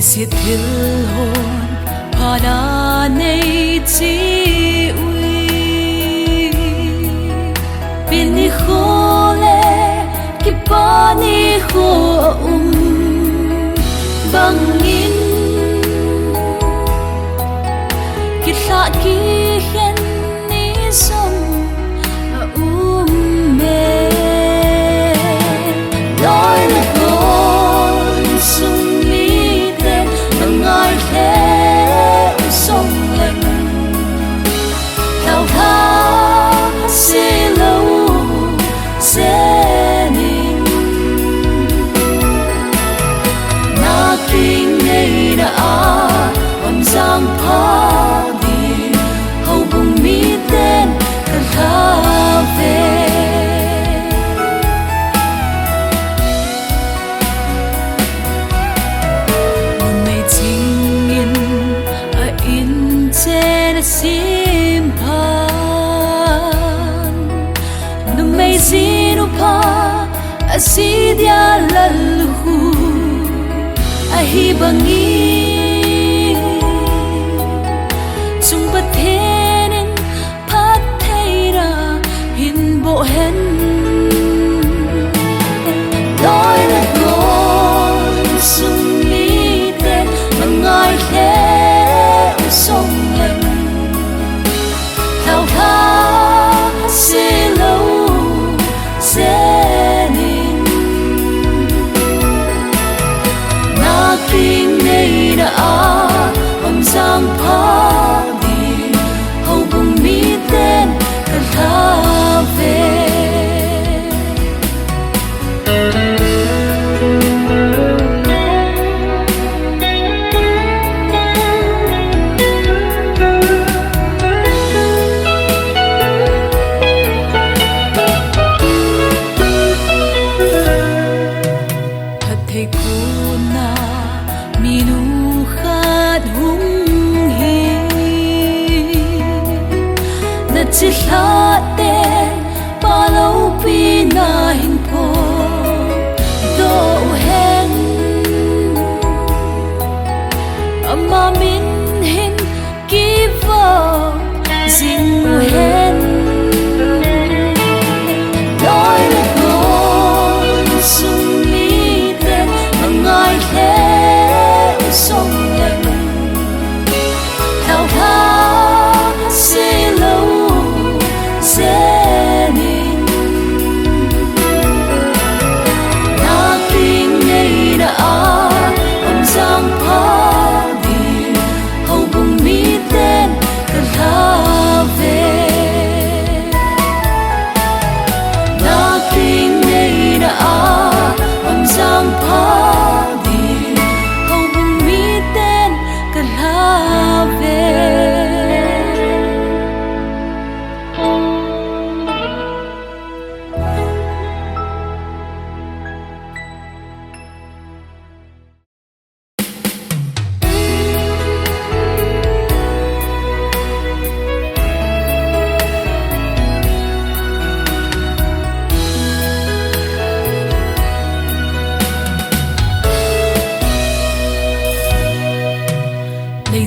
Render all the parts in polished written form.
siết thil hồn phana nei chi ui bini khole ki pani kho bangin ki tha ki hen ni som me loi na con sung mi te ngai the song leng thao tha se lo se ning na king nei na a om sang pha di hau bung mi ten kan tha ve sim pan no me zinu pa asidia lalu ahi bangi chung pathenin patheira hin bo hen loi na con sung mi te mangai the song leng thao tha se lo se ning na king nei na a om sang pha di hau bung mi ten kan tha ve chỉ là để bao lâu vì na hình phố đâu hen mà mình hình kỳ vọng dinh hen đôi là con sung mi tên mà ngài thế sông lạnh thao tha sẽ lâu ning na king nei na a om sang pha di hau bung mi ten kan tha ve na king nei na a om sang pha di hau bung mi ten kan tha ve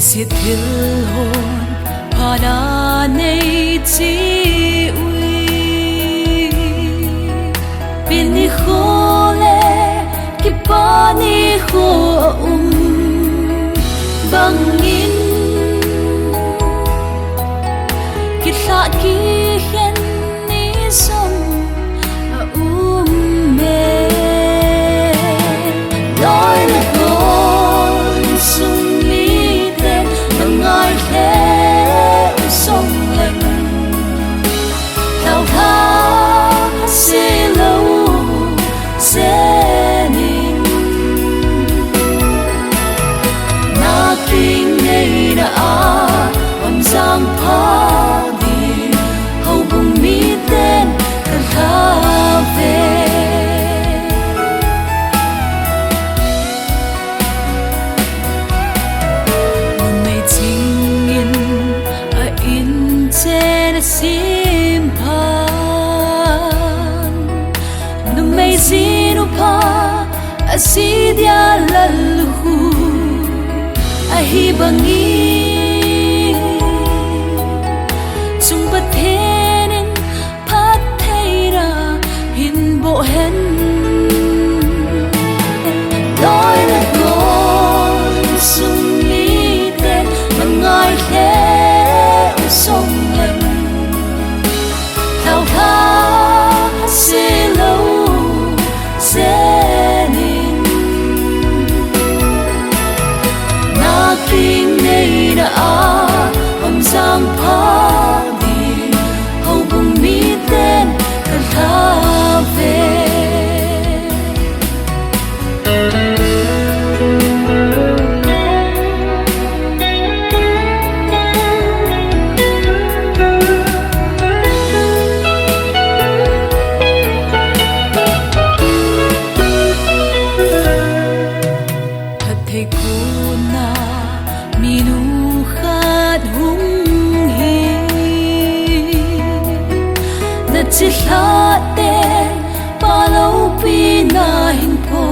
siết thil hồn phana nei chi ui bini khole ki pani kho bangin ki tha ki hen ni som me loi na con sung ngai the song leng thao tha se lo se ning na king nei na a om sang pha di hau bung mi ten kan tha ve sim pan no me zinu pa asidia lalu hi bangi chung pat thenin phat theira hin bo hen loi na ngon sung mi ten mangai the song len thao tha se lo zenin na king nei na a om sang pha di hau bung mi ten ka tha ve thầy cô na minu khat hung hi na chi hla te pa lo pi na hin pho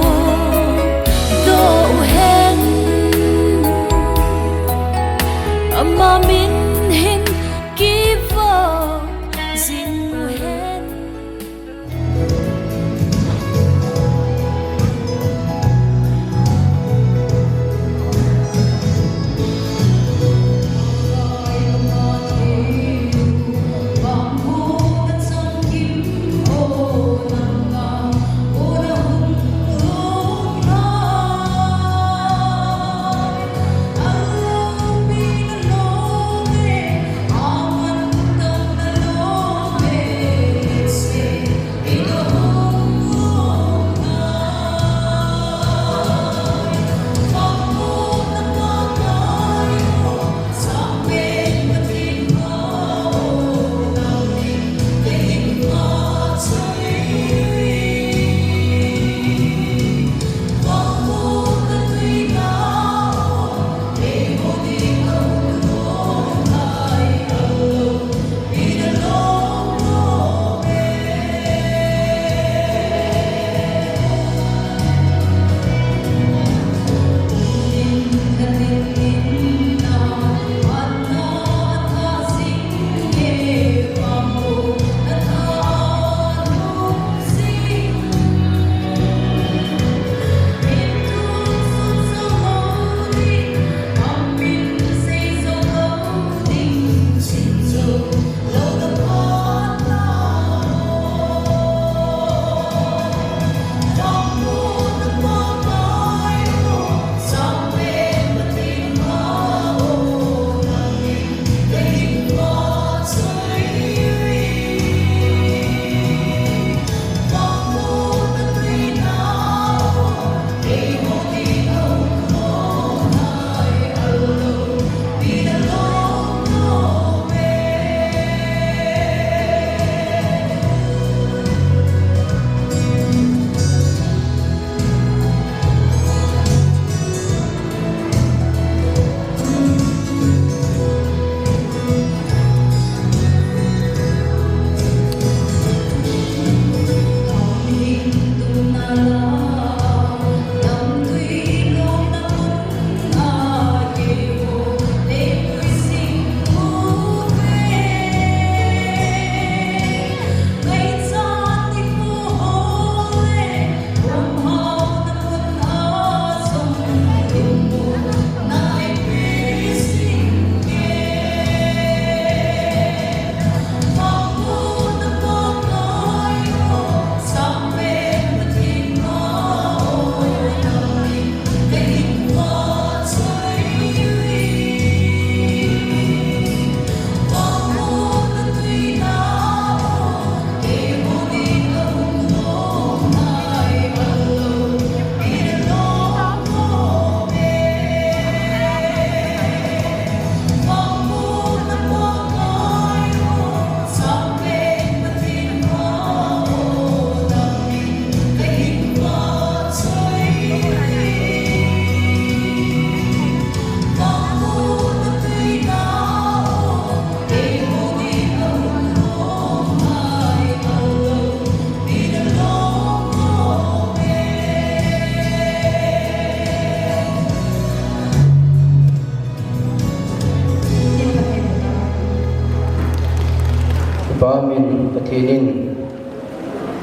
Pathinin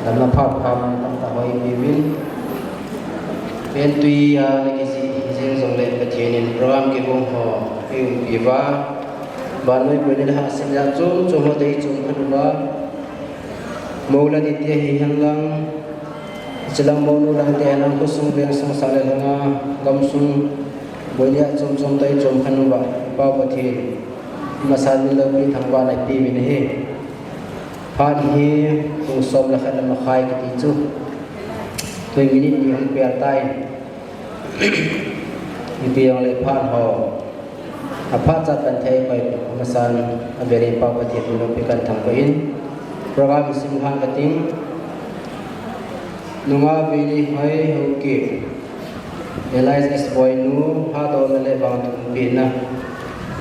lama pham ta hoi bibin pen tui ne kisi jing jong le Pathinin program ke bong ho iwa banoi pene ha sinja chum ho dei chum khanwa mola ni te hi hanlang chilang monu lang te hanang kusung beng sang sale langa gamsung bolia chum dei chum khanwa pa Pathin masal ni lawi thangwa na pi min he phan hi tu som la khan ma khai ki ti chu toi minit ni hong per tai ni piang le phan ho apha chat kan thei pai masal aberi pa Pathin no pi kan thang ko in program sim hang kating nunga bini hai hoki Elias boy nu ha do le bang tu pi na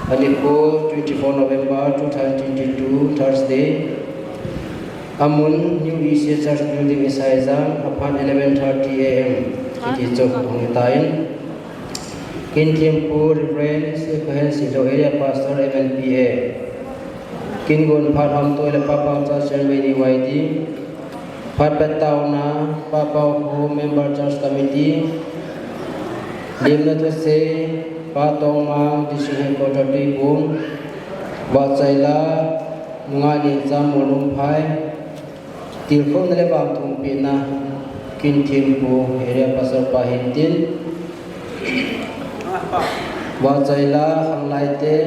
Alipur 24 November 2022 Thursday Amun New East Church Building Isaizang upon 11:30 a.m. Kiti chok hongitain Kin Thimpur Reverend Sikhen Silo Area Pastor MLPA Kin Gun Phat Ham Toile Papau Church Ceremony YD Phat Petau Na Papau Ho Member Church Committee Limna to say Patong Mang Disihin Kotati Bum Batsaila Mungani Zam Molum Pai Tilkong Nale Bang Tung Pina Kin Thimphu Area Pasar Pahintin Batsaila Hanglaite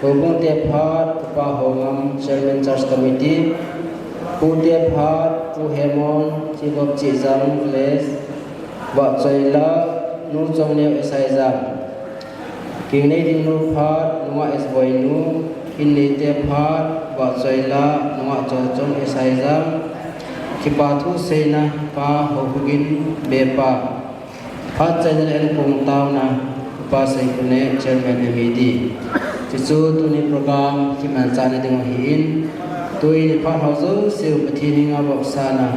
Hubung Tephat Pupa Hongam Chairman Church Committee Pu Tephat Pu Hemon Chief of Chizam Village Batsaila Nu Chong Neo Isaizam King nei din nu phat nuwa es boy nu in nei te phat wa choila nuwa cho chong esaiza ki pa thu seina pa ho hugin be pa phat channel el pong taw na pa sai kune chairman MED chi chu tu ni program ki man cha na ding hi in tui ni phat ho zo siu Pathini nga bok sana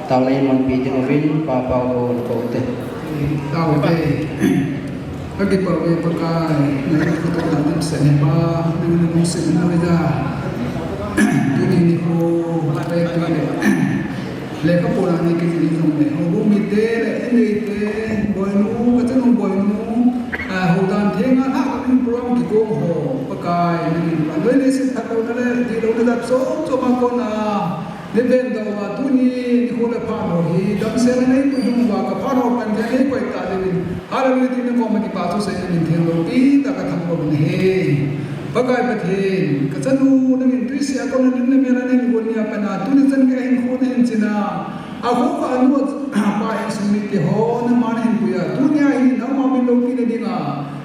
taw nei man pi ding win pa pa ho ko te taw be Bagi pawe pakai nanti kita dalam seheba dengan musim naga dunia ni ho ada itu leka pula ni kita ni nomor ho mite ini te boinu kata nom boinu ho dan thenga nak kami program kita ho pakai ni bandai ni sih tak tahu nale di luar dah so makona Leben dawa tuni ni hole pano hi dam sera nei pudung wa ka pano kan ja nei ko ta de har ni tin ko ma ki patu se ni thin lo pi ta ka tham ko ni he pakai Pathin ka chanu na min tri sia ko na ni me na nei ko ni apa na tuni chan ka hin ko na hin china a ho ka anu pa hi sumi ki ho na ma hin ku ya dunia hi na ma min lo ki ni dinga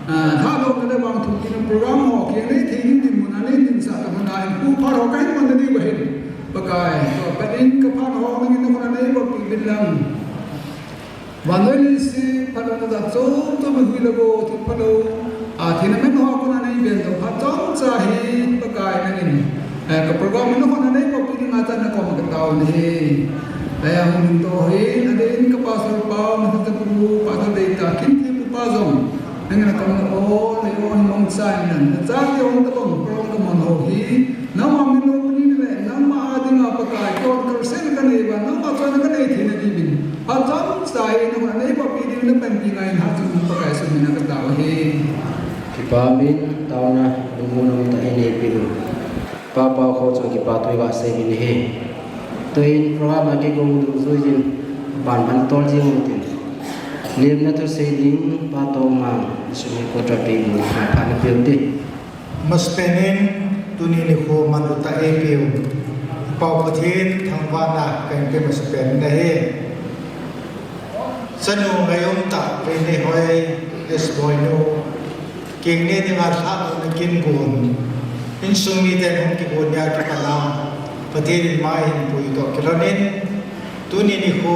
ha lo na bang thu ki program ho ki nei thi ni mun na nei din sa ka na hin ku pa ro ka hin man ni ba hin pakai Pathin ka phan ho ngi no na nei bo pi bilang bandoi ni si phan na da cho to ma hui lo go ti phalo a thina men ho ko na nei ben to pha chong cha hi pakai na ni ka program no na nei bo pi ma ta na ko ma ka taw ni daya hun to hi na den ka pa so pa ma ta pu pa ta dei ta kin ti pu pa zong nang na ka na o nei o mong sai nan na cha ti ong ta bong pro ka mon ho hi na ma mi lo ni le na ma adinga pakai ko kar sen ka nei ba na ma cha na ka nei thi na di bin ha cham sai na nei ba pi din na pen pi ngai ha chu pakai so mi na ka taw hi ki pa min taw na mu no ta ai nei pi lu pa pa ko cho ki pa toi wa se min he toi program ma ki gong du zo jin ban ban tol jing mu tin lim na to se ding pa to ma su ko ta pi mu ha pa na pi ti Maspenin tuni ni ko manuta epiu pau Pathin thangwana kan ke maspen na he sanu ngayom ta pe ne hoi es boy no king ne ni mar sa no kin gun in sumi te hom ki gun ya ki pala Pathin mai hin pui to kilonin tuni ni ko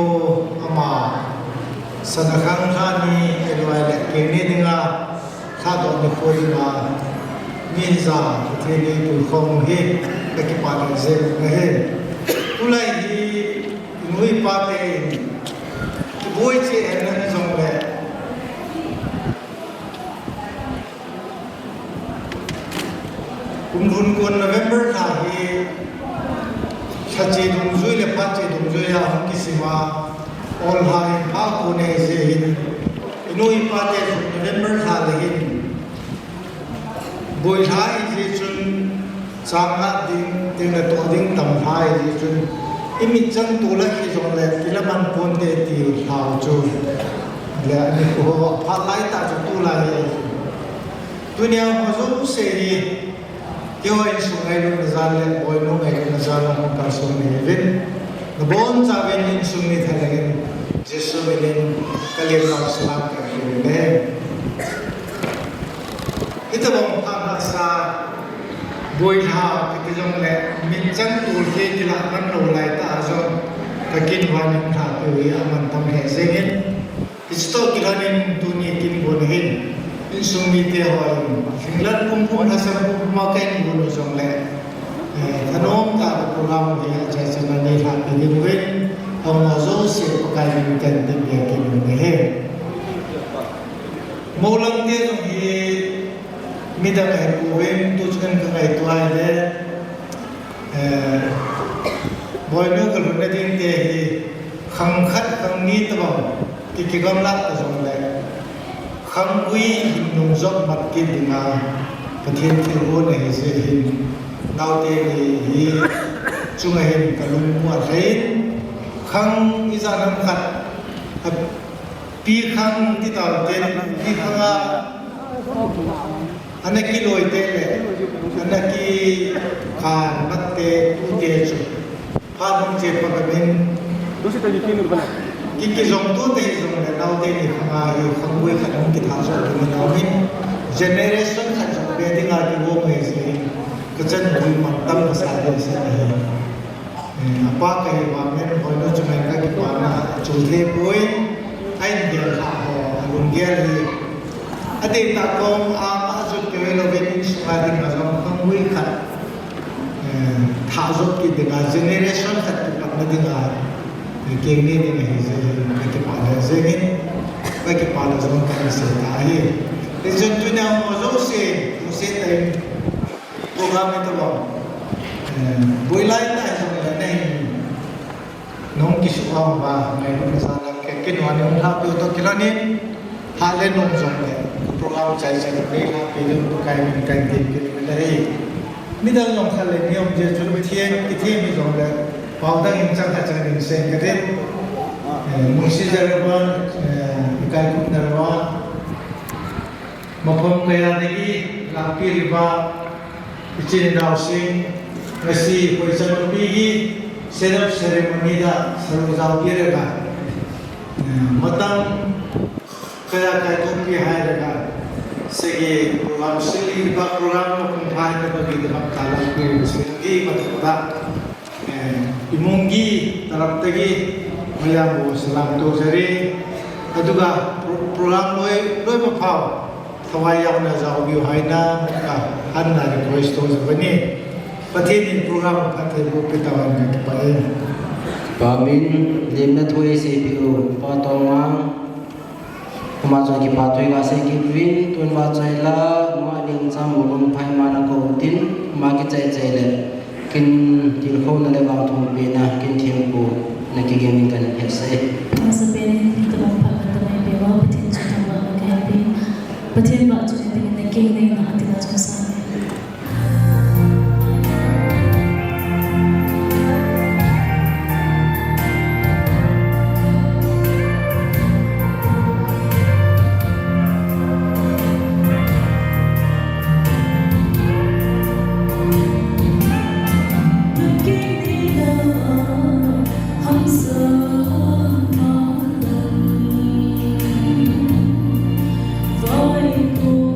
ama sanakhang kha ni elwai le king ne ni nga sa do ni ko na ni za Pathin ni tu khom he ka ki pa na ze na he ulai hi ngui pa te ki boi che en zong le kun November tha hi all high pa kone je hin inui pa te November ha le hin boy hai je chun sanga ding na to ding tam hai je chun imi chang tu la hi jong le kila man pon te ti hao chu le ani ko pha lai ta chu tu la ye dunia mo zo se ri yo in su ngai lu na zan le boy no ngai na zan mo ka so ne vin na bon cha ven in su ni tha le jesu ven kale na salam ka ne ita bom pa sa boy ha ki jong le min chang tu ke ki la man lo lai ta zo ka kin wa ni tha pe wi aman tam he se gen isto ki la nin tu ni kin bon hin in sung mi te ho singlan kum kum na sa kum ma kai ni bon jong le thanom ta program hi cha sa na ni tha pe ni wen au na zo se ko kai ni kan ti ye ki ni he mo lang te jong hi midang ay buwin tujuan kagay tuhay de boy no kalun na din de khang khat khang ni tabang kikigam lak ta song le khang ui hin nung zot mat ki dinga pathian thi bo ne se hin nau te ni hi chung hin kalun mu rein khang izanam khat pi khang ti ta te pi khanga anak ki loi te le anak ki khan mat te tu te chu ha dong je pa ben dosi ta yikin bana ki zong tu te zong le nau te ni khanga yu khang wei khan ki tha so ki nau min generation khan so be ding a ki wo me se ka chen bui mat tam ka sa de se apa kai wa men hoi no chu mai ka ki pa na chu le boi ai de kha ho lung ge li ade ta kong a ma zo ke lo ben sa ding ma zo khang wei khat tha zo ki de ga generation khat ki pa na ding a ke ni ni he se ke pa la se ni ba ke pa la zo ka se ta hi le jon tu na mo zo se tai program ni to ba boi lai ta zo la nei nong ki su ba mai ko sa la ke no ni ha pe to ki la ni ha le nong zo le program chai se ne ha pe lu to kai min kai ke ke le ri mi dang long kha le ni om je chu mi thien ki thien mi zo le bao dang in chang ha chang ni se ke de mu si ja le ba kai ku na ba ma phom ke ya de ki la pi ri ba chin dao sing ngasi poi chan pi gi set up ceremony da saru zau pi re ga matam kaya kai tu pi hai re ga segi program sili ba program ko kung hai na bagi de mak kala ki segi matata imungi tarap tagi maya mo salam to jari aduga program loi ma phao thawai yang na zau bi hai na ka han na request to bani pathin in program pathe bo pitawan ka pa Pamin limna tuai se piu patoma kuma zo ki patoi ga se ki win tun wa chai la ma ning cham ulum phai mana ko tin ma ki chai chai le kin til kho na le ba thum pe na kin thim ko na ki gaming kan he se Masa pere kita bapa kata mai bewa betin kita bapa kaya be betin bapa tu dengan nak kini nak hati nak sama. Hãy subscribe cho kênh Ghiền Mì Gõ để không bỏ lỡ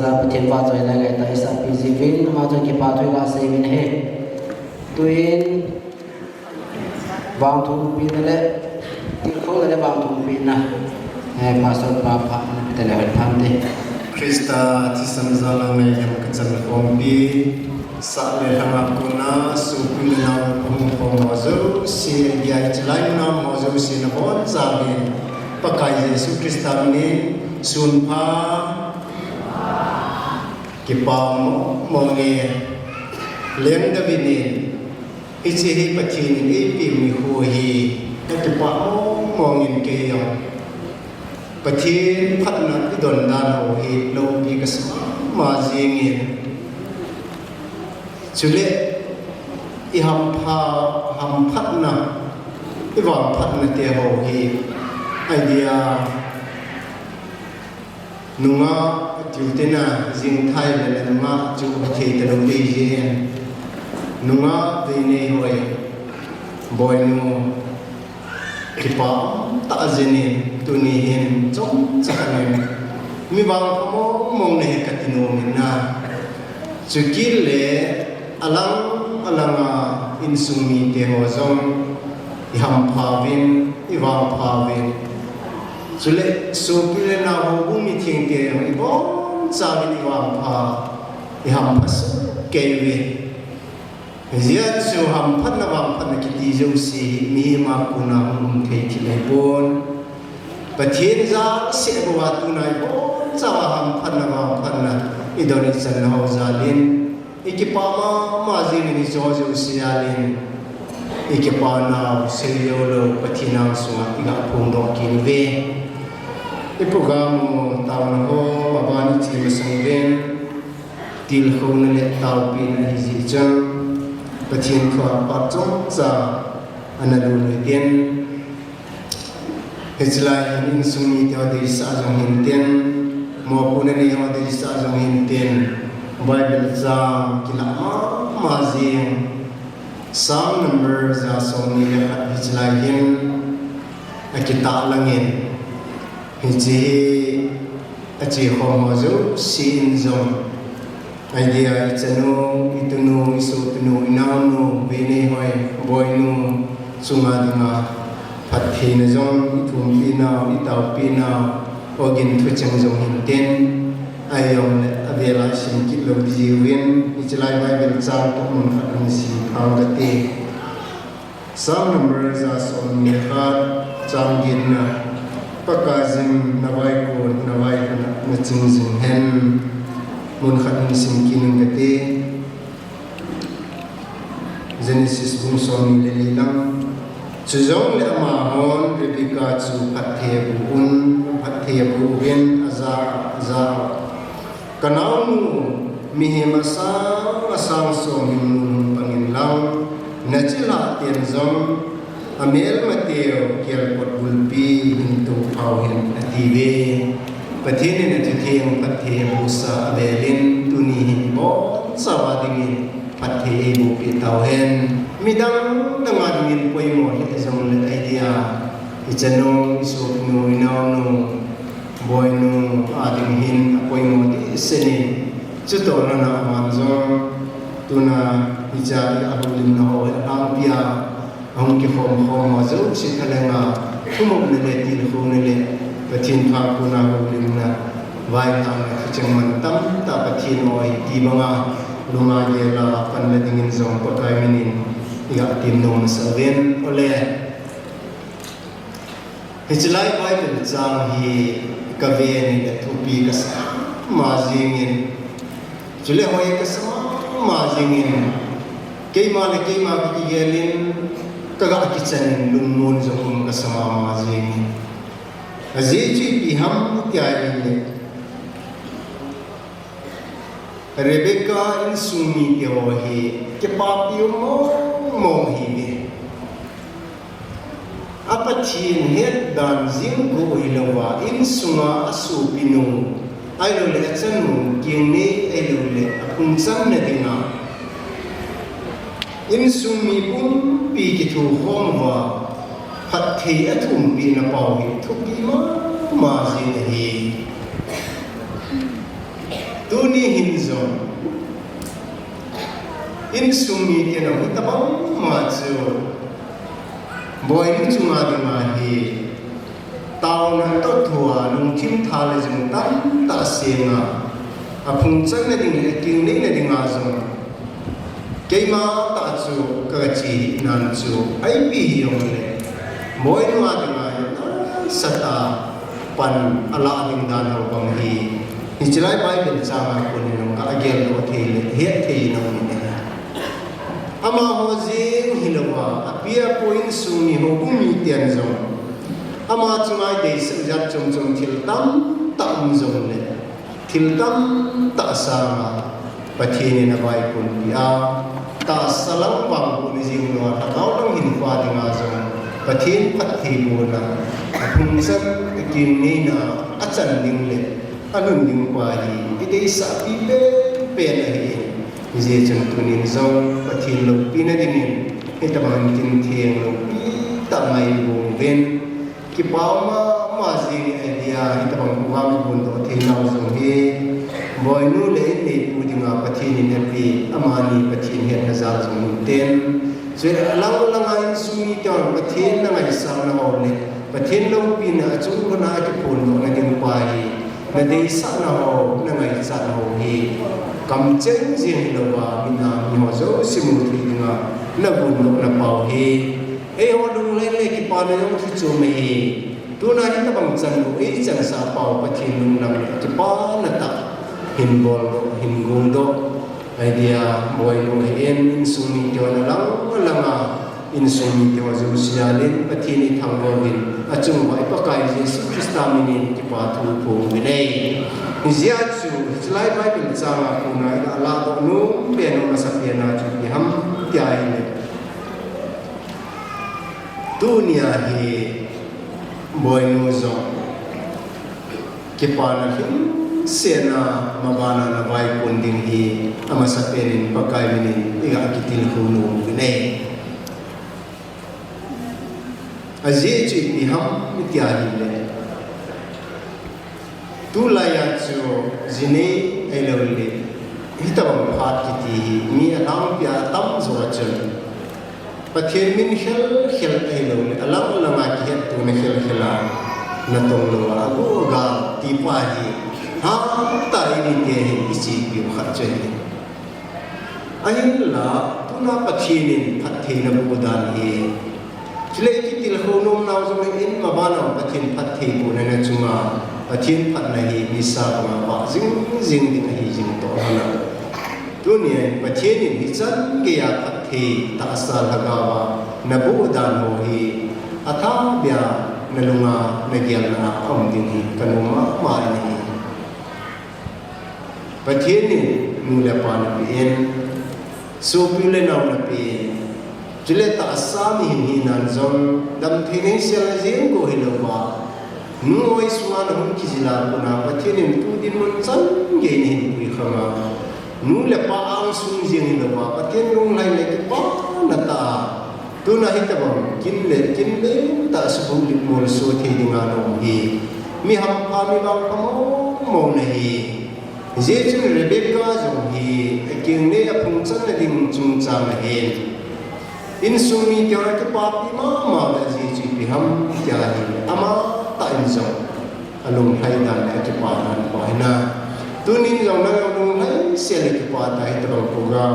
za pathian va choi lai lai ta isa pi zivin ma choi ki pa thoi ga se min he tuin wang thung pi le ti kho le wang thung pi na pastor pa pha na te le tham te Krista ti samzala me yam kachan kombi sa le hanga kuna su pi na ko mozo si ya chlai na mozo si na bon za be pakai Yesus Krista ni sun pha ki pa mo nge leng da bi ni ichi hi pathin ni pi mi hu hi ki pa mo ngin ke yo pathin phat na ki don dan ho hi lo pi ka sa ma jing in chule I ham phat na I wang phat na te ho hi idea nunga tiutena jing thai le nunga chu the te lo di je nunga de nei hoi boy nu kipa ta jeni tuni hin chong chakane mi bang mo mong ne katino minna chukil le alanga insumi te ho zong I ham phavin I wang phavin chule sopile na ho bumi thing te I bon chavi I wang pha I ham phas kewi zia chu ham phat na wang phat na ki ti jo si mi ma kuna thei thi le bon pathin za se bo tu nai bon chawa ham phat na wang phat na I don chan ho za lin ikipa ma jing ni zo jo si alin ikipa na se yo lo pathina sunga iga phung do kin ve I program tawn ho mabani chi masangven til ho na le taw pin hi ji chang pathin kho pa chong cha analu ne den hejlai in sumi te de sa jong hin ten mo pune ni ho de sa jong hin ten Bible jam kila ma jing Psalm number za soni le hijlai hin akita langin hiji achi homo zo sin zom idea itanu itunu isutunu inanu bene hoi boinu sunga dinga pathina zom itum pina itau pina ogin thuchang zom hinten ayom avela sim kilo diwin ichlai Bible chang to mun khan sim phangate Psalm number za som nekha changin na pakazim nawai ko nawai na chingzing hen mun khan sim kin gate Genesis bung som le lang chuzong le ma hon Rebecca chu pathe bu gen aza kanau mihimasa asang so min pangin lang nachila tian zom amel mateo kial pot bulpi hintu pauhin ative pathine na theng pathe busa abelin tuni hin bo sawadingin pathe bu pitauhen midang dangadingin poimo hi zong le idea ichano isu no inano boinu ading hin poimo seni chuto na manzo tuna ijari abulin no ampia hong ki hom mazo si thalenga thumok ne tin ho ne pathin pha kuna abulin na vai na chang man tam ta pathin oi ti banga lunga ye la pan le dingin zong ko kai minin ya tim nom saven ole hijlai Bible jang hi kaveni le thupi ka ma jingin chule hoi ka ma jingin keima ki gelin kaga kitchen lungun jong ka sama ma jingin azichi bi ham tyai le Rebecca in sumi ke hi ke papiyo mo hi apathin het dan jing go ilawa in sunga asu pinu ailo le chanu kingni ailo le apung chang na dinga in sumi bum pi ki thu homwa phat thei athum pi na pau hi thupi ma jing hi tu ni hinzon in sumi ke na hitabang ma chu boy ni chunga de ma hi tao na to thua nung kim tha le jung tam ta se nga apung chang na ding le king ni na ding a zong ke ma ta chu ka chi nan chu ai bi yong le boy nu a de ma sata pan ala ding dan ho bang hi ni chilai bai ben changa ko ni nong ka agel lo the le he the no ni ama ho jing hilawa apia point sumi ho bumi tian zong ama chungai dei se jat chom chom thil tam tam zong le thil tam ta sa pathini na bai kun ya ta salang bang bu ni jing no ta kau dong hin kwa dinga zong pathin pathi bu na phung san kin ni na achan ning le anun ning kwa hi idei sa pi pe na hi je chang tunin zong pathin lo pi na dingin itaman kin thieng lo pi ta mai bu ven ki pauma ma jing idea itaman wa mi bun do the naw zong hi boy nu le ni pu dinga pathin ni pi amani pathin he na zal zong ten je lang lang ai sumi ta pathin na ngai sa na ho le pathin lo pi na chu ko na ki pun do na ding pa hi na dei sa na ho na ngai sa na ho hi kam chen jing lo wa mi na mi ho zo simu thi dinga na bun do na pau hi e ho dung le le ki pa na yong thi chu me hi tu na hi ta bang chan lo e chan sa pau pathin lung nam ki pa na ta hin bol hin gung do idea boy no en sumi to na lang langa in sumi to zo sialin pathin i thang bo win achung bai pa kai Jesus Christa minin ki pa thu phu mi nei zia chu slai bai bil changa ku na ala do nu pe no na sapia na chu ki ham tia ile dunia hi boy no zo ki pa na hin sena mabana na bai kunding hi ama sapenin pakai minin iga kitil khu nu nei aje chi ni ham mitya hi le tu la ya chu zine elole hitabam phat kiti mi alam pya tam zo chal pathen min khel khel elole alam lama ki het tu ne khel khela na tong lo agu ga ti pa hi ha ta ini te hi isi pi khat chen ahin la tu na pathin phat the na bu dan hi chile ki til khonum naw zo in ma ba naw pathin phat the bu na na chunga pathin phat na hi ni sa ma ba jing jing ding hi jing to na tu ni pathin ni chan ke ya phat the ta sa la ga wa na bu dan ho hi atha bya na lunga na gyal na om ding hi kanuma ma ni pathin ni nu la pa na pi en so pi le naw na pi chile ta asami hi nan zon dam thine sel jing ko hilowa nu oi swa na hun ki jila na pathin tu din mon chan ge ni pi khama nu le pa ang sung jing hilowa pathin nung lai le ki pa na ta tu na hi ta bang kin le ta su li mol so the dinga no hi mi ham pa mi bang mo na hi je chun rebecca jong hi king ne apung chan na ding chung cha ma hen in sumi tiara ke papi ma da ji chi pi ham kya hi ama ta in zo alung hai dan ke pa nan pa na tunin jong na alung hai sel ke pa ta hi tro ko ga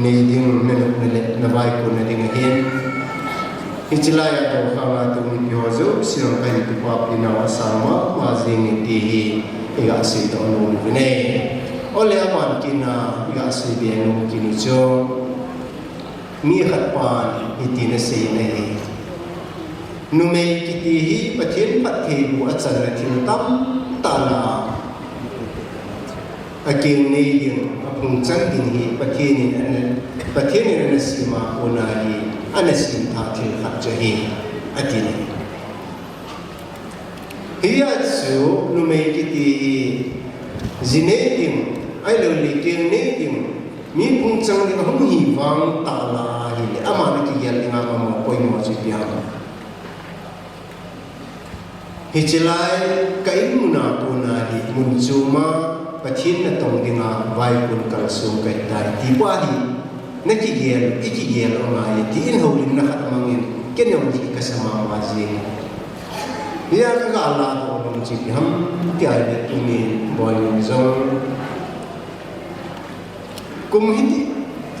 ne ding ne na bai ko ne ding hen ichla ya to kha ga tu mi yo zo sirong kai ke papi na sa ma ji ni ti hi iga si to no ne ole aman kina iga si bi no kini jo mi khat pan iti na se nei nu me kiti hi pathin pathe bu achal na thil tam ta la aking nei ding apung chang ding hi pathin ni na sima ona hi anasim tha thil khat je hi ati ni hiya chu nu me kiti zine ding ai lo li king nei ding mi pung chang ni hum hi wang ta la hi le ama na ki yal nga ma poi mo chi pia hi chilai kai mu na ko na hi mun chu ma pathin na tong dinga vai kun kal su kai dai ti pa hi na ki gel o ngai ti in ho lim na khat mangin ken yong ti ka sama ma ji ya ka ga la to dong chi ki ham ti ai de tu ni boy ni zong kum hi ti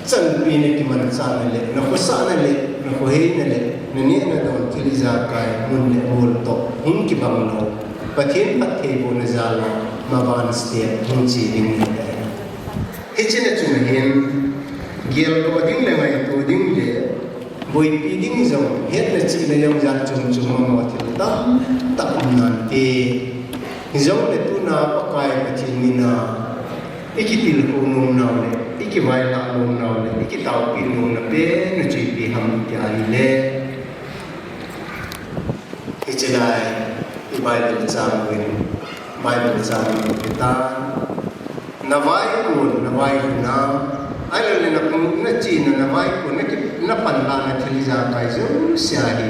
chan pi ne ki man sa na le na ko sa na le na ko he na le na ni na don ti za kai mun le mul to hum ki bang no pathin pat the bo na za la ma ban step hum chi ding ni he chen na chu hen gel ko ding le mai to ding le boy pi ding zong het na chi na yong jan chung chung ma mo ti ta ta nan te zong le tu na pa kai pathin ni na ikitil ko nung na le iki vai la nung na le iki tau pi nung na pe na chi pi ham ti ai le ichilai i Bible chang win Bible chang kita na vai na ai le na pung na chi na vai ko na pan la na thili ja kai zo sia hi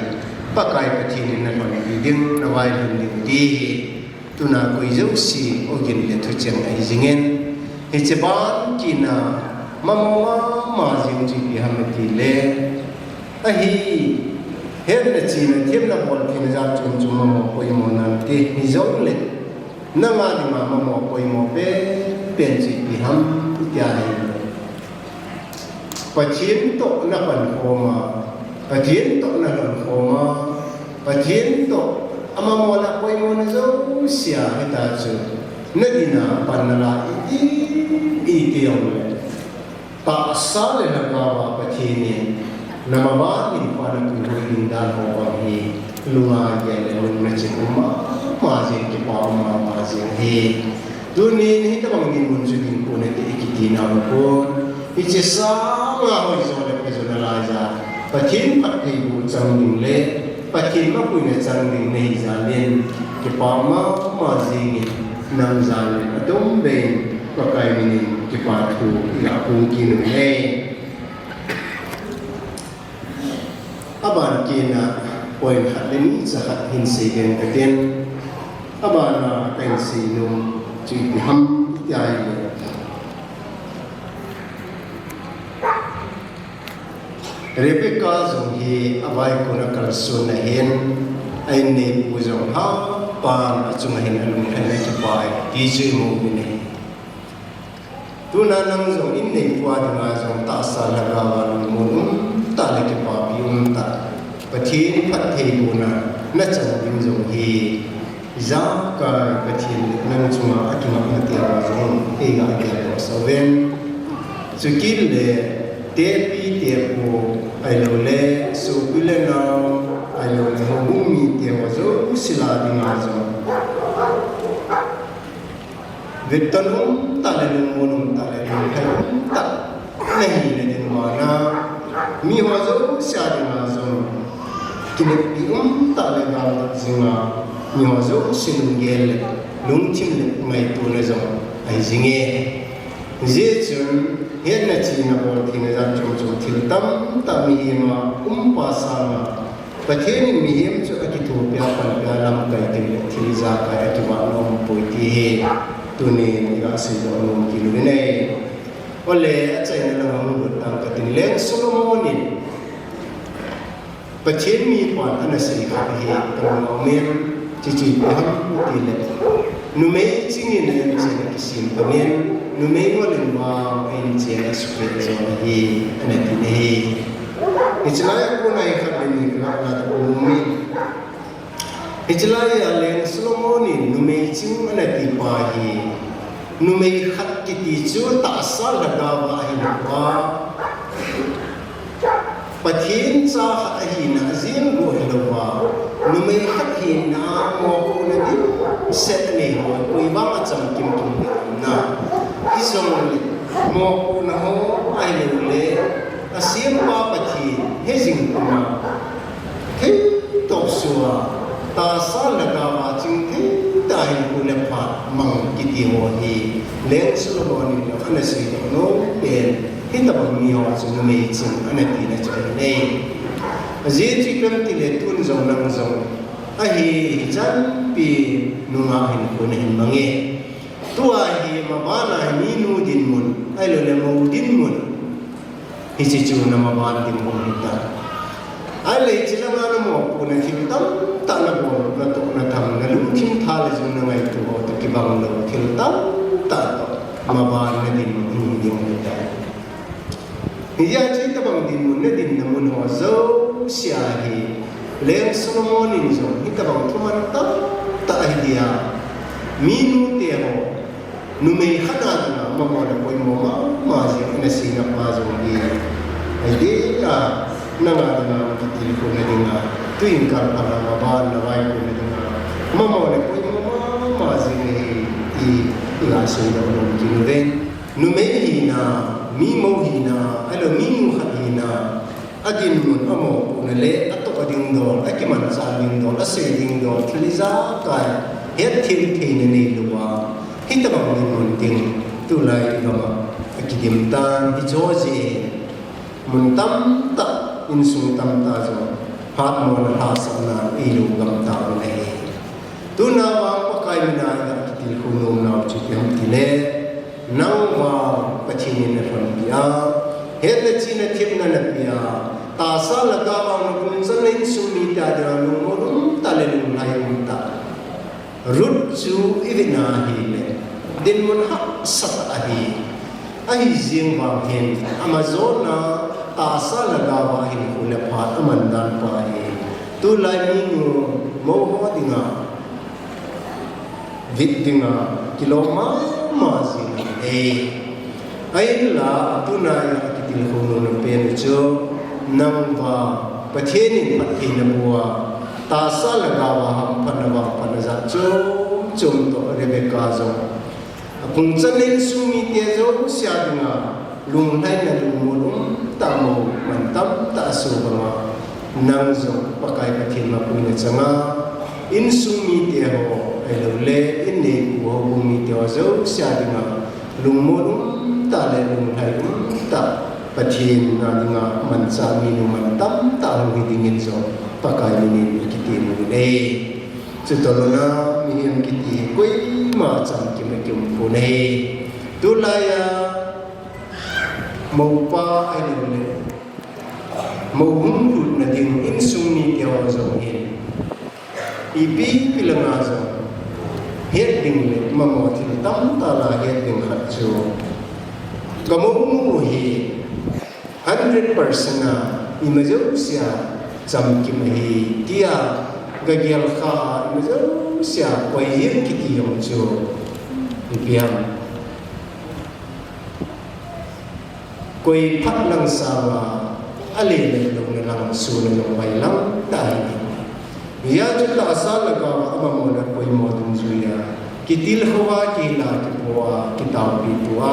pa kai pathin na lo ni ding na vai ni di tu na ko zo si o gin le thu chang ai jingen he cheban kina mama jing ji bi ham ti le a hi he na chi na them na bol kin ja chung chung mo ko i mo nan ti ni zo le na ma ni ma mo ko i mo pe pen ji bi ham ti ai pathin to na pan ko ma pathin to na lon ko ma pathin to ama mo na ko i mo na zo sia he ta chu na dina pan na la i ti yong le ta sa le na ka wa pathin ni na ma ba ni pa na tu ni dan ho ba hi lunga ye le lung na chi ma ji ki pa ma ji he tu ni ta bang ni mun ju din ko ne ti ki ti na ko i che sa nga ho zo le pe zo na la ja pathin pat ti bu chang ning le pathin ma pu ne chang ning nei ja len ki pa ma ji ni nam za le dom be ko kai ni ki pa tu ya pu ki nu ne aban kina poin hatin sa hatin sigen katen abana pen sinum chi ham yai Rebecca zong hi abai ko na kalsun na hen ai ne pu zong ha pa chung hen alum hen ki pai ti ji mo ni tu na nam zong in ne kwa da zong ta sa la ga wa mo ta le ki pa bi ta pathin phat the bu na chan ding zong hi za ka pathin nan chuma atuma na ti wa zong e ga ke so ven su kil le te pi te bu ai lo le su kule na ai lo le ho mi te wa zo sila ding a zo vetan ta le mo ta le ta nei le din ma na mi wa zo sha ding a zo kine pi ta le ga zinga mi wa zo sin gel lung chim le mai tu le zo ai zinge je chun hiện na chi na bol thi na jan chom chom thil tam ta mi ma pa sa na pathin mi him chu aki thu pya pan pya lam kai te le thil za kai atu ma nom poi ti he tu ne ni ga si do nom ki lu ne ole a chai na la mu bu tam ka tin len Solomon pathin mi pan ana sei ha he ta ma me chi chi pa ti le nu me chingin ne chi na ki sim pa men nu me mo len ma ai che na su pe zo hi ana ti ne ichilai ko nai kha ni la la ko mi ichilai ya len Solomon nu me ching ana ti pa hi nu me khat ki ti chu ta sa la ga ba hi na pa pathin cha kha hi na zin go lo ba nu me khat hi na mo ko na di set ne ho ko ba ma cham kim kim na isong mo na ho ai le asim pa pathi hezing kuma he top suwa ta sa la ga ma ching the dai ko le pha mang ki ti ho hi len Solomon ni ana si no pen he ta mi ho chu me ching ana ti na cha ne aje chi kam ti le tun zong nang zong a hi chan pi nu ma hin ko ne mangi tua hi mabana minu din mun ai lo le mo din mun hi chi chu na maban din mun ta ai le chi la na mo pu na thim tam ta na bo na to na tham na lu thim tha le ju na ngai tu to ki bang lo thil tam ta to maban na din mun din mun ta hi ya chi ta bang din mun na din na mun ho zo sia hi leng solomon in zo hi ta bang thuman tam ta ai dia minu te ho nu mei khana na mama na koi mama ma ji na sina pa zo gi ai de la na nga na ki ti ko na dinga tuin ka pa na ba na vai ko na dinga mama na koi mama ma ji ne i la so da no ki no den nu mei hi na mi mo hi na alo mi mu ha hi na agin mun amo na le ato ading do akiman sa ding do ase ding do tliza ka het thil thein ne luwa hita bang ni mun ting tu lai ga ma akidim tan i joji mun tam ta in sung tam ta jo hat mo na ha sa na i lu gam ta ne tu na wa pa kai na ga kitil khu no na chi tem ti le nang wa pa chi ni na fam ya het na chi na thip na na pia ta sa la ga wa na kun san in sung mi ta da lu mo ta le lu lai um ta rut chu ivina hi le din mun ha sat ahi ai zing wa hen amazon na ta sa la ga wa hin ku le pha aman dan pa hi tu lai mi nu mo ho dinga vit dinga kiloma ma zin e ai la tu na ya ki til ho no pen chu nang wa pathen in pathin na bua ta sa la ga wa ham panawa panaza chum to rebecca zo kung chanin sumi te zo sia dinga lung lai na lung mo ta mo man tam ta su ba nang zo pakai pathin ma puina changa in sumi te ho ai lo le in ne ku ho bumi te zo sia dinga lung mo ta le lung lai ta pathin na dinga man cha mi nu man tam ta hu dingin zo pakai ni ki ti mu le chu to na mi hiam ki ti koi ma cham ki me kim pu ne tu la ya mo pa ai le mo hum ru na ding in sung ni te ho zo hin i pi pilanga zo het ding le ma mo thi tam ta la het ding khat chu ga mo mu hi 100% na i ma zo sia cham ki me hi tia ga gyal kha ma zo sia koi yin ki ti yong chu i piam koi phat lang sa wa ale le lo na lang su na lo bai lang tai ya chu ta sa la ga ma mo na koi mo dum zu ya ki til khawa ki la ki poa ki taw pi tua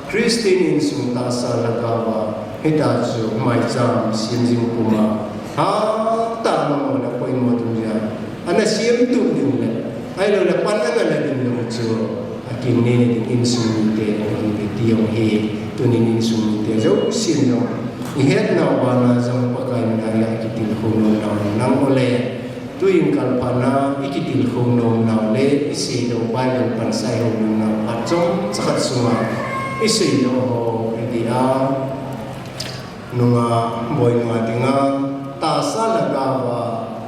Christine in sung ta sa la ga wa hita chu mai jam sim jing kuma ha ta mo na koi mo dum ya ana sim tu ding le ai lo la pan na la ding lo chu akin ne ni in sung te ni ti yong he tu ni in sung te zo sim no i het na wa na jam pa kai na ya ki til khu no na nang ole tu in kal pa na i ki til khu no na le i se do ba lo pan sai ho no na a chong chakhat sunga i se do ho i di a nunga boy ma dinga ta sa la ga wa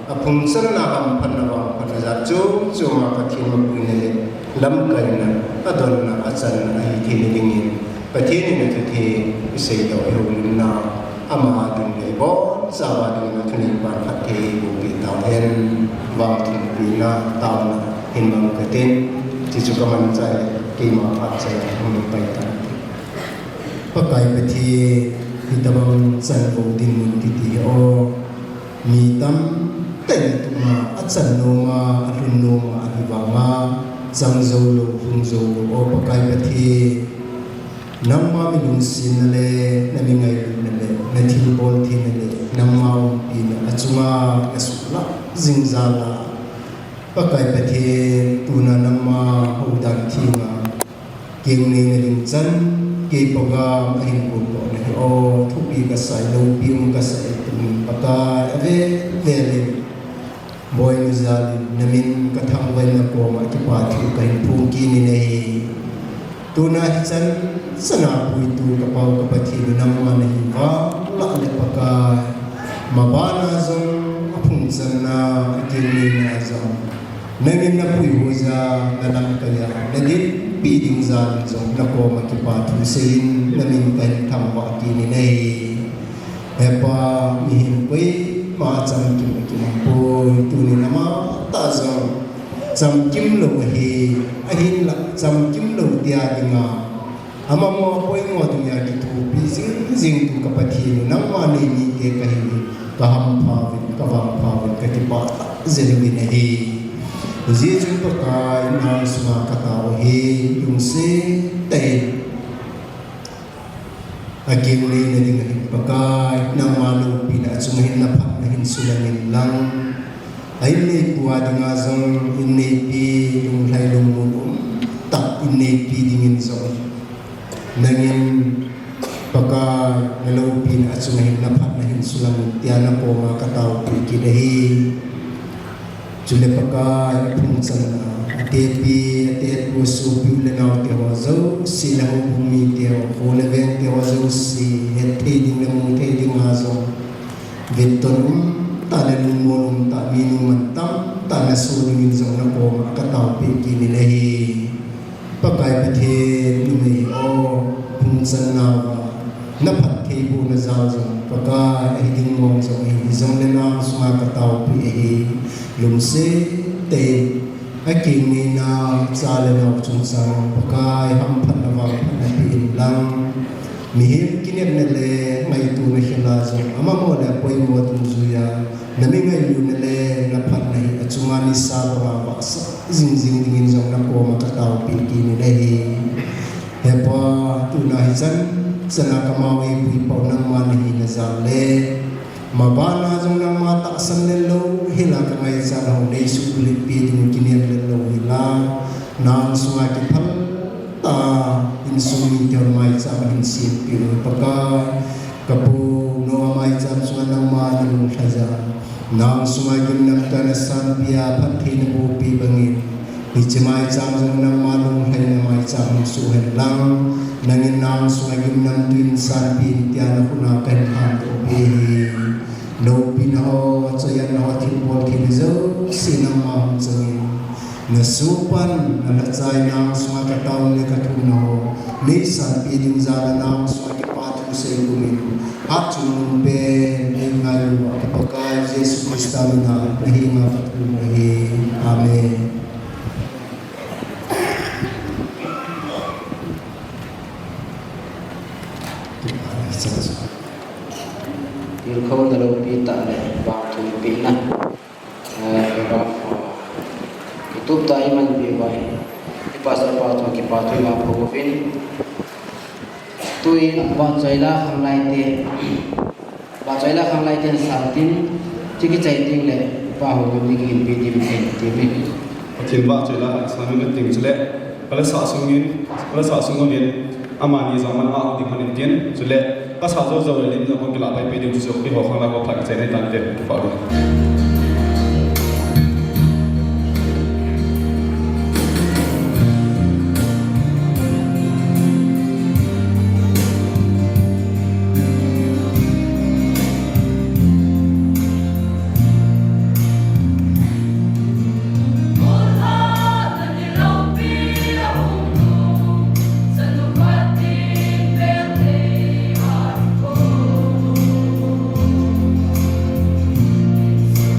apung san na ham pan na wa pan za chu chu ma ka thin ma pu ne lam kai na adon na achan na hi thi ni ding in pathin ni tu thi i se do ho na ama ding le bo sa wa ding na thuni pan phat the bu pi ta hen wa thun pi na ta na hin mang ka tin chi chu ka man chai ki ma phat chai hum pai ta pakai pathi hitabang san bo din mun ti ti o mi tam ten tu ma achan no ma atun no ma adiwa ma sang zo lo hung zo lo o pakai pathi nam ma mi lung sin le na mi ngai na le na thil bol thi na le nam ma pi na achuma asula zingzala pakai pathi tu na nam ma ho dan thi ma keng ni na ding chan ke poga ahin ko na o thupi ka sai lo pi ka sai tum paka ave vele boy nuzali namin kathangway na ko makipati kahin pungki ni nei tuna chan sana pui tu kapaw kapati namwa na hiwa la le paka mabana zong apung sana akili na zong namin na pui hoza nalang kaya nadit piding zan zong na ko makipati sein namin kahin thamwa akili nei epa mihin koi ma cham kim kim po tu ni nama ta zong cham kim lo hi ahin la cham kim lo dia dinga ama mo poi mo tu ya ki tu bi zing tu ka pathi nam ma ni ni ke ka hi ka ham pha vin ka wang pha vin ka ti pa zel bi ne hi ji chu to ka na sma ka ta hi yung se te akim ni na ding hin pakai nang malu pina sumahin na phat na hin sulangin lang ay ni kuwa dinga zong inni pi yung lai lung mulum tak inni pi dingin zong nangin pakai nalau pina sumahin na phat na hin sulangin tiana ko nga kataw pi kidahi jule pakai phung sana tepi tet pusu pi lenaw te wazo sila bumi te ho leven te wazo si het ding na mu te ding hazo veton ta le lumon ta minu mantam ta na su ding zong na ko kataw pi kini lehi pakai pathe numi o phung sana na phat the bu na zaw zong pakai ai ding mong zong hi zong le na sma kataw pi hi lumse te aking ni na sala na chung sang pakai ham phan na wang na pin lang mihim kinep na le mai tu na hila zong ama mo da poi mo tu zuya na mi ngai lu na le na phan na hi achunga ni sa ba ba zing zing dingin zong na ko ma ka taw pin ki ni le hi he pa tu na hi san sana kamawi pi pau na ma ni na za le mabana jong nang mata san le lo hila ka ngai sa ho nei su kulit pi ding kinian le lo hila nang sunga ki phal ta in sumi ter mai sa in sin pi paka kapu no mai cham sunga nang ma nang thaja nang sunga kim nam ta na san pia phat thin bu pi bangin ni chimai cham jong nang ma lung hai na mai cham su hen lang nangin nang sunga kim nam tuin san pi tia na kuna kan han to pi no pinaho chayan no thil bol thil zo sinam ma changin na supan na chai na sma ka taw ne ka thu no ni san pi ding za na sma ki pa thu se gumin atu be ni ngai wa ka ka Jesus Christ na nahi ma thu nahi amen il khâu na lo pi ta le ba thu pi na ba YouTube ta iman bi vai ki pasar pa to ki pa thu ma pho pin tui ba chai la khang lai te sa tin chi ki chai ting le pa ho ni ki bi ti bi ti bi Thil ba choi la islamic na ting chule pala sa sungin amani zaman a di khanin tin chule ka sa zo zo le ni ko kila pai pe di so ki ho khang la ko phak chai ne tan te pa ro Hãy subscribe cho kênh Ghiền Mì Gõ để không bỏ lỡ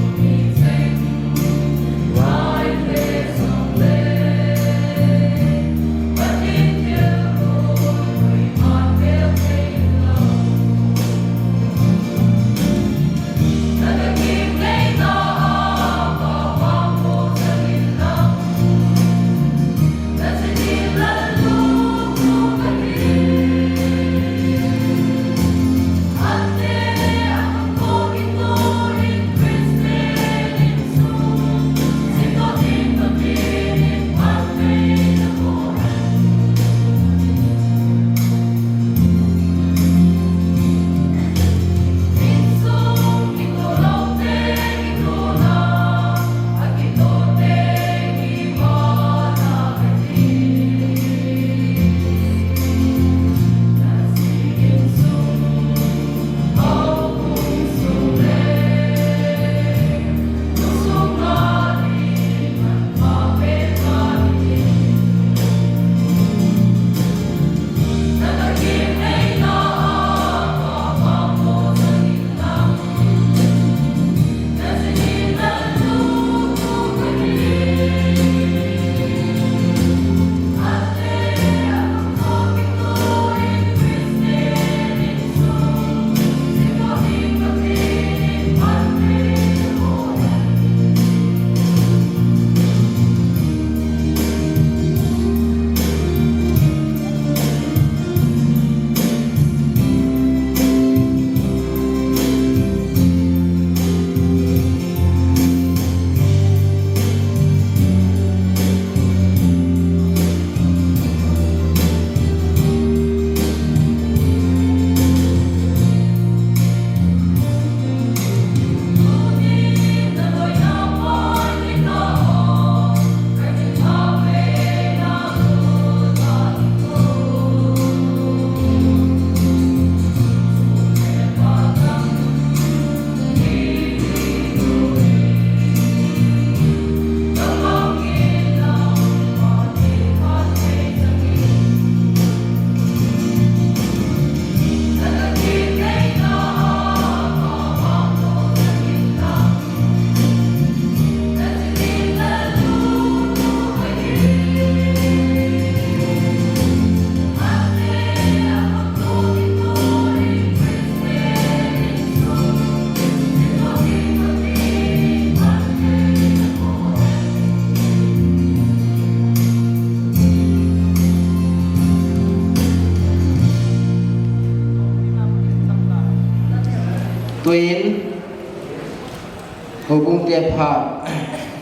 hubung tiap ha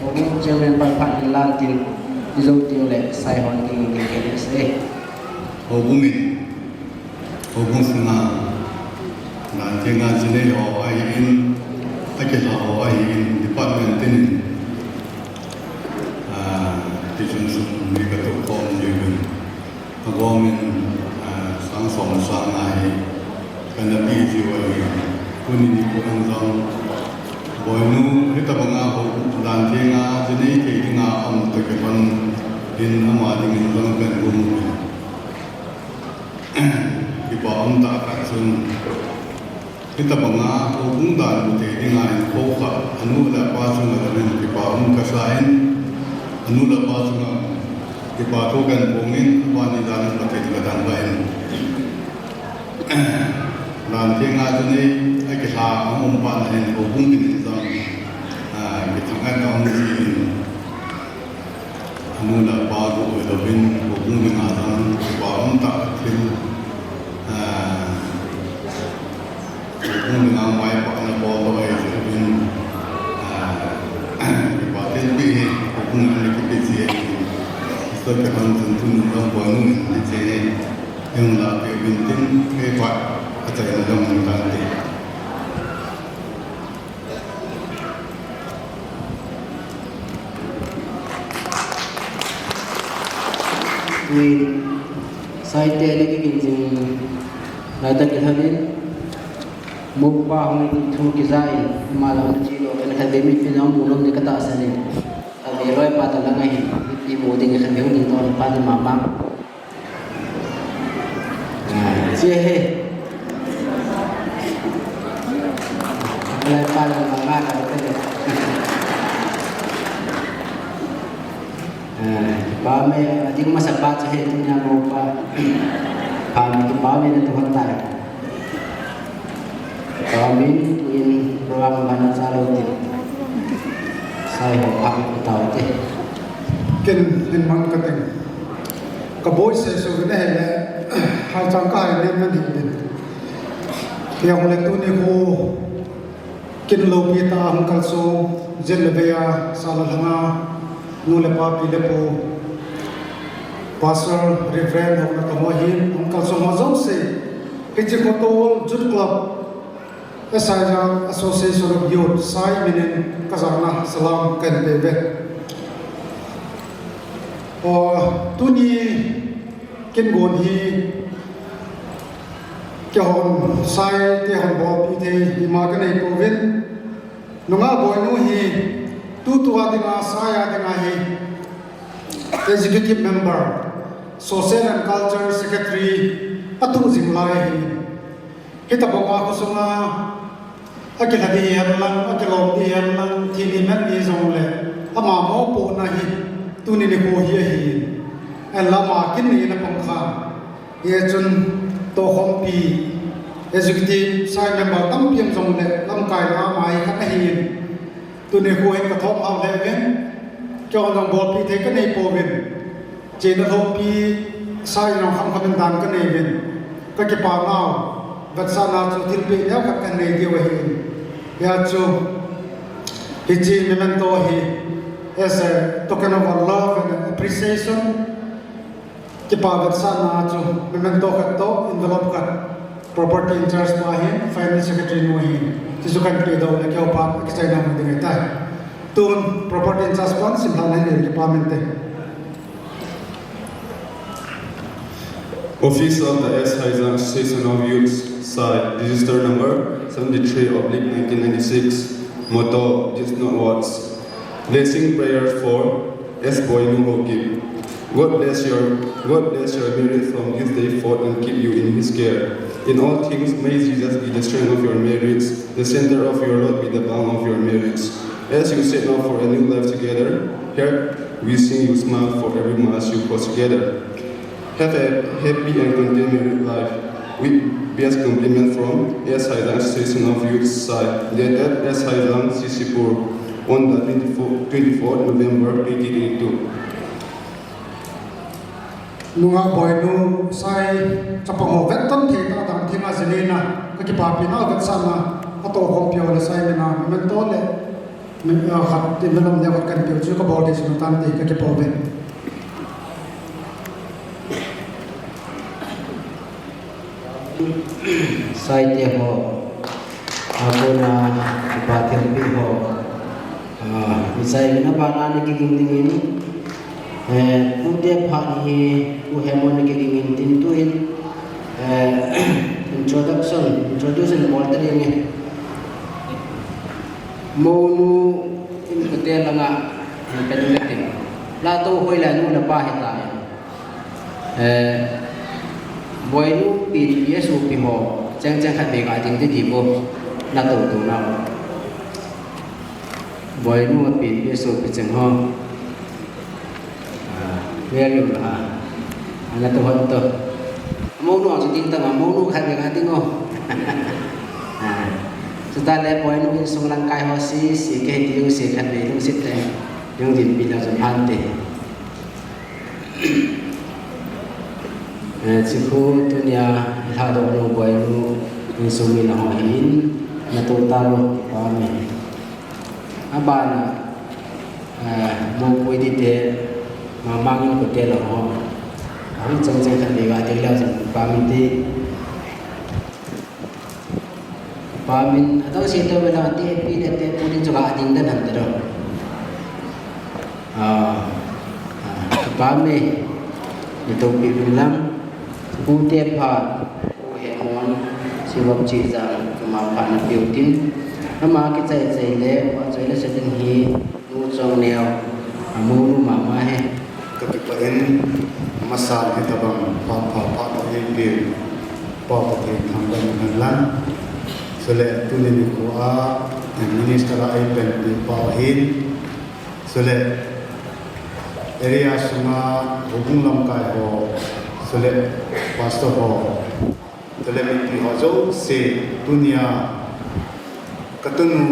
hubung chairman pan lan tin izong ting le sai hon king king se Hubungin, hubung senang. Nanti ngaji ni awalin, akhir awalin department ini. Dijunjung di ketua kom juga. Agomin sang som sang ai, kerana biji wali. Kuni di kurang sang. Boynu kita mengaku nanti ngaji ni kita ngam terkepan din amat ingin melakukan umum. Kita tak akan kita mengaku undang untuk dengan kau anu dapat dengan kita kasain anu dapat kita tukan pungin wanita seperti itu tambahin. Nanti ngaji ni kita umpan dengan hubung ini sama kita kan orang ini anu dapat dengan hubung dengan kita tak kecil. Hubung dengan mai pak nak bawa bawa itu pun dipakai lebih hubung dengan kita sih. Setelah kita tentu orang bangun di sini yang nak penting hebat acara dalam nanti. ni sai te ni ki jing na ta ki thanin mukpa hong ki thu ki zai ma la chi lo kan kha demi fi nam mulom ni kata asane a ve roi pa ta la ngai ti mo ding kha me ni ton pa ni ma ma che he la pa la ma ma la ta ba me ding masa ba che he nya mo pa ki ba me na to hatta kami in ruang bana salo ti sai ho pa tao ti ken len mang ka teng ka boy se so ne le hai chang ka ne man di din ya mo le tu ni ho ken lo pi ta hum kal so jen le ya sala langa nu le pa pi le po pastor reverend ho na ka mo hin hum kal so ma zong se ke je ko to jut club Assaja Association of Youth Sai Minin Kazana Salam Kan Bebe Tuni Kin Gon Hi Kehon Sai Tehon Bob Ite Himagane Provin Nunga Boynu Hi Tutua Dinga Saya Dinga Hi Executive Member Social and Culture Secretary Atu Zimlai Hi Kita bawa kusuma akil hadi hamlan akil omdi hamlan tini man ni zongle ama mo po na hi tuni ni ko hi hi alama kin ni na pangkha ye chun to hompi executive sai member tam piam zongle lam kai la mai ka hi tuni ko hi ka thom au le ven cho nong bo pi the ka nei po ven che na hompi sai nong kham kham dan ka nei ven ka ke pa nau vật sa na chu til pe ya ka kan nei dia hi ya chu hi ji memento hi as a token of love and appreciation ki pa vật sa na chu memento ka to envelope ka property in charge pa hi finance secretary no hi ti chu kan pe do le ka pa ki chai na mo ding ta tun property in charge pa sim na nei department Office of the S. Haizang Association of Youth Side, register number 73/1996, motto, just not words. Blessing prayer for S. Boy Nuhoki. God bless your marriage from this day forth and keep you in His care. In all things, may Jesus be the strength of your marriage, the center of your Lord be the balm of your marriage. As you set out for a new life together, here we sing you smile for every mass you put together. Have a happy and content married life. With best compliment from S. Haizang Association of Youth Side, dated S. Haizang Sisipur on the 24th November 1882. Nunga boy nu sai chapango vetan the ta dam thina zelena ka ki pa pina vet sana ato kompio le sai mena mentole mình khát thì mình làm nhau cần biểu chưa có bỏ để chúng ta để cái bỏ về sai te ho abuna ba te bi ho misai na ba na ni king dingin ku te pha ni ku hemon ki dingin tin tu in introduction mo ta ni monu in ko te langa ka ni te la to hoi la nu la pa he ta boy nu pi yesu pi ho chang chang khat be ga ding ti bo na to na boy nu pi yesu pi chang ho ve lu ha ana to hon to mo nu ang tin ta mo nu khat be ga ding ho ta le boy nu in sung lang kai ho si ke ti u si khat be lu sit te yung din pi la jam han te Cikgu dunia hado no boy nu insumi na hoin na totalo pame abana mo poi di te mamang ko te lo ho ang chang chang khan le ga te la jam pame te pamin atau si to bela te pi de te pudin juga ding dan han te do pame itu pi bilang ku te pha ku he mon si wap chi jang ma pha na piu tin ama ki chai chai le wa chai le sedin hi nu chong neo amu nu ma ma he ka ki pa en masal he tabang pa he bi pa te thang ban nan lan sele tu ni ko a minister ai pen bi pa hin sele area suma hubung lam kai ho sele pastor ho sele mi ho zo se dunia katunu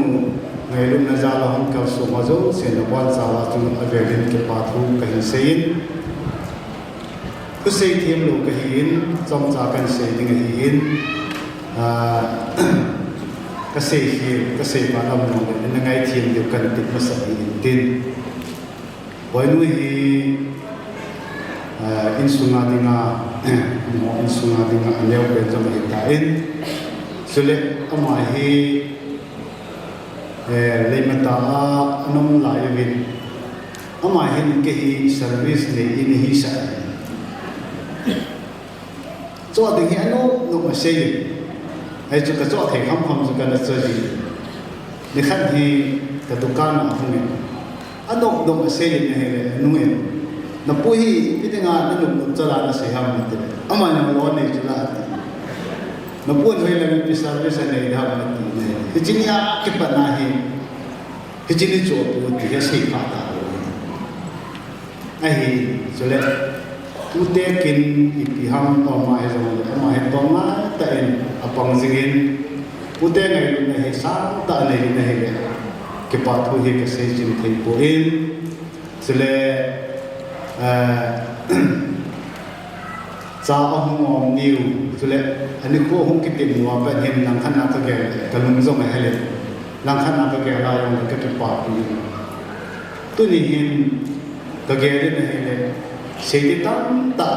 ngai lum na jala hon ka so ma zo se na wan sala tu avelin ke pathu kai sein ku sei thiam lo ka hin chom cha kan sei ding hin ka sei hi ka sei ba lam no na ngai thiam de kan tik ma sa hin tin boy nu hi insunga dinga mo insunga dinga leo pe jam hi ta in sule ama hi le mata anom la yevin ama hin ke hi service le in hi sa cho ding hi ano no ma sei ai chu ka cho thei kham kham chu ka na cha ji ni khan hi ka dukan a hung adok dom sei ne he nu e na puhi pitinga na nu chala na se ham ni te ama na lo ne chula ti na puan hoi la mi service ne da ma ti ne hijinia ki pa na hi hijini cho pu ti he sei pa ta ai hi chule tu te kin ipi ham o ma he zo ma he to ma ta en apang zingin pu te ngai ne he sa ta ne ne he ke pa thu hi ke sei jin thei po in chule cha ahum niu chule ani ko hum ki tin wa pa hem lang khan na ka ge kalung zo ma hele lang khan na ka ge la yong ka ke pa pi tu ni hin ka ge de ne hele sei ti tam ta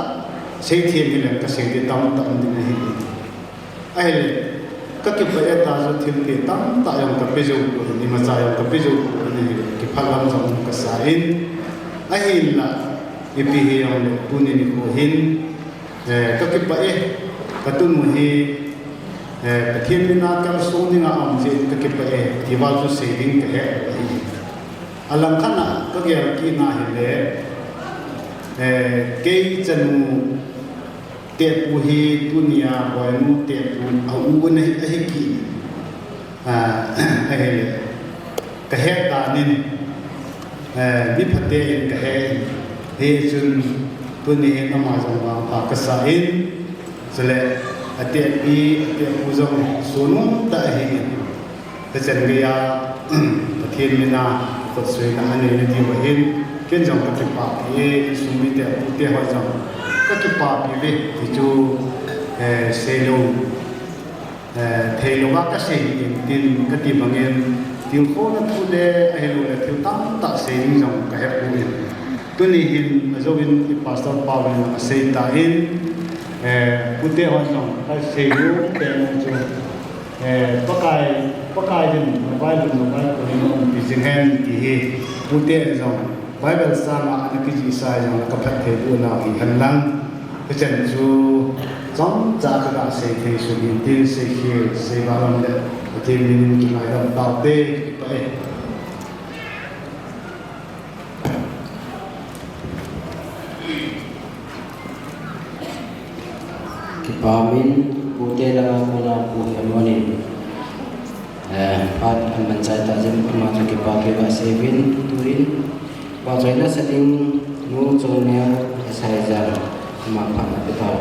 sei thiem ni le ka sei ti tam ta ni ne hi ai le ka ke pa ya ta zo thim ti tam ta yong ka pe zo ni ma cha yong ka pe zo ni ki phalam zo ka sa in ai la ipi hi yong tu ni ko hin ka ke pa ka tu mu hi ka thiem ni na ka so ni nga am je ka ke pa ti wa zo saving ka he alam khana ka ge ki na hi le ke chanu te pu hi dunia wa nu te pu au u ne hi ki ai le ka he ta nin bi phate in ka he chun tu ni na ma jong ba pa ka sa in sele ate pi ate pu jong sunu ta hi ta chen ge ya pathian mi na ko sui na ane ni di wa hin ken jong ka ki pa pi su mi te pu te ho jong ka ki pa pi ve ti chu se lo thei lo ba ka se in tin ka ti bangem ti tiếng khô nó thu đê ai luôn là thiếu tăng tạ xây dựng dòng cái hẹp của mình tôi nghĩ hình ở dấu bên cái pastor Paul là xây ta in cụ thể hơn dòng cái xây dựng cái bắc cái trên Bible của mình thì riêng hen thì cụ thể dòng Bible sang là cái gì sai dòng là các thế của nào thì hành lang cái chân chú giống cha cái là xây thì sự hiện tin xây khi xây vào lòng đấy thì mình lại làm tạo tê vậy Kipamin putih lah guna putih amonin. Pat aman saya tajam masuk kipamin basevin turin. Pasal setting nu zonya saya jar makan apa tahu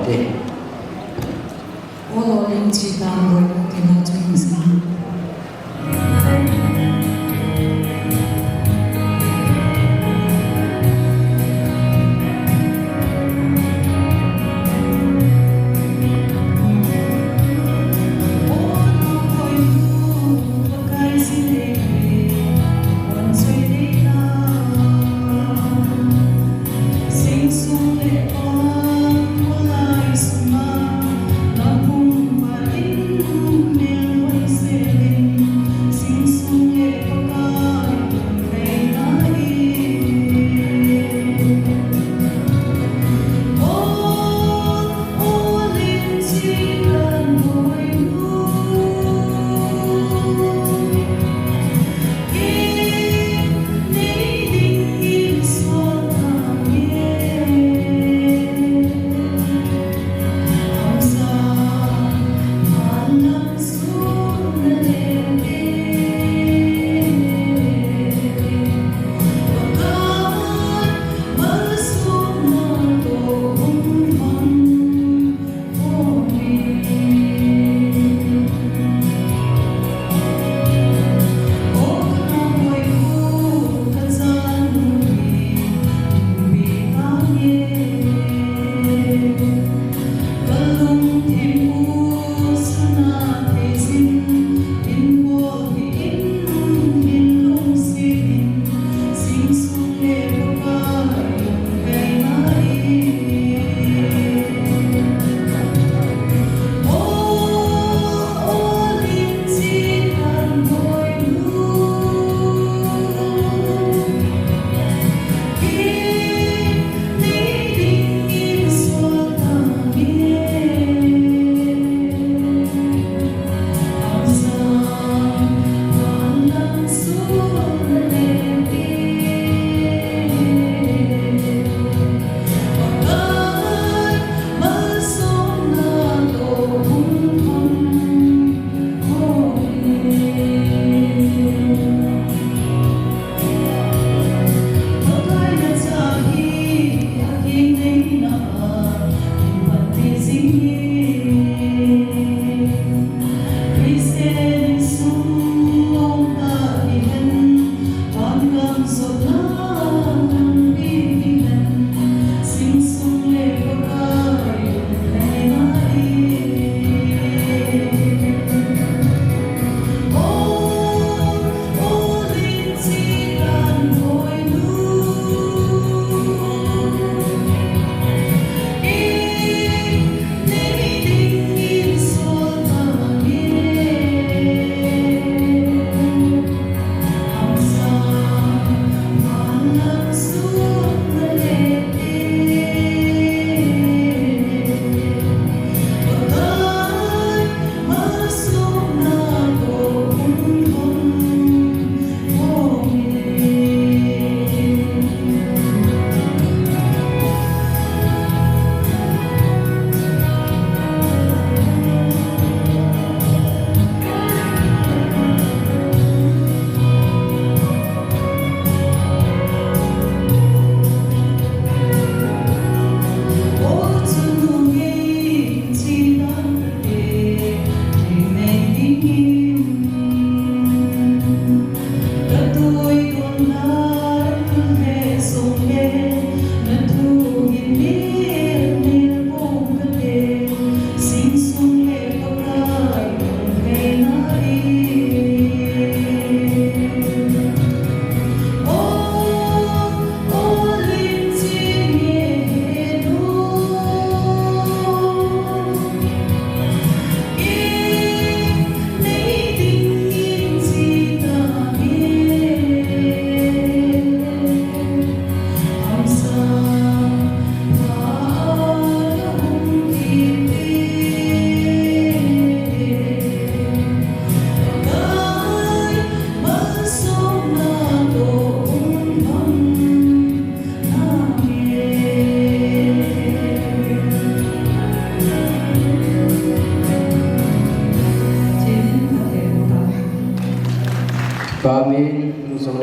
Olo yang cita buat kita cuma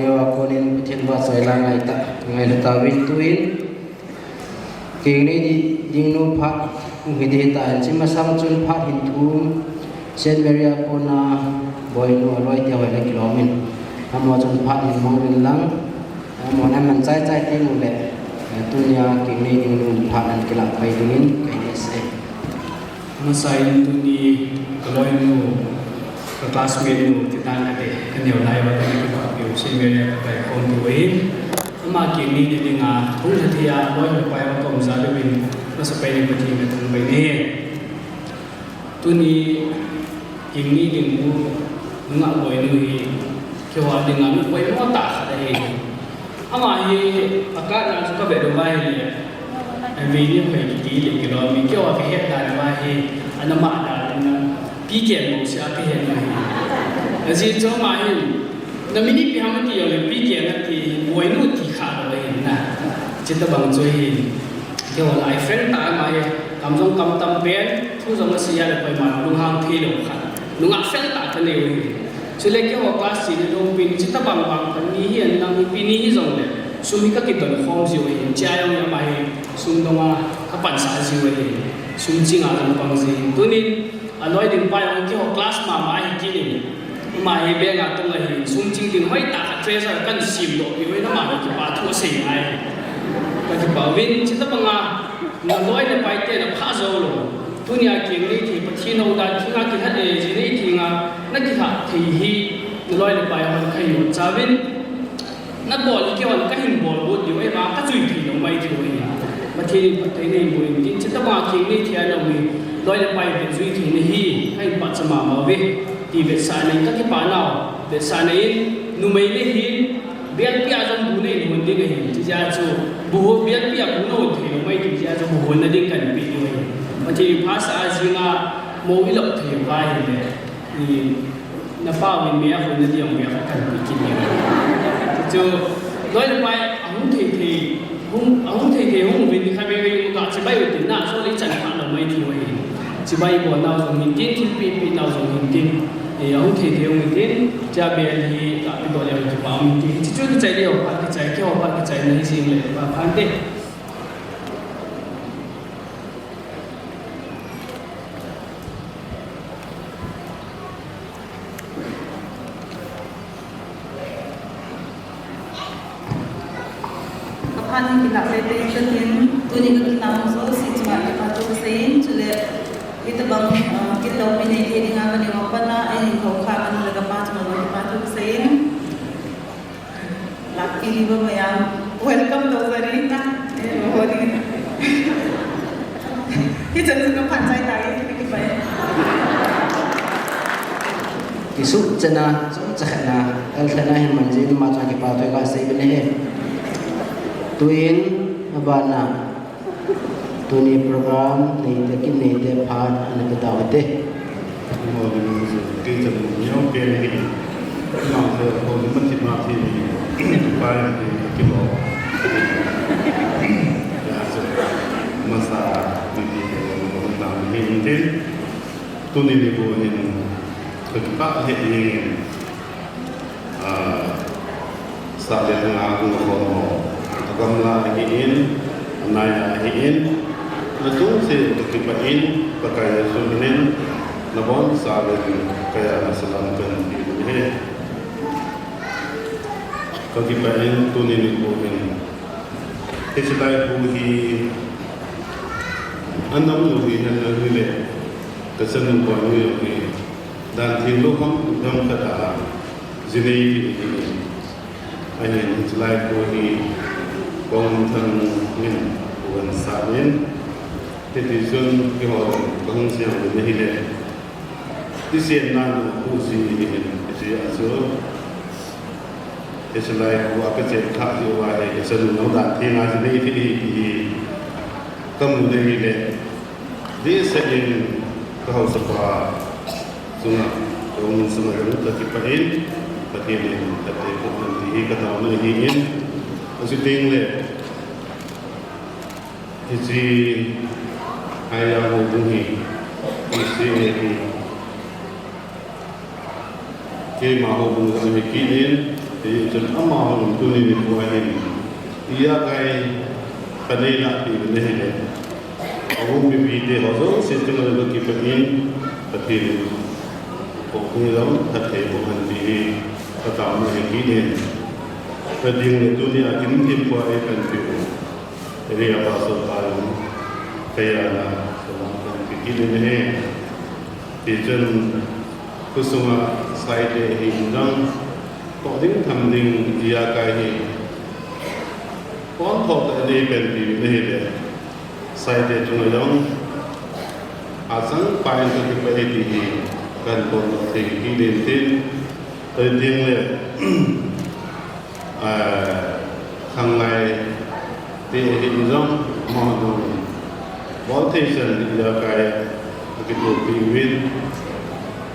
newa konin pithin wa soila ngai ta ngai luta win tuin king ni ding no phat ngidi ta chima sam chun phat hin thum Saint Maria Pona boy no loi tia wai la kilomin amo chun phat hin mong rin lang amo na man chai chai ti mu le tunya king ni ding no phat an kila pai dingin kai ni se masai tu ni kalau itu ke classmate itu kita nanti kenal lagi waktu itu kalau senior kita kontuin sama kini di tengah pun setia boleh supaya waktu misalnya bin masa pengen pergi ke tempat ini tu ni kini dengan nggak boleh ni kau dengan boleh mau tak ada ini ama ini agak nak suka berdoa ini vì như vậy kỹ lệ cái đó mình kêu là cái hiện đại mà thì anh mà đã bí kiện một số cái hiện này là gì cho mà thì nó mình đi làm cái gì bí kiện thì mỗi nút thì khác rồi nè chỉ ta bằng chơi kêu là lại phép tại mà cầm trong cầm tâm bén thu trong cái gì là phải mà đúng hàng thi được khác đúng áp phép tại cái này cho nên kêu là class gì đâu mình chỉ ta bằng cái ní hiện năng bí ní rồi đấy sumi ka kiton khom jiu hin chai yang mai sum donga ka pan sa jiu hin sum jinga dong pang ji tunin aloi ding pai ang ki ho class ma mai ki ni ma he be nga tong la hin sum jing ding hoi ta treasure kan sim do bi we na ma ki pa thu sei ai ka ki ba win chi ta panga na loi na pai te na pha zo lo tunia ki ni ki pa thi no da ki nga ki ha e ji ni ki nga na ki ha thi hi loi na pai ang khai yo cha winนักบอลที่วันก็เห็นบอลบดอยู่ไอ้บ้าก็จุยถีลงไปที่วันนี้มาที่ในมวยกินชิตมาเคียงนี่ที่เรามีลอยไปเป็นจุยถีในฮีให้ปัจจมามาเวทีเวสานในก็ที่ป่าเราเวสานในนุ่มในฮีเบียนพิอาจจะบุญในหุ่นดิ้งเห็นที่จะจูบุหเบียนพิอาบุญโน่ถีลงไปที่จะจูบุหนั่นดิ้งกันปีด้วยมาที่ภาษาจีนโมวิลล์ถีไปเลยนี่นับป้าวินเมียคนนั้นยังเมียกันปีกินอยู่就nói là vậy ông thì ông mình khai về cả chỉ bay về tỉnh nào số lấy chẳng hạn là mấy thì vậy chỉ bay của nào dùng hình tin thì bị nào dùng hình tin thì ông thì ông tin cha bè thì cả cái đồ này thì bảo mình thì chỉ chút chạy đi học cái chạy kia học cái chạy này gì này và phán thế Kan kita beli tenin, tu ni kita masuk si cuma kita tu sein, jadi kita bang kita opini dia dengan apa ni apa na, ini kau kan lega pas malu kita tu sein. Laki ni bawa yang welcome tu seri na, hari ni. Kita juga pancai lagi kita bayar. Kisut cina, cakna, elthana hin manjin macam kita tu yang saya beli. Tuin abana tuni program ni tekin ni te phat an ka dawate mo ni ke jam nyo pe ni na se ko ni man ti ma ti ni pa ni ki mo ya se masa ni ni na ni ni tuni ni bo ni ko pa he ni sa le na ku ko gamla hiin naya hiin latung se tukipain pakai suminen nabon saben kaya masalam kan ini kakipain tunin kuhin isilai buhi anam nuhi nanile kasanung ko nuhi dan tinluham dam kada zinei ayin isilai buhi con thân nhân quần xã nhân thì xuân cái họ không xem được như thế đi xem nan khu gì thì ở giữa thì lại qua cái chuyện khác thì qua đây cái sân nó đặt thì là gì đây thì cầm đây này đi sẽ đến cái hậu sập vào xuống là ông xem là cái cái phải cái này cái cũng thì cái nào nó như thế Kasi tinggal, isi ayah hubungi, isi ini, kema hubungi kami kini, thì chúng âm màu hồng tu ni của anh ia cái phần này là thì vấn đề này ông bị để họ giống system là được kịp in thì cũng giống thật thể của mình thì các tạo nên kỹ năng và điều này tu ni akin kim qua ai phần biểu thì apa soal kayak kỹ năng này thì chân kusuma side hình dáng có những thằng đình gì cái gì con thọ tại đây bên bị này để side chúng nó asang paling ke di kan pondok tinggi dentin terding le hàng ngày thì hình dung mong có thể sinh ra cái bộ phim viên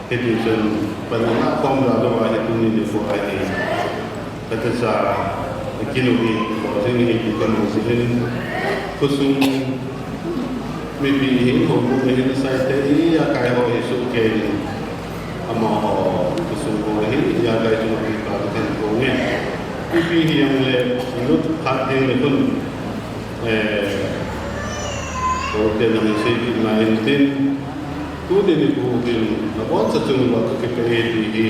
cái điều sinh phần nào không ra đâu ai cũng như thế của ai thì tất cả cái nội dung có thể hình thành một sự liên kết xung maybe hình hồn của mình sai thế cái họ hệ số cái mà họ xung quanh hình cái chúng ta phải thành công nhé maybe yang le lúc phát hiện là cũng có thể là mình sẽ bị lại tin tu đến đi của mình là बहुत rất chung là cái thì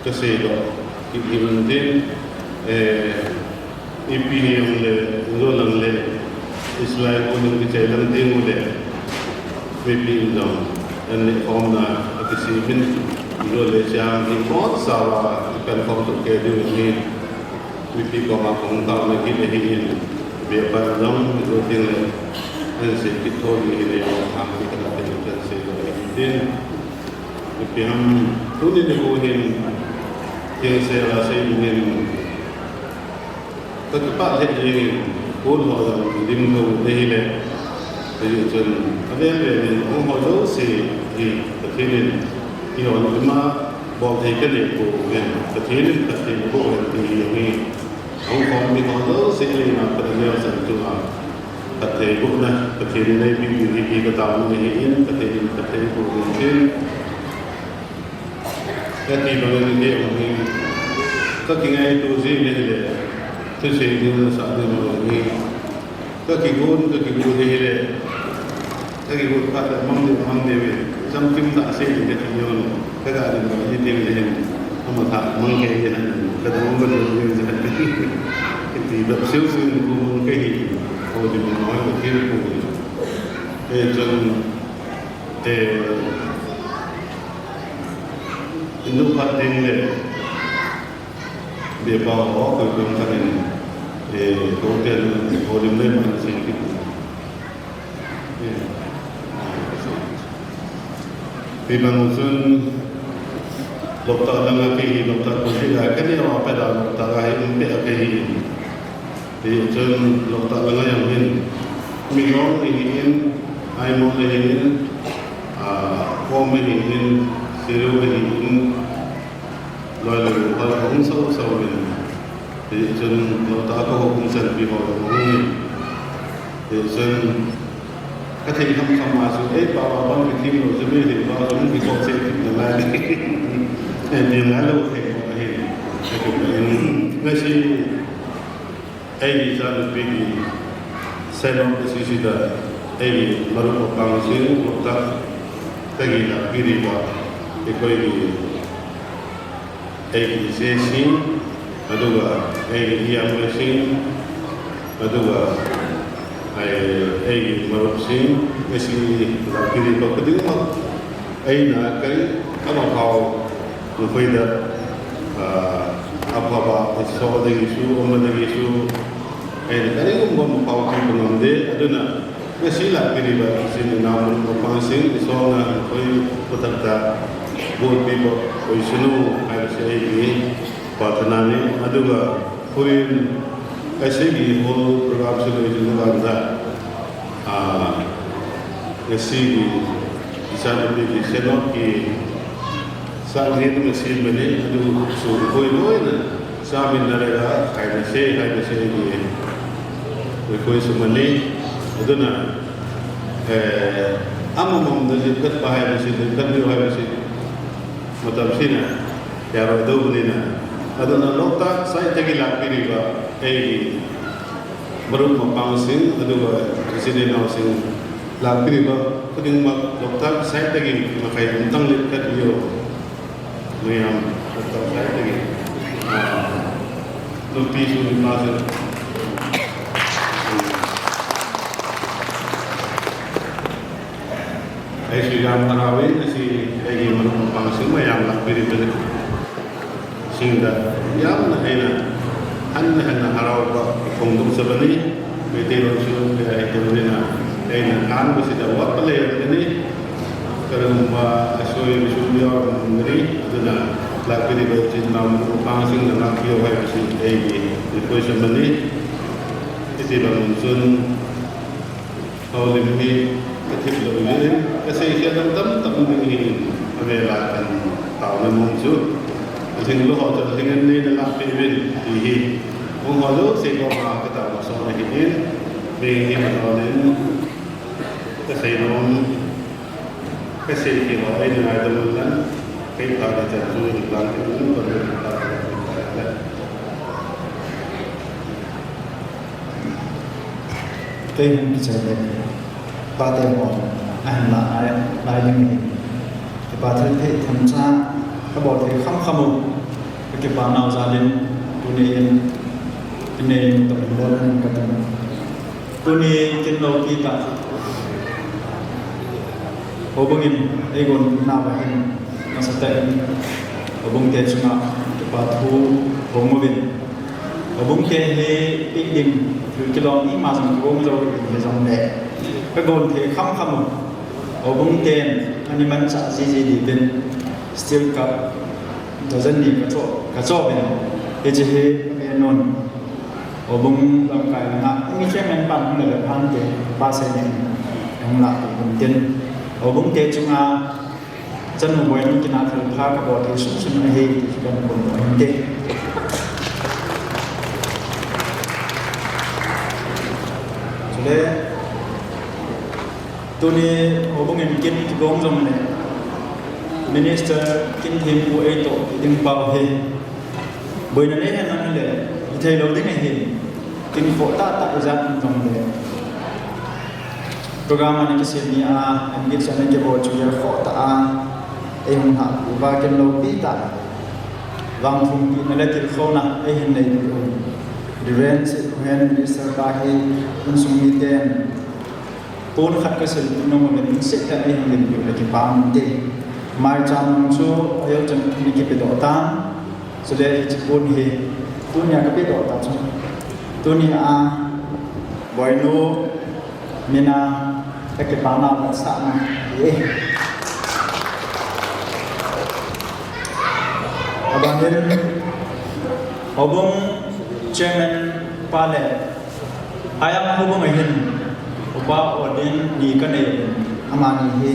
cái gì đó cái mình tin maybe yang le rồi lần le Islam pun kita dalam tengok dia, maybe dalam dan form na kesihatan dulu macam ni बहुत salah kan form tu ke dia ni, maybe kau makan tahu lagi ni biar dalam dulu tengok dan sedikit thodi ni ham kita nak tengok dan sedikit dan maybe ham tu ni boleh yang saya rasa ingin tetap jadi cốt họ là đêm cầu đây này bây giờ chân ở đây về ông họ đâu sẽ thì thế nên khi họ nói mà bỏ thấy cái này của mình thế nên thật thì của mình thì như ông còn mình họ đâu sẽ lên làm cái này sản xuất à thật thì của này thật thì đây bị cái tạo nên hiện thật thì của mình trên cái thì bằng cái này mình các cái ngày tu gì này là tôi sẽ đi ra xã hội mà đi các cái gôn đây là các cái gôn phát là mong đề về trong kim tạ xây dựng cái nhiều các gia đình có những điều gì không mà thà mong cái gì này cái đó vẫn là điều gì này thì đập siêu siêu của cái gì hồi thì mình nói một cái của để trong để lúc phát triển này để bảo họ cái công tác này để có tiền có điểm lên mà sinh cái thì bằng xuân lộc tạ đang cái gì lộc tạ cũng là cái này họ phải làm lộc tạ cái cũng để cái gì thì xuân lộc tạ là cái mình nói thì hiện ai muốn thì hiện con mình hiện zero thì hiện loài là loài không sâu mình thì chân nó ta có cũng dần bị họ cũng thì chân cái thing không mà sự ấy bao bao cái phim rồi chứ bây giờ bao giống cái con sẽ thì là nên là lâu thì cái cũng cái gì ấy đi ra được bị xem cái gì đó ấy mà nó có bằng sự một ta cái gì là cái gì đó cái coi gì ấy sẽ xin aduga ai yang mesin aduga ai marusin mesti lakiri ko kedua ai na kai kama kau lupaida apa apa so de isu om de isu ai dari ngom kau kan pengamde aduna mesti lakiri ba sin namun ko pansin so na koi putakta buat bibo koi sunu ai sei ni प्रार्थना ने अदुगा पूरी ऐसे ही वो प्रोग्राम से लोग जो बांधा ऐसी भी इसान भी सेनो की सामने तो मसीह बने अदु सो कोई लोग ना सामने नरेगा खाने से ये कोई सुमने अदुना अम्म दजित बाहर मसीह दजित भी बाहर मसीह मतलब सीना यार दो बने ना aduna lokta sai tagi lakpiriba ei baru mapangsin aduga resident housing lakpiriba kudingma lokta sai tagi makai untang likat iyo mayam lokta sai tagi lupi suni pasir ai sudah tarawih si lagi merupakan semua yang lakpiriba sehingga yang lainnya hanya harau untuk sebeli betul sudah itu lina lain kan bisa jawab pelai ini kerana asoi sudah memberi adalah lagi di bagian nama pangsing dan lagi orang si lagi itu sebeli itu bangun kalau ini kecil lebih kesehatan tetap begini adalah tahun muncul sehingga lo harus dengan ni dalam pilihan ini, orang lo sehingga orang kita masalah ini, begini masalah kesehatan, kesehatan ini ada bukan, kita ada jatuh di belakang itu berbeda. Cái hình trở về ba tên họ anh lại những thì ba thân thể tham gia các bộ thể không không cái bạn nào gia đình tôi nên tập luyện cái tâm tôi nên kiến lâu khi ta hồ bưng in ai còn nào vậy nó sẽ tệ hồ bưng tệ chúng ta cái bạn thu hồ mưa bình hồ bưng tệ hay bị đình từ cái lòng ý mà rằng hồ bưng rồi thì dòng đẹp cái còn thể không không hồ bưng tiền anh em ăn啥gì đi bên still cup dozen ni kaco ben ejehe enon obung lam kai na mi chairman pan le pan te ba se ni ang la bung ten obung te chunga chan mo boy ni kina thal pha ka bo te su su na he kan bung boy te chule tu ni obung en kin gong jom ne Minister kinh thêm của ấy tổ đừng bảo hệ bởi nên đấy là nó để thầy lâu đến ngày hiện kinh phổ ta tại ra trong đề program này cái xem ni anh biết rằng cái bộ chủ yếu phổ ta em học và cái lâu bí ta vang phùng bị nó lấy tiền khâu na ấy hiện nay Diren sẽ quen Minister Bahi unsung miten pun khát cái sự nông nghiệp sẽ là ấy hiện nay là cái bám tê mai chăm chú ayo chăm đi cái bể tan, rồi để chụp hi, tu nhà cái bể tan chung, tu nhà boy nu, mina cái bàn nào là sẵn, abang ni, obong chairman pale, ayam obong ahin, oba odin ni kan ni, amani hi.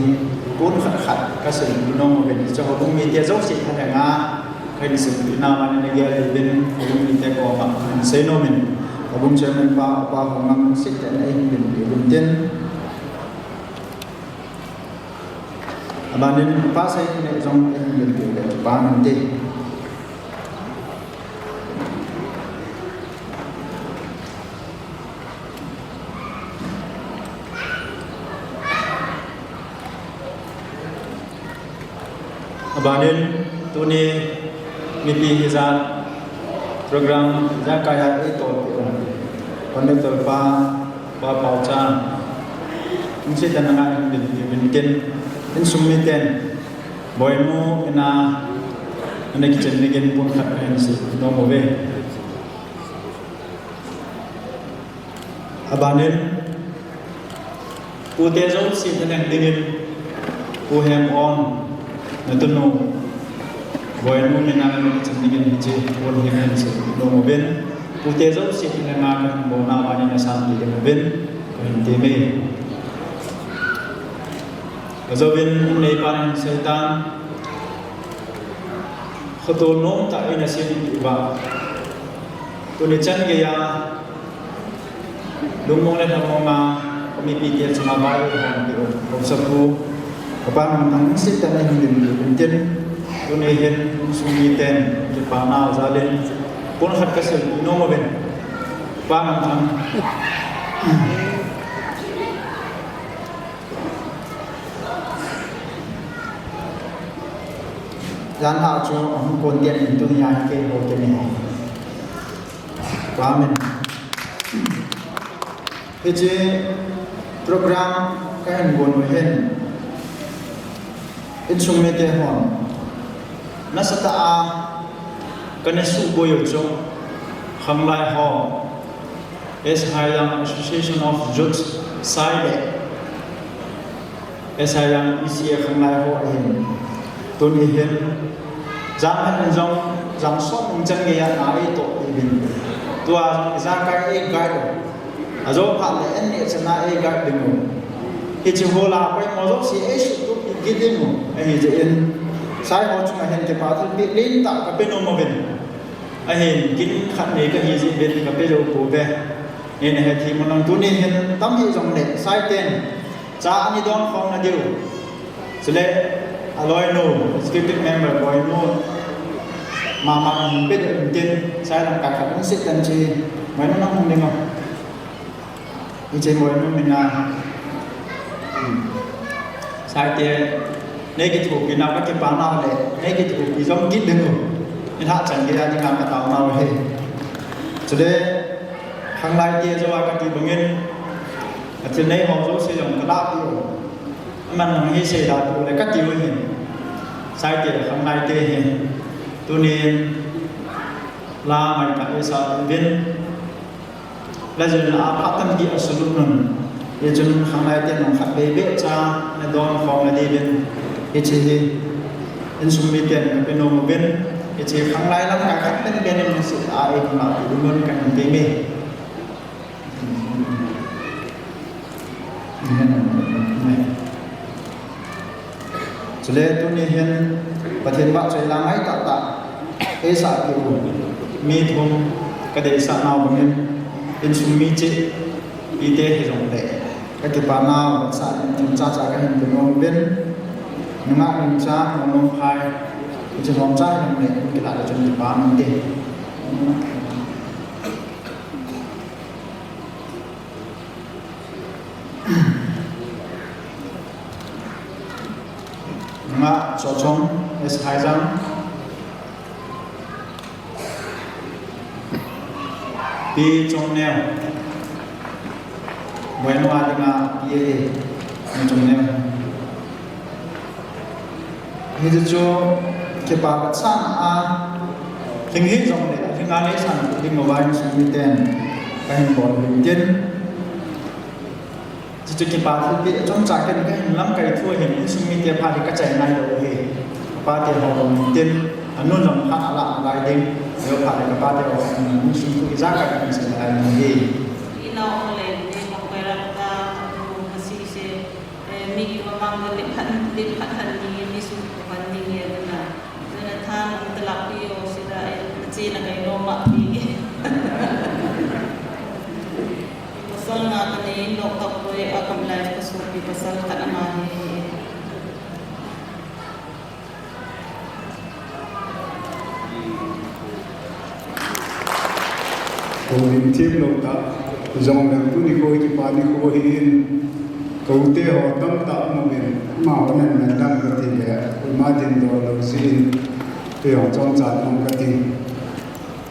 Pun khát các sự nông về cho họ cũngมีเจ้าสิท่านอย่างง่าใครสิ่งนามันในเรื่องเป็นผมมีแต่ก่อมาเซโนมินผมเชื่อมันป้าของมันสิ่งแต่ในเป็นบุญเจนบางทีป้าใช้ในจงเป็นเกี่ยวกับป้ามันเจBadan tu ni mimpi hizat program jakaya itu pandai terpa paucan mesti jangan bikin insumiten boymu ina kitchen begin pun khat si no move abanin utezon si tenang dingin uhem on Natuno, boy nu ni na ni cendingin hije pon himen se no moben putezo si pinamakan bona mani na santi de moben intime azobin nei pan setan khotonom ta ina sin ba tu ni chan ge ya lumong na ma pamipigil sa mga bayo ng sapu kapag ang sit na hindi din tu ni hen sumi ten ki pa na za len pon khat ka sel no mo ben pa nam tham gian hạ cho ông con tiền tu nhà cái bộ cái này quá mình cái program cái hành nguồn của hen instrument cái hòn nó sẽ ta cái này sụp bồi cho hàng lại họ Highland Association of Judges sai lệ Highland ICA hàng lại họ hen tôi nghĩ hiện giang hành dòng giang sót những chân nghề nói tổ thì mình tôi giang cái ấy cái rồi rồi bạn lại anh ấy sẽ nói ấy cái đừng ngủ thì chỉ hồ là quay mò dốc xí ấy sự tốt thì cái đừng ngủ anh thì yên sai họ chúng là hiện cái bảo thì bị lên tạo cái bên ông mà mình anh hiện kín khăn này cái gì bên cái bên đầu cổ về nên là thì một lần tôi nên hiện tấm hệ dòng để sai tiền cha anh ấy đón không là điều sẽ lệ alloy no executive member boy no mà biết được tiền sai làm cả khả năng sit lên chi mấy nó không đi không đi chơi boy no mình là sai tiền này cái thủ cái nào cái bán nào để này cái thủ cái giống kít đừng rồi nên hạ chẳng cái ra đi làm cái tàu nào hết cho nên hàng lai tiền cho các cái bằng nhân ở trên đây họ dấu xây dựng cái đạo điềuมันไม่ใช่ดาวตัวเลยก็ติวเห็นสายเตะข้างในเตะเห็นตัวนี้ลาไม่กับไอ้สาวเวียนแล้วจนอาภัพตั้งกี่อสรุปนั่นเดี๋ยวจนข้างในเตะน้องขัดเบะจ้าในดอนฟองในดีเป็นเอชีอินสุมิเตนเป็นโนมเบนเอชีข้างในร่างกายขัดเป็นเบนมันสุดอาเอกมาดูมันกันเตะเมย์cho nên tôi nghĩ hiện và thiên bạc sẽ làm hay tạo tạo cái xã kiểu mi thôn cái đề xã nào của mình in sum mi chế y tế thì rộng rãi cái kiểu bà nào xã chúng ta cái hình của nó bên nhưng mà mình cha nó khai chỉ lòng cha rộng rãi cái là cho mình bà mình tiền mà cho trong Highland đi trong neo mới nói đi mà ye trong neo thì cho cái bà bắt sang hình hình trong này hình anh ấy sang đi mà vai sang đi tên cái hình bò hình tên chỉ cái bà thì bị trong trái cái hình lắm cái thua hình sung mi tiệp thì cái chạy này rồi thì bà tiệp họ tiền nôn lòng hạ lạ lại đi nếu phải cái bà tiệp họ sung cái giá cả cái sự là gì nó lên để không phải là ta cái gì sẽ mình mà mang cái lịch hành hành gì mình sung cái hành gì vậy là nên than tự lập đi rồi sẽ là chỉ là cái nôm ạ đi pasal nga kanin doktor ko ay akam life kasuki pasal kanamahi Mình thêm lâu ta dòng đằng tu đi coi cái pani coi hin cầu tế họ tâm tạo mà mình mạo nên mình đang cái gì vậy mà tin đó là xin để họ trong giải phong cái gì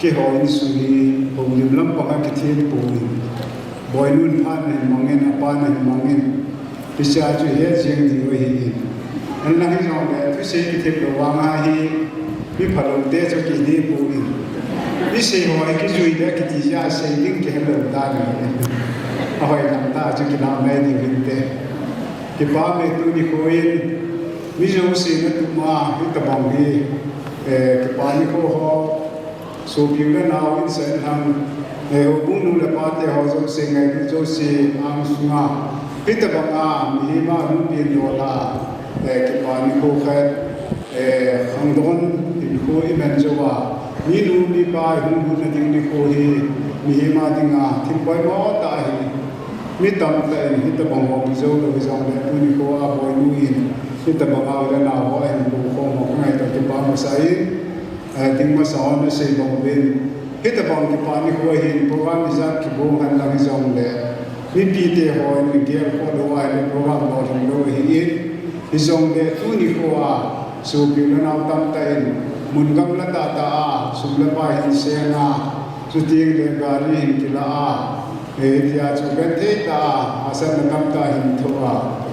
cái họ in suy hồng liêm lắm bằng cái thiên bùi bồi nun phan này mong nghe apa này mong nghe bây giờ chú hết riêng thì với hi nên là cái dòng này cứ xây cái thêm đồ vàng hi bị phật đầu tế cho cái gì bùi vì xây hỏi cái duy đó cái gì ra xây những cái lâu ta này hỏi làm ta cho cái làm này thì mình thế cái ba mẹ tôi đi coi ví dụ xây nó tụi mà cái tập bằng đi cái ba này có họ số phiếu nó nào in sẽ làm để họ bung nụ là ba thế họ dùng xây ngày cái chỗ xây ăn xuống cái tập bằng mình mà muốn biến đổi là cái ba này có cái hàng đón thì có im ăn cho mi nu mi pai hun hun na ding ni ko hi mi hi ma dinga thim pai mo ta hi mi tam ta hi ta bang bang zo lo zong le tu ni ko a boy nu in kita mengalir nawa yang bukan mengenai terjebak masai ting masalah nasi bangun kita bangun kipani kuahin program izat kibungan lagi jong le mimpi teh hoi mimpi ko doa le program lo jong lo hin izong le tu ni kuah subilan autam tain mungam la ta sumla pa hin sena suting le gari hin kila dia juga kita asal nakam ta hin thua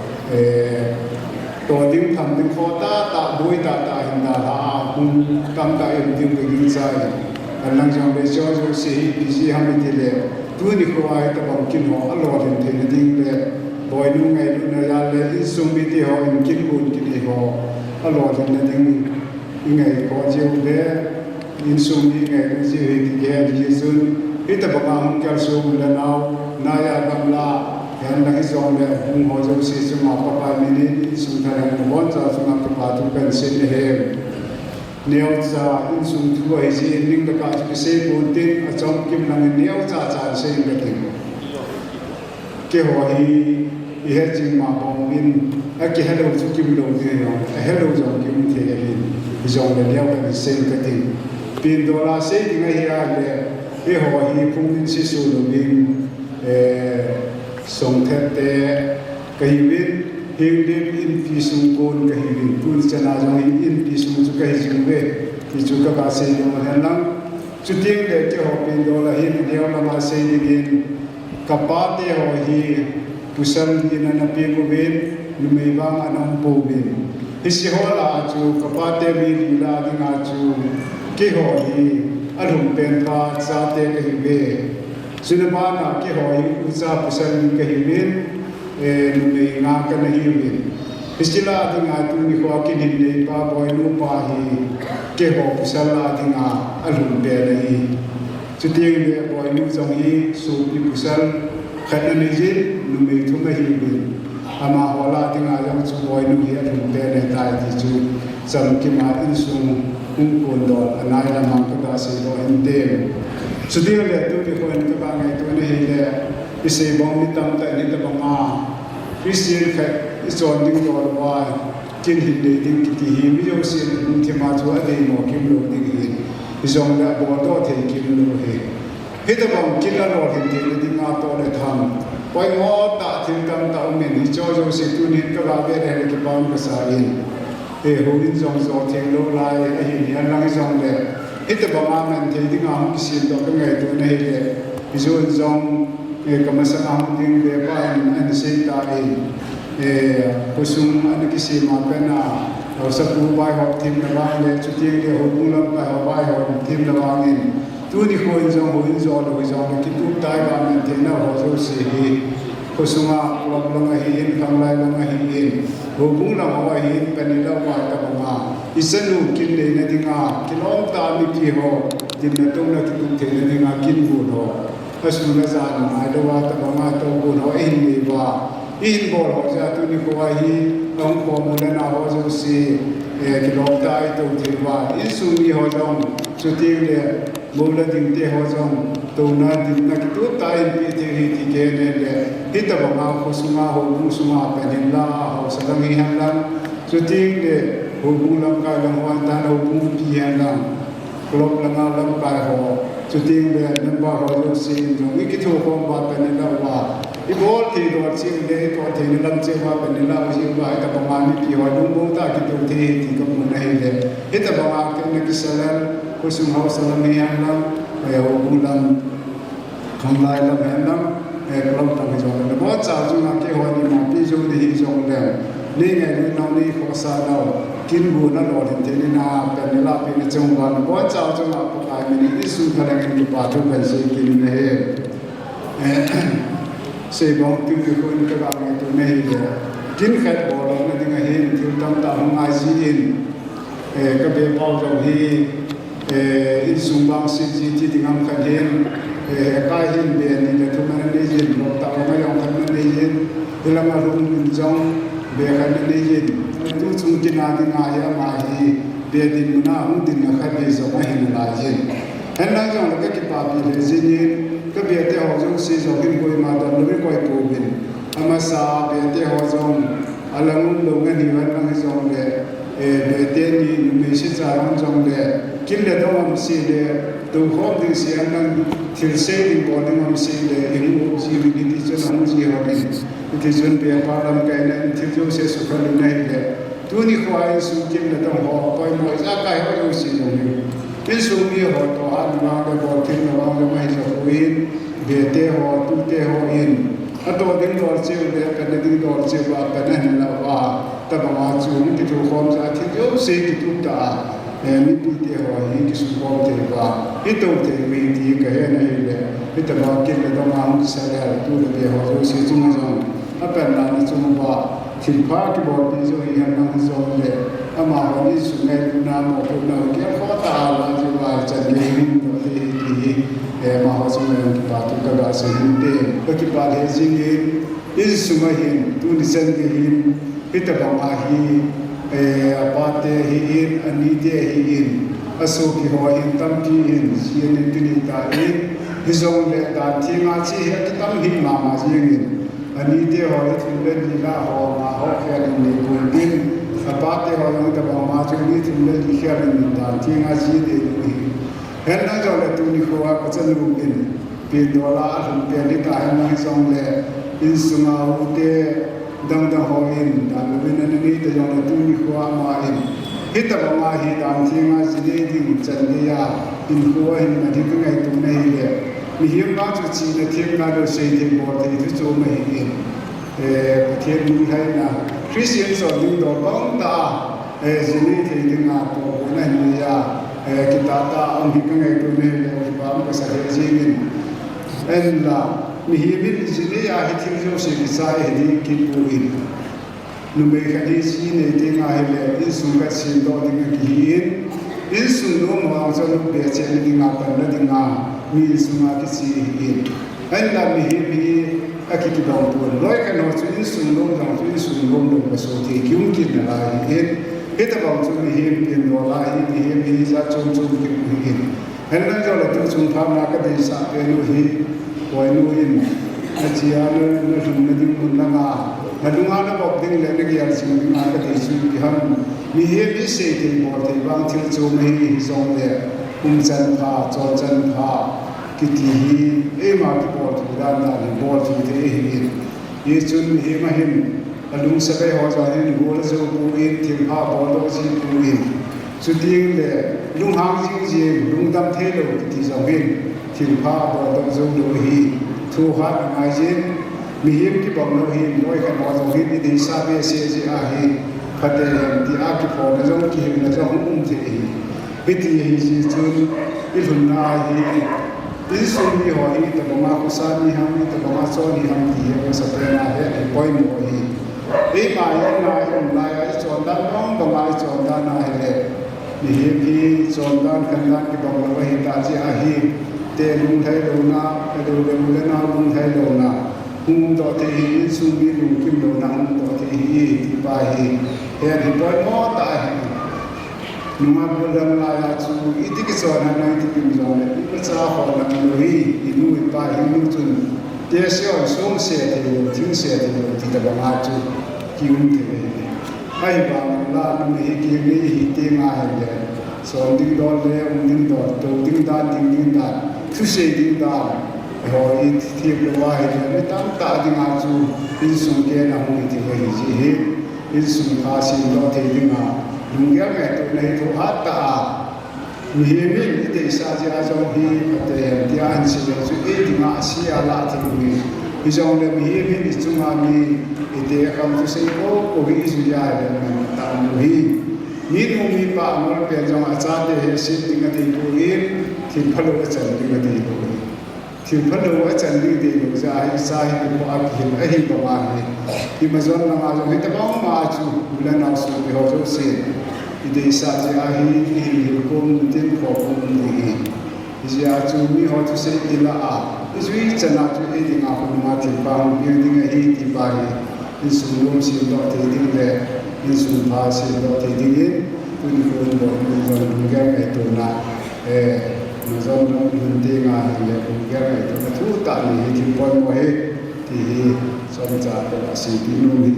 ตัวดิ้งทำดิ้งโคตาตาบุยตาหินดาลาคุณกำตาเอ็มดิ้งไปกินใจอันนั้นจังเป็นช่วงสี่ปีสี่ห้าปีที่แล้วตัวนี้เขาไอ้ตะบังกินหัวอร่อยถึงเทนดิ้งเลยบ่อยนุ่งไงนุ่งเนื้อเลยอินซุ่มบิที่หัวอินกินบุญกินหัวอร่อยถึงดิ้งยังไงขอเจ้าเด้อินซุ่มยังไงนุ่งเสียที่แก่ที่สุดที่ตะบังหุ่นแก้วซุ่มแล้วนาวนายกำลาyang lagi zong le hung ho zo si suma papa mini sum thara bon cha suma papa tu pension he neo cha in sum thu ai ji ning da ka ji se bon tin a chom kim lang neo cha cha se ing da tin ke ho hi i her jing ma bong min a ki hello chu kim lo de yo a hello zo kim the hi zong le neo ka se ing da tin pin do la se ing ai ya le e ho hi phung min si su lo bin song thep te kahibin hingdim in pisung kon kahibin pul chana jong in pisung chu kahi jing ve ki chu ka ba se no hanlang chu ting le te ho pin do la hin deu la ma se digin kapa te ho hi pusal din na pi ko bin lumei bang anam po bin hisi ho la chu kapa te mi la ding a chu ki ho hi alum pen pa cha te kahi ve Sunabana ke hoi uza pusan ke himin numi nga ka na himin istila ating atu ni ko akin hindi pa boy lupa hi ke ho pusala ating alum be na hi suting be boy nu zong hi su pi pusal khat na ni numi thum na himin ama hola ating ayam su boy nu hi alum be na tai ti chu sam ki ma in sum kon do anai la mang ka se do inde sudah le tu di koin ke bang itu ni le isi bang ni tam ta ni ta bang Christian ka ison ding do wa kin hindi ding ki hi mi jo sin ni ke ma chu ade mo kim lo ding hi ison da bo to the kim lo he he ta bang kin la lo hin ding ding ma to le tham poi ngo ta thim tam ta me ni jo jo si tu ni ka ba be le ke bang ka sa in e ho in jong zo thing lo lai a hi ni an lang jong le ita bama man thei ding am kisim do ka ngai tu nei le bizon zong e kamasa am ding be ba an se ta e kusum an kisim ma pena au sa pu bai ho tim na ba le chu ti le ho bu lam ba ho bai ho tim na ba ngin tu ni ko in zo lo ki tu tai ba man thei na ho zo se hi kusuma lom long a hi in kham lai long a hi in ho bu la ho a hi in pen la wa ta ba isanu kin le na dinga kilom ta mi ki ho din na tong na ki tu te na dinga kin bu ho asu na za na ai do wa ta ba ma to bu ho in ni ba in bo ho ja tu ni ko wa hi ong ko mo na na ho zo si kilom ta ai to te ba isu ni ho jong chu ti le mo la ding te ho jong to na din na ki tu ta in pi te ri ti ke ne le hi ta ba ma ko su ma ho bu su ma pe din la ho sa dang hi han lan chu ti le hubung lam ka lam wan ta hubung pian lam klop lam lam ka ho chuting le nam ba ho lo sin jo mi ki thu ko ba pe ne la wa i bol thi do sin le to thi ne lam che ba pe ne la ji ba ta ba ma ni pi ho dum bo ta ki tu thi ti ko mu nei le he ta ba ma ke ne ki salam ko sum ho salam ni an lam e hubung lam kham lai lam han lam e klop ta jo ne bo cha ju na ke ho ni ma pi jo ni hi jo le ni ne ni no ni ko sa dau kin bu na lo tin te ni na pe ni la pe ni chung ba na bo cha chu ma ko ai mi ni su ka le ni pa thu kan se kin ne he se bong tu ki ko ni ka ba ni tu ne he kin khat bo lo na ding he ni tu tam ta hong ai si in ka be bo jo hi in sum bang si ji ti ding am kha hen ka hin be ni le tu ma ni ji lo ta ma yong kha ni ji ila ma lu min jong be kha ni ji tu chung ki na ding a ya ma hi be din na hu din na kha ni zo ma hin la ji en na jong ka ki pa bi le ji ni ka be te ho jong si zo hin koi ma da lo koi ko bin ama sa be te ho jong alangun longan ni wan nang song le bete ni me se charang song le kin le dom si le tu khom ding si an thil se ding bo ding am si le in si ni ti chen hong si ho ni ti chen pe pa lam kai na thil jo se su khal nai le tu ni khwai su kin le dom ho poi mo sa kai ho yo si no ni tin su mi ho to an ma le bo tin no wa le mai so win bete ho tu te ho in ato ding dor che le ka ding dor che ba ka na la wa ta ba ma chu ti tu khom sa ti jo se ti tu ta mi pi te ho hi ki su khom te ba i to te wi ti ka he na hi le i ta ba ki le do ma mu sa le tu le be ho jo se chu ma jo a pa na ni chu ba ti pa ki bo ti jo hi han na zo le a ma ho ni su ngai na mo ko na ki kho ta la ji ba cha le ni no te ti ma ho su ngai ki pa tu ka ga se ni te ko ki pa le ji ni is su ma hin tu ni sen ge hin i ta ba ma hi apate hi in anite hi in aso ki ho in tam ki in si ni ti ni ta in hi zong le ta thi ma chi he ki tam hi ma ma ji in anite ho le thun le ni la ho ma ho khe ni ku din apate ho yang ta ba ma chi ni thun le ki khe ni ta thi ma chi de ni hen na jo le tu ni ho a ka chen lu in pi do la a thun pe ni ta hen na zong le in su ma u te dang dang ho in dan win na ni te jong tu ni khwa ma in hita ba ma hi dan thi ma si de ding chan de ya in khwa in na thi ngai tu nei le mi hi ma chu chi na thi na do sei de bo de thu chu mai in the ni hai na christian so ni do bang ta si ni thi ding na to na ni ya ki ta ta am hi ngai tu nei le ba ma sa he ji min en la mi hi min si ni ya hi thi jo se ki sa he ni ki pu in nu me ka ni si ne te nga he le in su ka si do ding ki in su no mo so no be che ni nga pa na ding nga mi su ma ki si in en la mi hi mi a ki ki dong pu loi ka no chu in su no dong chu in su no do ka so te ki un ki na la in he ta ba chu mi hi in do la hi mi sa chon chon ki in en la jo la tu chung pham na ka de sa pe no hi wai nu in a chia no no thum na ding mun na nga na dunga na bok ding le ne ya sing ding na ka de su ki han mi he mi se te bo te bang thil chu mai hi zong le chan pha cho chan pha ki ti hi e ma ki bo tu da na ni bo tu te hi ye chun mi he ma hin alung sa kai ho cha ni bo la zo pu in thil ha bo lo ji pu in chu ding le lung hang jing ji lung dam the lo ki ti zong in thil pha bo lo zo lo hi thu hat ngai jin mi him ki bang lo hi noi ka mo zo hi ni sa be se ji a hi phate ti a ki pho na jong ki him na jong ji hi biti hi ji chun i thun na hi in su ni ho hi ta ma ku sa ni ham ni ta ma so ni ham ti he sa pe na he ai poi mo hi e ma ya na ya ai chon dan dong ba ma chon dan na he le mi him hi chon dan kan dan ki bang lo hi ta ji a hi te lung thai lo na do le na lung thai lo na hung do te hi su mi lung kim lo na hung do te hi ti pa hi he hi poi mo ta hi numa bulan la ya chu iti ki so na ti ki mi zo le ni cha ho na lo hi inu i pa hi nu chun te se on song se te lo ting se te lo ti ta ba ma chu ki un te ai ba la nu hi ki ni hi te ma ha le so ding do le un ding do to ding da thu se ding da ho i ti lo wa hi le tam ta ding a chu in sung ke na hu ti ho hi ji hi in sung kha si do te ding a lung ya me to nei to ha ta mi hi mi ni te sa ji a zo hi te ti an si le chu e ti ma si a la ti mi hi zo le mi hi mi chu ma mi e te kam tu se ko hi ju ya le ta mu hi mi nu mi pa mo pe zo a cha de he si ti nga ti ko hi ti phalo a chan ti nga ti ko ti phalo a chan ti de lo za hi sa hi ko a ki a hi ba ma hi ti ma zo na ma zo hi ta ba ma chu la na su bi ho zo se ide sa ji a hi hi ko mu tin ko ko mu hi ji a chu mi ho tu se ti la a ji chana chu e ti nga ko ma ti pa mu bi ti nga hi ti pa hi in su lom si do te ding le in su pa si do te ding in tu ni ko do ni zo ni ga me to na na zo no ni te nga hi le ko ga me to tu ta ni ti po mo he ti hi so cha ko si ti no ni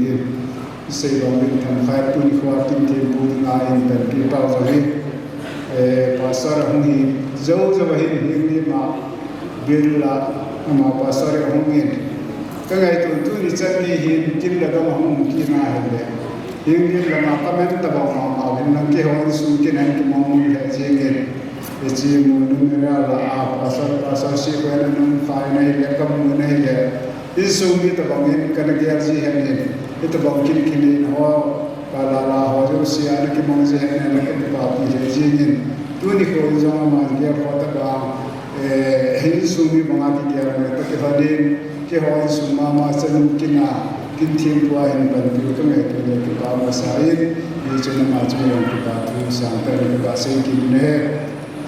sei lo min tham khai tu ni khwa tin tim bu nga in ben pi pau zo hi pasar hung hi zo zo hi ni ma bil la ma pasar hung hi ka ngai tu ni chan ni hi kin la ga hung ki na he le hing ni la ma comment ta ba ma bin nang ke ho su ke nan ki mo mu le je nge e chi mu nu ra la a pasar si ko na nu khai na le ka mu na le isu mi ta ba min ka na ge ji he ni itu bangkit kini ho kalala ho jo si ana ki mo je ne la ke pa pi je jingin tu ni ko jo ma ge ho ta ba hin su mi ma ki ge ra ta ke hadin ke ho su ma sen kina kin thim tua hin ban pi ka me ke le ki pa ma sa in ni je na ma je yon ki pa tu sa ta le ba se ki ne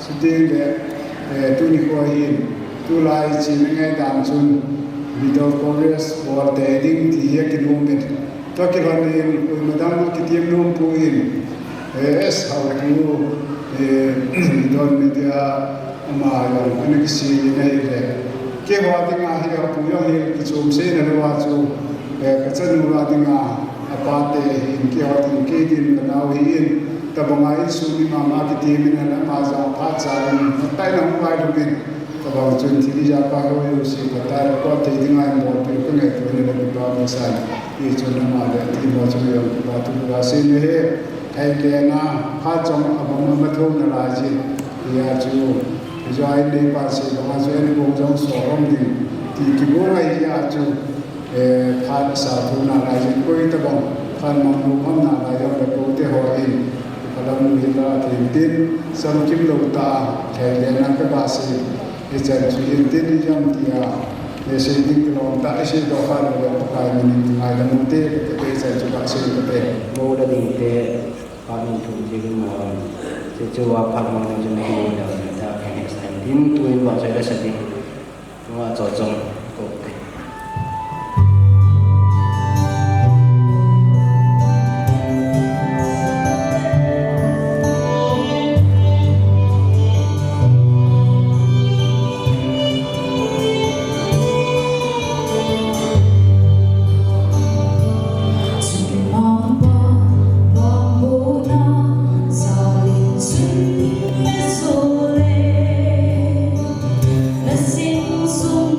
su de le tu ni ko hin tu lai chi ne dam chun video congress or the heading the economic talk about the madam ki team room point es how to don media ma ya ani si ne le ke wa dinga hi ya pu yo hi ki chum se ne wa chu ka chan nu ra dinga apa te in ke wa din ke din na wi in ta ba mai su ni ma ki team ne na ma za pha cha ni tai na mu ai du kalau jun tiri japa ko yo si batar ko te dinga mo pe ko ne to ne le ba ma sa ni jun ma le ti mo chu yo ba tu ga se ne he ai le na ha chong abam ma thong na la ji ya chu jo ai le pa se ba jo ne ko jong so rom ni ti ki bo ai ya chu pha sa thu na la ji ko i ta ba phan ma mu ma na la yo le ko te ho in kalam ni la tin tin sam kim lo ta ai le na ka ba se Ijan suyin tin jam dia nasi tin kalau tak isi doa ada pakai meni ada mute kita ijan juga sih kita mau dah dingte kami tu jadi mau sejuah pak mau jadi mau dah kita next time tim tu yang buat saya sedih cuma cocok kok.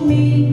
Me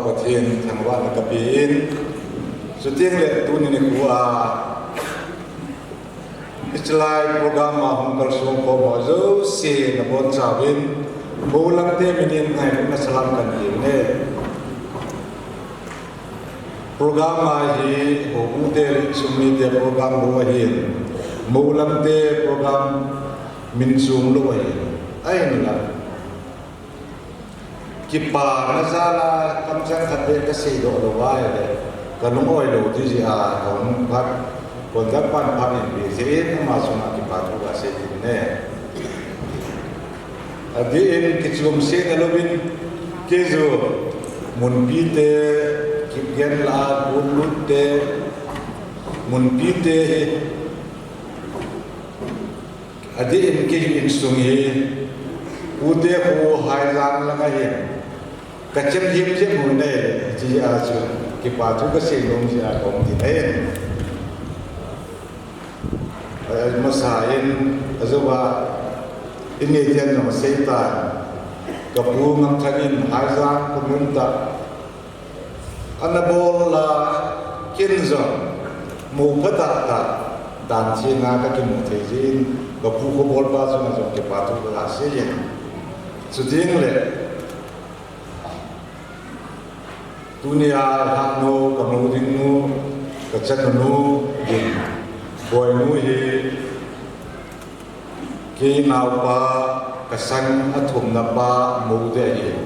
ประเทศทางวันกระปีนสุดที่เลยตัวนี้กูอิสลายโปรแกรมมาของกระทรวงพมจเสียนบนชาวบินบูลังเตมินินให้นักสลัมกันอยู่เนี่ยโปรแกรมมาฮีโอ้บูเตสุมีเตโปรแกรมบัวฮีบูลังเตโปรแกรมมินซุงลุยไอ้นี่ละกิปานาซาลาคำสั่งทัดเดกสีโดดไว้เลยกันนุ่งอ้อยดูที่จีอาของพัดคนกับปันพันอินบีเสียนมาสุนัขกิปาทุกอาเซียนเนี่ยอดีตกิจกรรมเสียงลบินเกจูมุนปีเตกิบเกนลาบุลุเตมุนปีเตอดีตกิจอินสุงีอุเดกูไฮรันละไงกระเจี๊ยบยิ้มเจี๊ยบหุ่นได้จีอาจูกิปาทุกเสียงลงจีอาของที่ไหนมาสายอาจจะว่าอินเดียนมาเสียตากับผู้นำทางอินไฮรันคุมุนตาอันนั้นบอลละกินจงมูพัดตาดันชีนากับกิมุเทจินกับผู้ขบวนบาสุนจงกิปาทุกอาเซียนสุดที่เลยดุนยาฮักโนกับนูดินูกับจันนูยินบอยนูฮีกีนาวปากับสันอัฐมนับปามูเดยิน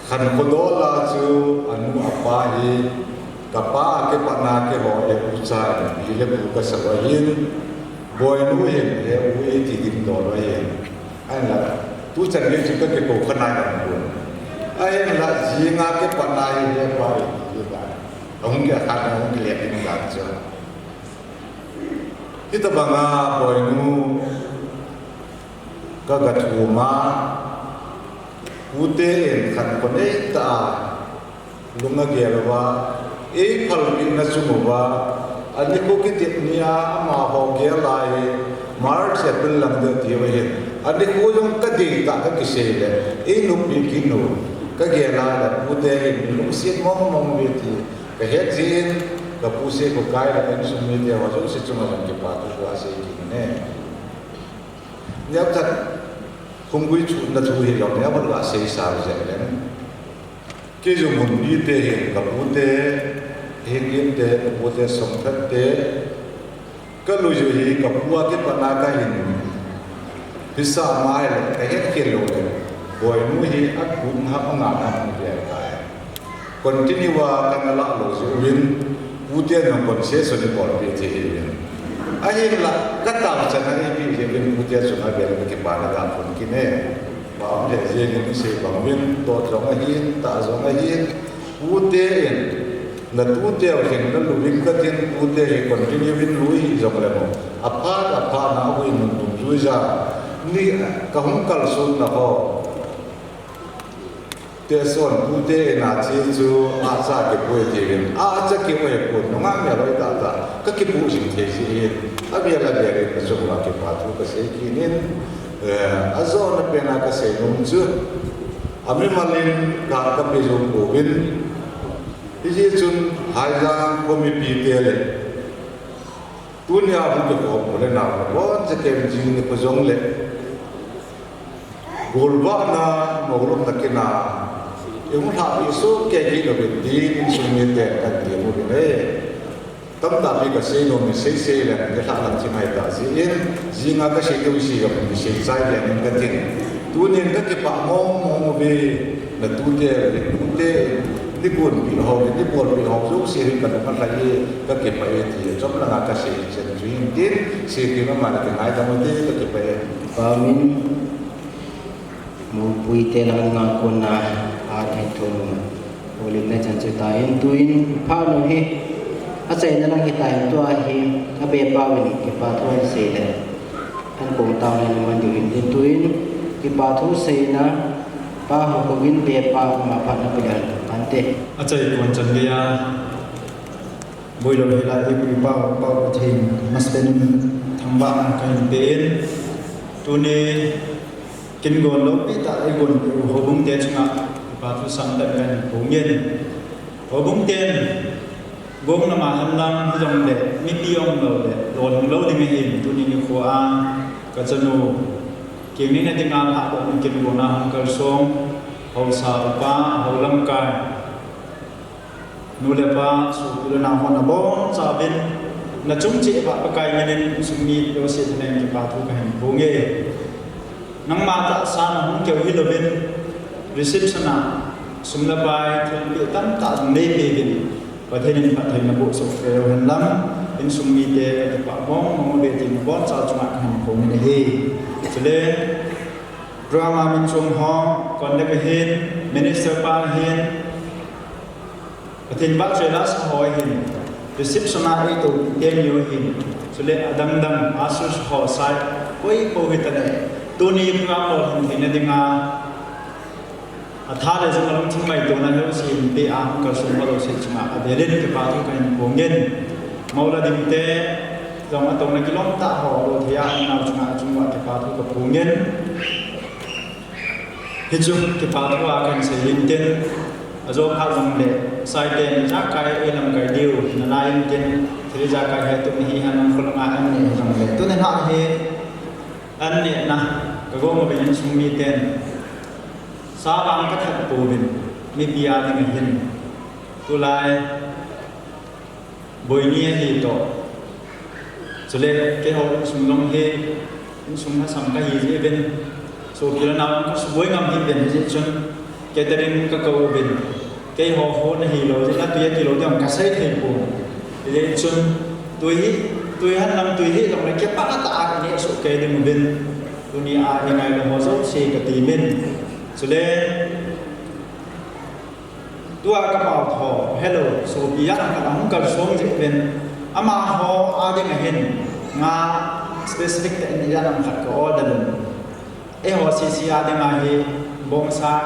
ขันคนโดลาจูอนุอัปปาฮีกับป้าเก็บปนาเก็บหอยอุจายยิเลบุกับสวายินบอยนูเห็นเอวุยที่ดินโดนไว้เห็นไอ้ละทุกจันทร์จึงก็เก็บโกขนายกันบุญไอ้ละจีงาเก็บปนายเรียกว่าอยู่บ้านองค์เกี่ยวกับองค์เลี้ยงที่มันการเจอที่ตะบังอาบอยนูก็กระถูมาผู้เต้นขันคนเอตาลุงเกี่ยวว่าพัลบินนัสุมว่าอันนี้พวกที่เนี่ยมาบอกเกี่ยวอะไรมาร์ชเป็นหลังเดือดที่ว่าเห็นอันนี้พวกยังกระดิ่งตาก็กิเสเลยนุ่มปีกินูก็เกี่ยวอะไรผู้เดินนุ่มเสียงมองวิธีก็เห็นจีนก็ผู้เสียก็กลายเป็นสมัยเดียวว่าจะสิ่งที่มันจะปาตัวอาศัยกินเนี่ยเนี่ยถ้าคงกุยชุนนั่นทุกอย่างเนี่ยมันก็อาศัยสาวเจริญที่จะมุ่งดีเตะกับผู้เตะเห็นยินเตะผู้เตะสมทัศเตะก็รู้อยู่ที่กับผู้ที่ปนาการหินพิษาไม้เลยแต่เห็นเขียนลงเลยบอยนู้ฮีอัดบุญฮับงานทำเปลี่ยนไปคนที่นี่ว่ากันละโลจิวินผู้เตะน้องคนเสียส่วนบอลเปลี่ยนที่วินไอ้เห็นละก็ตามฉันให้พี่จะเป็นผู้เตะส่วนไหนเป็นเก็บบ้านการคนกินเนี่ยบางเรื่องเงินเสียบางวินตัวจงหินตาจงหินผู้เตะนั่นผู้เตะเห็นนั่นลูวินก็เห็นผู้เตะคนที่นี่วินลุยจงเลยมั้งอาภาน้าวินมันตุ้มจุยจ้านี่ก็หุ่นกัลสุนนะพ่อเตะส่วนผู้เตะน่าจะจูอาซาเก็บไว้ที่วินอาจะเก็บไว้คนน้องอ่างอย่าไว้ตาก็เก็บผู้สิ่งที่สิ่งอาเบียร์ละเบียร์ก็จงมาเก็บผ้าทุกข์เสียกินนี่อาโซนเป็นอะไรเสียนุ่มจุดอามิมาลินการกับไปจงโบวินที่จะจุนหายจางก็มีปีเตเลยตุนยาบุกโขมเลยนะวันจะเก็บจริงนี่ก็จงเลยกอลบานาโมลุนักกินายังไม่ทำอิสุเกจิก็เป็นดีนิสุมิเตกันเดียวมุเลยตั้งแต่ปีก็เสียโนมิเสียเลยจะทำอะไรที่ไม่ได้สิเอ็นจริงๆก็เสียตัวสิกับมีเสียใจเลยนี่กันจริงตัวนี้ก็เก็บปากมองไปนั่นตัวเดียวนี่บุญปีหกนี่บุญปีหกสู้เสียกันมันอะไรก็เก็บไปที่จบแล้วก็เสียเช่นจริงดิเสียที่มันมาแล้วก็หายทั้งหมดก็เก็บไปปามินมูปุยเตลังงานคนน่ะอาทิตย์ทุนโอลิมในจันทร์ตายตุยนพานุเฮอาศัยนั่งกิตายตัวเฮอาเบปาวินิกิปาทุนเสดท่านคงตามในมันอยู่อินตุยนกิปาทุเสนะป้าหกวินเบปามาพันนับยันอันเตอาจารย์คนจันเดียบุยเราเวลาที่ปีป้าทิ้งมัสเป็นทางบ้านกันเป็นตัวนี้ kinh gồn lúc biết tại ai gồn hồ bung tiền chung ạ và thu sang tận gần hồ nhiên hồ bung tiền gồm là mà hâm lâm dòng để mi tiong rồi để đồn hồng lâu đi mi hình tu ni khua a cả chân nô kiềng ní này tiếng Anh hạ bộ mình kinh gồn na hồng cơ sông hậu sa pa hậu lâm cài nule pa su na hon na bon sa bên na chung chỉ và cái nên sung mi yo se nên cái ba thu cái hình vô nghề nang ma ta sa na hong kêu hi lo bên reception na sum la bai thun bi tam ta nei pe bin và thế nên bạn thấy là bộ software hình lắm in sung mi te cái bạn mong về tìm bon sa chung hình vô nghề hi cho nên drama mình chung ho còn đây cái hin minister pa hin và thế bác chơi last hỏi hin reception na itu dia nhiều hin cho nên đằng đằng asus họ sai કોઈ પોહિત ને તોની પ્રાપ્ત થઈને દિંગા અથાલે જંગલમ થમai તોના લો sim pe am ka sumalo se chma adelen ke pa thu kan bongen maula dimte jong atong na kilom ta ho lo thia na chma chuma ke pa thu ka bongen hijum ke pa thu a kan se linten azo pha jong le sai ten ja kai elam kai diu na lain ten thri ja kai he tu hi han khulanga an ne jong le tu ne ha he an ne na ka go ma ben sung mi ten sa bang ka that po bin mi pia ni ngai hin tu lai boi ni hi to so le ke ho sung long he sung ha sam ka hi je ben so kila na ko su boi ngam hi ben je chun ke terin ka ko ben ke ho ho na hi lo je na tu ye ki lo dam ka sai thei po le chun tôi hắn năm tôi hết rồi cái bắt ta nhẹ số kê đi một bên tôi đi ai như này là họ dốt xe cả tỷ bên cho nên tôi các bảo thọ hello số bí ác là không cần xuống dịch bên ama họ ai đi ngày hen nga specific tại nhà làm khát có order ấy họ xì ai đi ngày he bom sa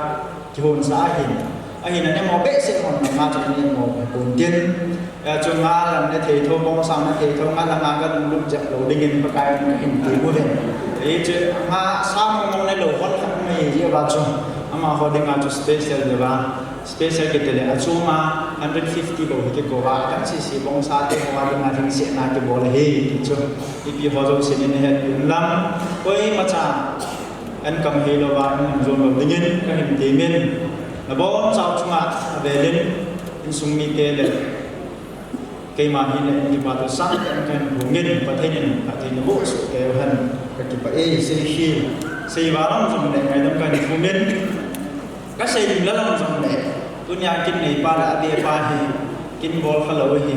hồn sa hen anh nhìn anh em bé sẽ còn mà cho nên một bốn tiền chúng ta làm để thầy thô bông xong thầy thô mà làm cái lúc chặt đầu đinh in cái hình tượng của mình đấy chứ mà sao mà này đầu con không mày gì vào chung mà họ đi ngồi cho special được ba special cái tên là chung mà 150 bộ cái cổ vào các sĩ bông sa thì họ đi ngồi thì sẽ là cái bộ là hey chung thì bây giờ họ sẽ nên hết lắm với mà cha anh cầm hey lo vào anh dùng đầu đinh in cái hình tượng mình là bố sao chung à về lên sung mi tê lên cây mà hiện nay thì bà tôi sáng cái vùng nghiên và thế nên là thì nó bộ sự kéo hình cái kiểu ấy xây khi xây vào lắm dùng để ngày đông cái vùng nghiên các xây dựng lắm dùng để tôi nhà kinh này ba đã đi ba thì kinh bol khá lâu thì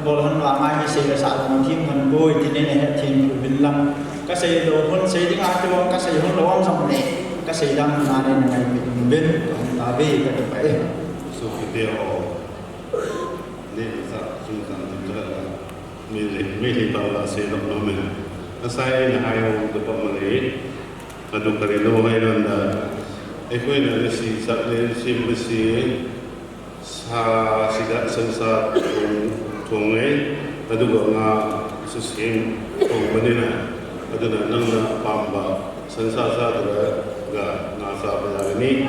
bol hắn làm ai thì xây là sao mà thêm phần bôi thì nên là thêm bình lâm các xây đồ hơn xây tiếng Anh cho các xây hơn đồ dùng để các xây đang là nên ngày mình bên ta về cái kiểu ấy số cái điều nên là chúng ta chúng ta mình hiện tại là xây dựng nó mình sai là hai ông được bao nhiêu và được cái lô hay là ai quên là gì sắp đến sim cái gì sa sĩ đã sinh ra thùng ấy và được gọi là sự sim thùng bên này và được là nâng là bám vào sinh ra ra được là nasa bây giờ này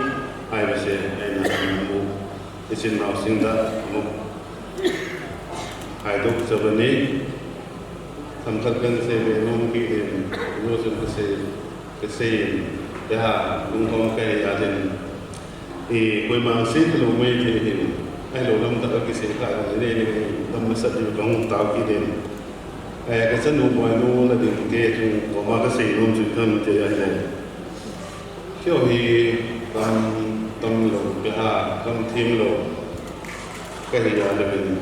ai bây giờ ai là một cái chuyện nào sinh ra một hai đứa cho bên này thầm thật gần sẽ về nông kỹ hiện nông dân cái xe để hạ đúng không cái gia đình thì quay mà xí cái lồng mây thì hiện ai lồng lâm tất cái xe cả cái này này tâm nó sẽ được đóng tạo kỹ đến cái chân nông ngoài nông là đỉnh cái chung có mà cái xe nông chịu thầm thì ai này kiểu thì tâm lồng cái tâm thêm lồng cái gì là mình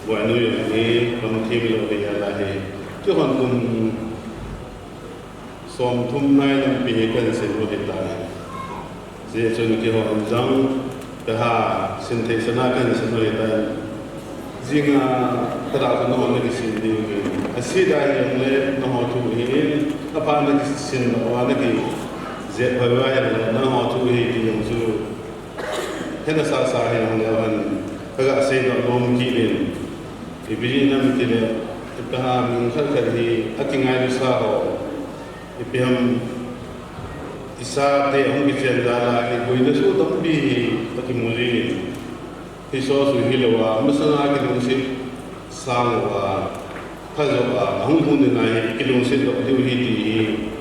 ngoài nuôi này tâm thêm lồng thì là gì chứ còn cùng xóm thum này làm bị cái sinh hoạt hiện tại dễ cho những cái họ rằng cái sinh thế sinh cái sinh hoạt hiện tại riêng cái đạo của nó là cái sinh điều cái sĩ đại những cái nó họ thu hiện nó phá nó cái sinh nó là cái dễ phải vậy là nó họ thu hiện cái những số thế là sao hiện là cái cái xây dựng nông kỹ nên thì bây giờ năm cái này cái mình khởi thì cái ngay lúc sau ipiam isa te ang gitenda ni boy na so tambi pakimuli iso su hilawa masana kilungsi sangwa pazowa hung na kilungsi do diwi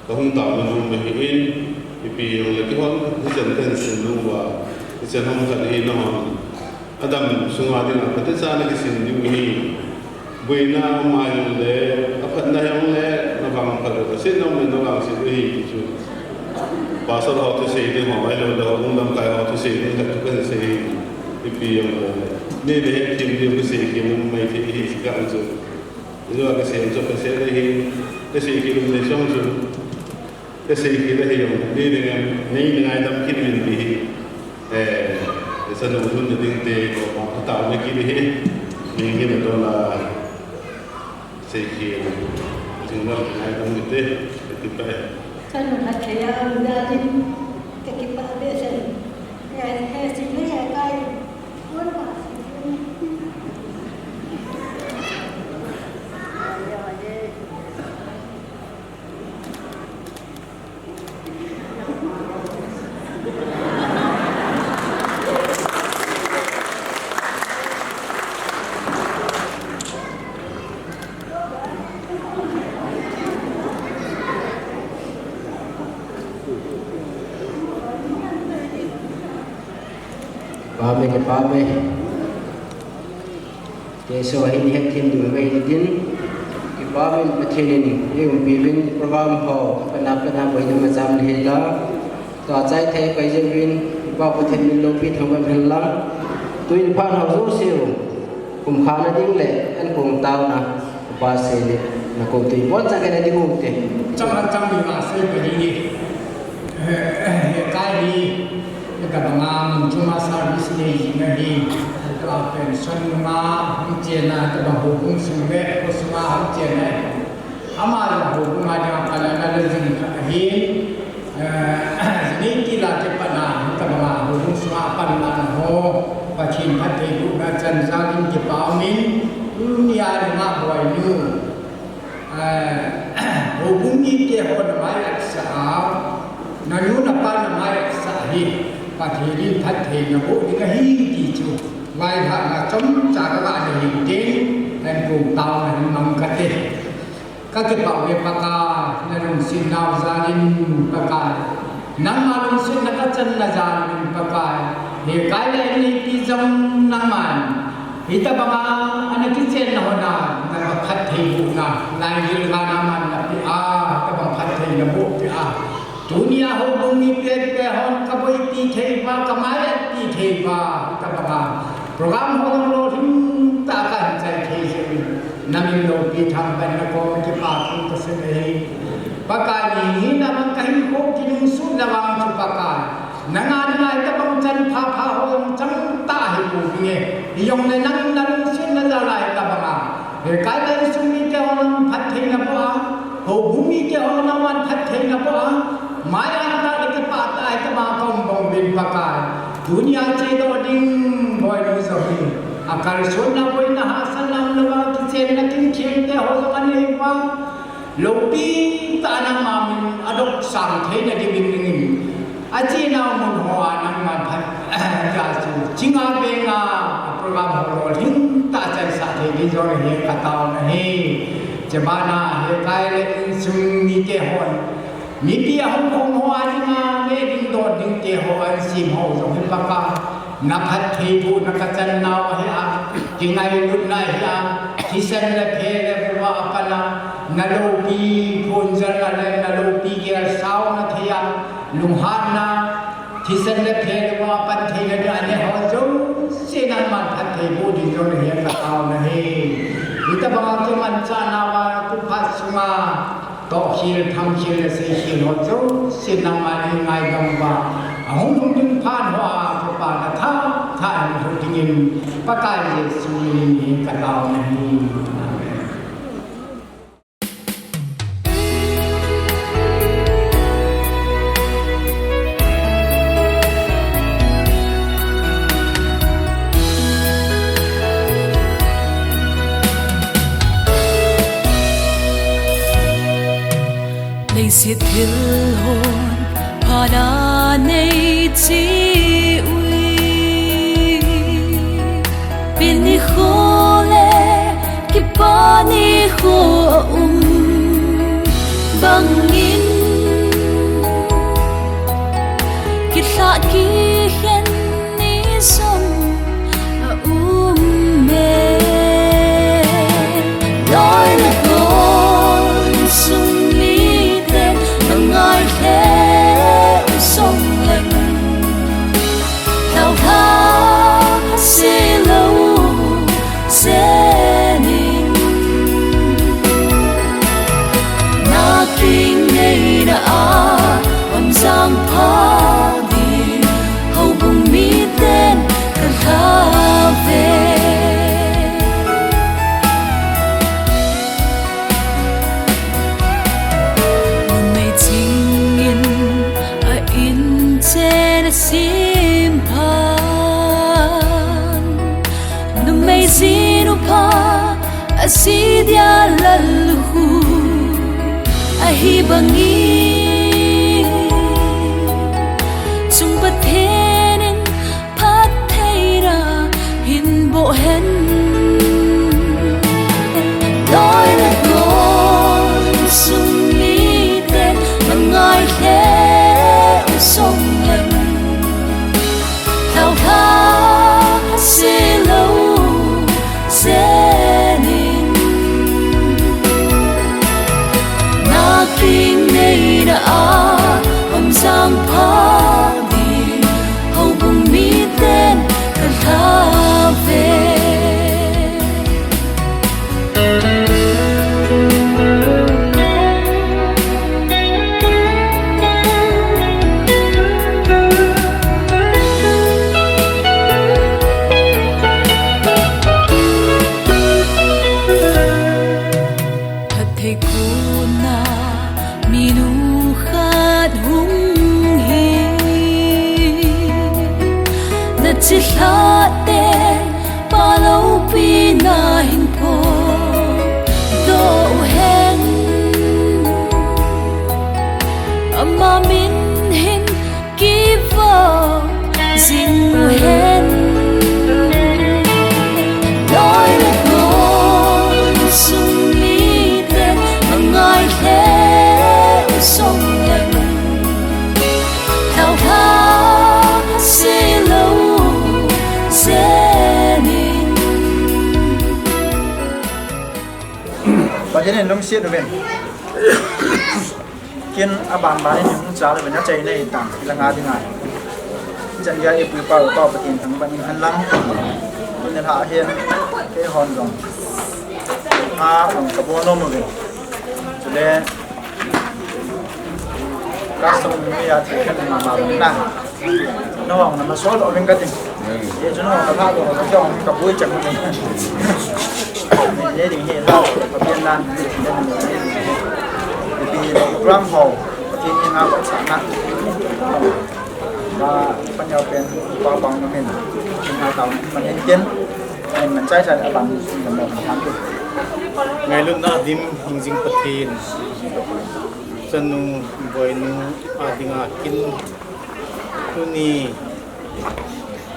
kahung tahu nung mahiin ipi yang lagi hong hujan kan senduwa hujan hong kan ini hong adam sungai di mana kita sana di sini ini buina mayu le apa dah yang le nabang pada sini nama nabang sini itu pasal auto sini hong ayo dah undang kaya auto sini tak kan sini ipi yang ni deh tim dia bersih kim mai ti sekarang tu itu agak sih tu pasal ini bersih kim ni song tu kasi kita hiyo ni dengan dam kini ni sa no dun ding te ko ta me kini ni ni do la se ki jing na ai dam te ti pa sa no hat ya da din ke ki pa be sen ya he sin ne ya kai won ma Pame ke pame ke so hin het hin du mai din ke pame mathini ni e bibin program ho pana boi na jam le la to chai the pai jeng win ba pathen min lo pi thong ban lang tuin phan ho zo siu kum khana ding le an kum taw na pa se le na ko ti bon cha ke na ding te chang bi ma se pe ni kai di ka bangam cuma service ni ngi ka pension ma hum che na ka ba hu kung sung ve ko suma hum che na ama la hu ma ja ka la na le jing ka hi ni ki la ke pa na ka ba hu kung suma pa na ho pa chin phat te du na chan sa ling ke pa min ni ya ma boi nu hu kung ni ke ho na mai sa na yu na pa na mai sa hi pathiri thathe na bo ni ka hi ti chu vai ha na chom cha ka ba ni te nen ku tao na nam ka te ka ke pa ve pa ka na rung sin naw za nin pa ka nang ma rung sin na ka chan na za nin pa ka he kai le ni ti jam nang man hita ba ma ana ki chen na ho na na thathe bu na lai jil ga na man na pi a ka ba thathe na bo pi a dunia ho bumi pe pe hon ka boi ti thei ba ka mai ti thei ba ka ba program ho lo thim ta ka chai thei se namin lo pi tham ban na ko ki pa ku ka se nei pa ka ni na man ka hi ko ki nu su na wang chu pa ka na nga na ta bang chan pha pha ho chang ta hi ku ni yong le nang nang sin na za lai ka ba he ka le su mi ke hon phat thei na ba ho bumi ke hon na wan phat thei na ba Maya na ke pat ai ka ma kom bong bin pakai dunia che do ding boy no so hi akal son na boy na hasan nam na ba ki chen na kin chen te ho so man hi pa lo pi ta na ma min adok sang the na ki bin ning a chi na mun ho an ma phat ja chu chinga be nga program ho ding ta chai sa the ni jo he ka taw na he che ba na he kai le sung ni ke hon mi pi hong hong ho ani ma le ding do ding te ho an sim ho so hin pa ka na phat thei bu na ka chan na wa he a ki ngai lu na he a ki san le phe le wa pa na na lo pi phun jan na le na lo pi ge sao na thia lung han na ki san le phe le wa pa thei le ani ho so se na ma phat thei bu ding do he ka taw na he ita ba ma ke man cha na wa ku phat suma to khil tham khil se khil ho zo sin nam ma ni ngai gam ba hong hong tin phan ho a ko pa na tha tha ni ho ting in pa ka ye su ni ka taw ni Kịp thiêu hồn Hà đà này chỉ uy Bên đi khô lệ Kịp ba ni khô Bằng in Kịp lạ kì khen ni sông mê Đói là con sung mi tên Nâng ai thế sông lệnh Thao thá xê lâu xê ninh Na kinh ngay đã Âm giang phá đi Hầu bùng mi tên Cần thá về Asidia laluhu ahibangi Chung bathenin patheira hinbo hen Đói là con sung mi tên Mangai khe sông lệnh Thao thá xê lâu xê ninh Na kinh này đã Âm giang phá đi Hầu bùng mi tên Cần thá về Chỉ lạ tên Ba lâu pi na hình po Đô hen Ama min hình Kì vợ Dinh hen Đói là con sung mi tên Mà ngài thế sông lệnh Thao thá xê lâu Bây giờ nông siết rồi bên kiên abang bani những cháu rồi bên chạy này tạm thì là ngã đi ngài chân ga ép vào to bật tiền thằng bạn hành lăng nên hạ hiền cái hòn rồng bằng cà bô nôm rồi cho nên các sông bây giờ thì cái mà nặng nó hoàng nó số độ bên cái gì để cho nó thao rồi nó cho cà bô chậm mình để định hiện lâu và biên lan vì program hồ thì những áo vẫn sẵn nặng và bắt nhau bên qua bằng của mình áo tàu mình nhân kiến mình trái sạch ở bằng một tháng ngày lúc đó dim hình dinh bát thiên chân nu với nu adinga kin tu ni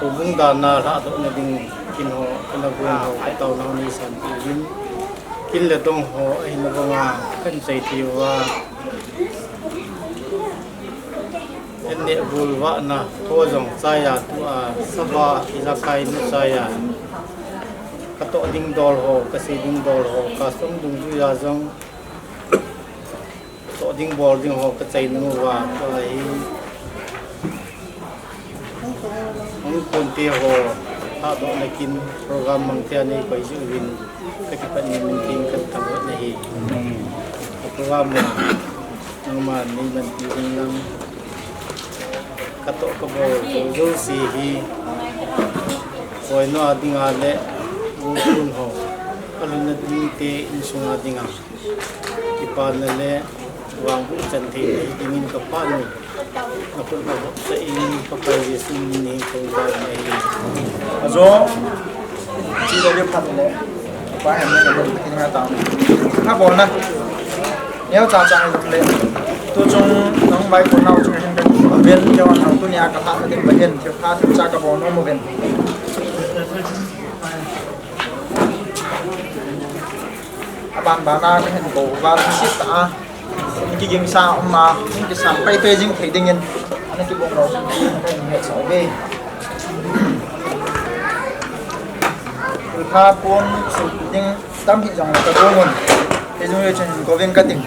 ubung dana ra tu na ding kin ho kana buan ho tàu nào ni san kin kin le dong ho ai na nga kan sai ti wa en ne bul wa na tho jong saya tu a saba ilakai nu saya kato ding dol ho kasi ding dol ho ka som dung ju ya jong to ding bol ding ho ka chai nu wa to ai ông con tia ho ta do na kin program mang tia nei pai ju win ka ki pan ni min kin kan ta wa nei program ang ma ni man ti ding lang kato ka bo jo si hi koi no adinga le kun ho aluna ding te in sunga dinga ipan le wang bu chan the dingin ka pa ni ako na sa in papay sin ni ko ba nei azo chi da le phat le pa hem ne le kin ha ta ha bol na neo cha cha le tu chung nong vai ko nau chung hin ben jawan nau tu nia ka ha ding ben thil kha thil cha ka bon mo ben ban ba na ka hin bo ba sit ta ki ging sa ma ki sa pai pe jing thei ding in ana ki bong nau ka ni sa be kha pon su ding tam hi jong ka bo mon te jung ye chen ko ven ka ding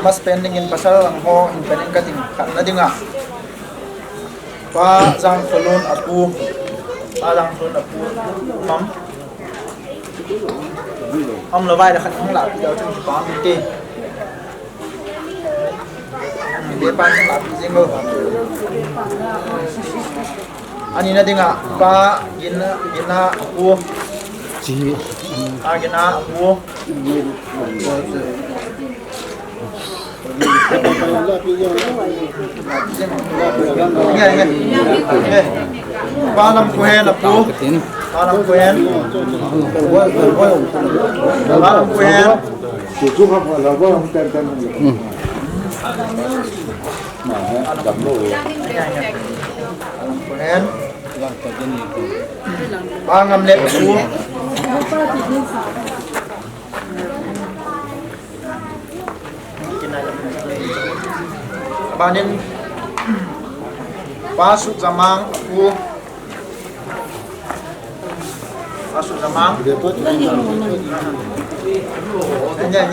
mas spending in pasal lang ho in pening kating khat na dinga pa jang folon apu mam lo vai da khat không la pi dau chung pa mi ke be pa chung la pi jing go ani na dinga pa gina apu ji gina apu nghe ba năm quen là pu ba năm quen chủ trung học là có không tên mà đậm đồ quen ba năm lệ pu ba nên ba sút zamang pu ba sút zamang nghe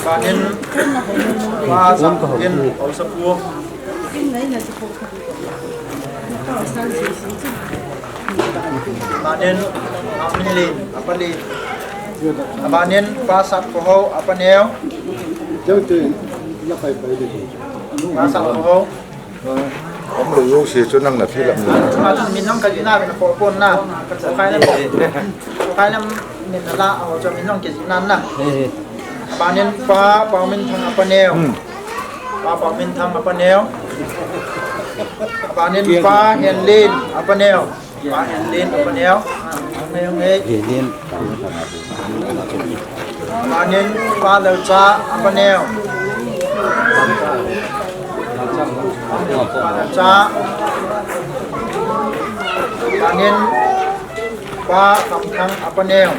ba nên ba zam yên ở sắp pu ba nên amin lin apa lin ba nên ba sat ko apa neo ba sat ko ông được yêu sĩ cho năng là phi làm mà mình không cái gì nào mình có con na khai làm mình là ở cho mình không cái gì nan na ba nên ba bảo mình thằng apa neo ba bảo mình thằng apa neo ba nên ba hèn lên apa neo ba hèn lên apa neo nghe ba nên ba đầu cha apa neo cha ba nên ba cầm thang apa neo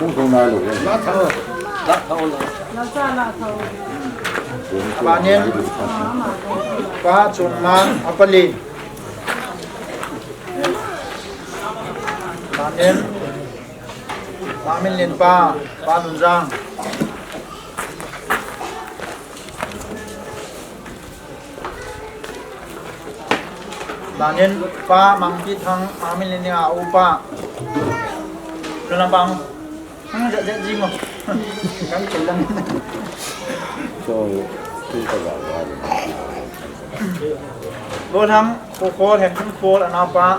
cũng không nói được ba nên ba chun mang apa lin ba nên ba min lin ba lun rang ba nên ba mang pi thang ba min lin ya upa lu lambang dễ dễ gì mà cắm chịu lắm vô thăm cô khô thèm khăn khô là nào pa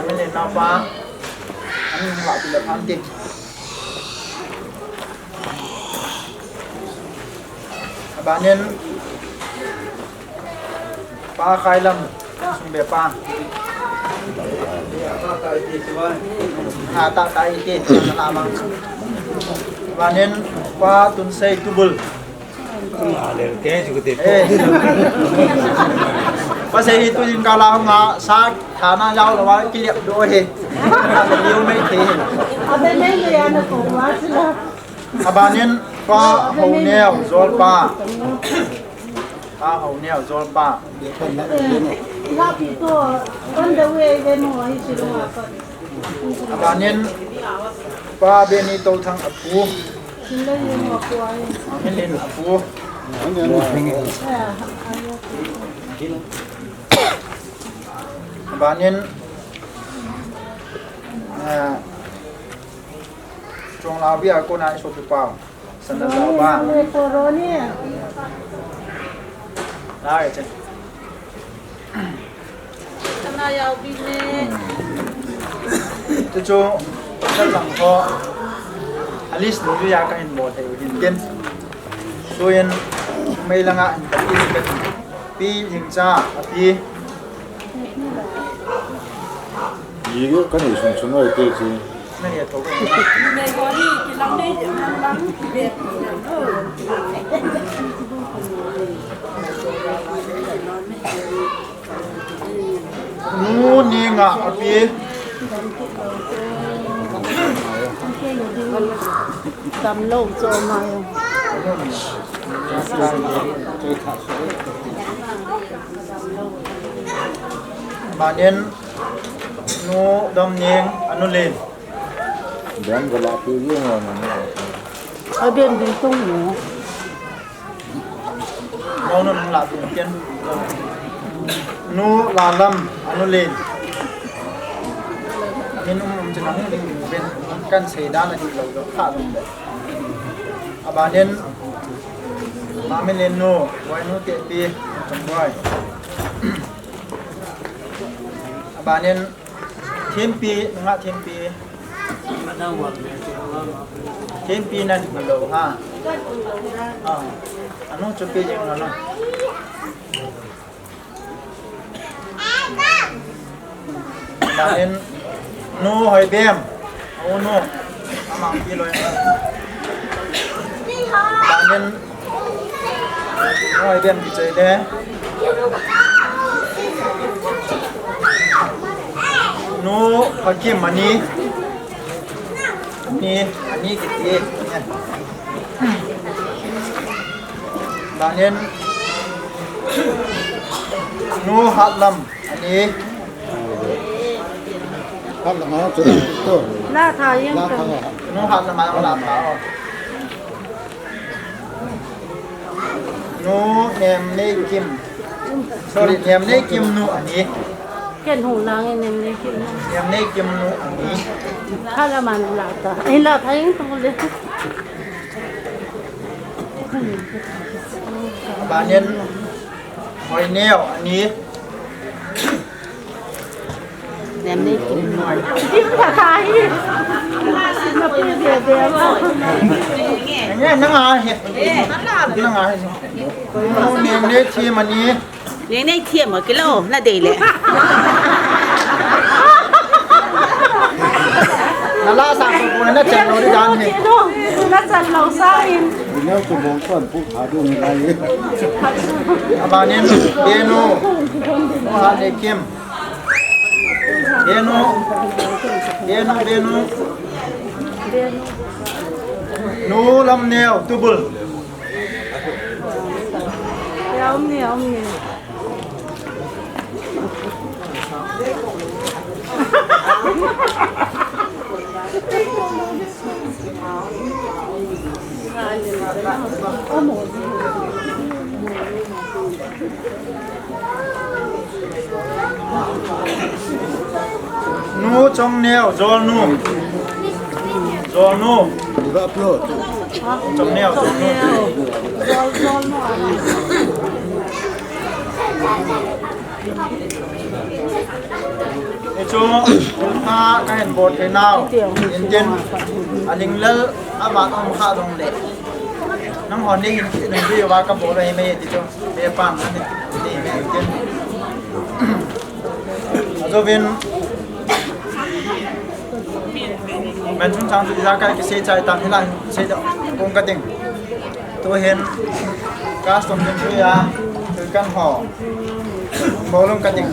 mình lên nào pa anh lại bị lập ăn tiền bạn nên pa khai lâm xuống bề pa tạ tại cái là bằng và nên pa tuần xây tubul pas saya itu jin kalau nggak sak karena jauh lewat kiliap doa liu mấy thì abanin pa hậu neo zol pa hậu neo zol pa abanin pa benito thang apu Hilin apu banin trong lao bia cô này số bao sân là giàu ba đây chứ sân là giàu bia tôi cho rất là khó alis dulu ya kan mo tayo hinken so yan may lang nga pi hingsa api 이거 kan isun sunoi te chi ไม่ได้ถูก ในกรณีที่เราได้ทำบ้างเบียดนู่นนี่อ่ะพี่ ตำโลกโจมา บาเนียนนูดมเนียงอนุเลน Dan kalau pilih mana ni? เอาเดินไปตรงหนู น้องนุ่นหลับเตียนนูลาลัมอนุเลนมินจะนั่งเป็นกันเสดานที่เราขาดลงไปบาเนียนมาไม่เลนนูไว้นูเตปีจงไว้บาเนียนเทียมปีนะเทียมปีเทียมปีนั่นคือเราฮะอันนู้นจะปียังไงนะบาเนียนนูหอยเบี้ยมโอ้นูอามังปีเลยบาเนียนหอยเบี้ยมดีใจเด้นูพักกิมอันนี้กี่ทีเนี่ยบางเย็นนูฮัดลำอันนี้ Kan lama sudah tu. หน้าทายัง Lah กัน kau. นูฮัดลำมาเอาลำมานูเนมเนกิม sorry เนมเนกิมนูอันนี้ เห็นหูนางเองในคลิปนั้น เนมเนกิมนูอันนี้ ถ้าละมันหลับตาไอ้หลับทายังตรงเลย บางเย็นหอยเนียวอันนี้ แหนมได้กินหน่อยกินผัดไทยมาเป็นเดียวเดียวว่า อย่างเงี้ยนั่งอาเห็ดนั่งอาเห็ดนูเนมเนทีมอันนี้ เนี่ยในเทียมกิโลละเดย์เลย นาลาสั่งกูนั่นเจ็บเราได้ดังนี่ น้องน่าจะเราสร้างอิน Ini tu bongkar pun ada ni lagi. บาเนียนเดนูฮาเดคิมเดนูนูลำเนียวตุบุล เดี๋ยวเนี่ย นูจงเนียวโจลนู Juga upload. จงเนียวโจลนู ไอ้โจมาก็เห็นบทเห็นนาวเย็นอันนี้แล้วอาบาต้องข้าตรงเล็กน้ำหอนนี่หนึ่งที่ว่ากระโปรงอะไรไม่ติดโจเบี้ยปังอันนี้นี่เย็นอาจจะเป็นแม่ชุ่มช้างตุลิซาการกิเซใจตามที่ไรเซจกงกระดิ่งตัวเห็นก๊าซสมดุลช่วยยาคือกันห่อโบลงกระดิ่ง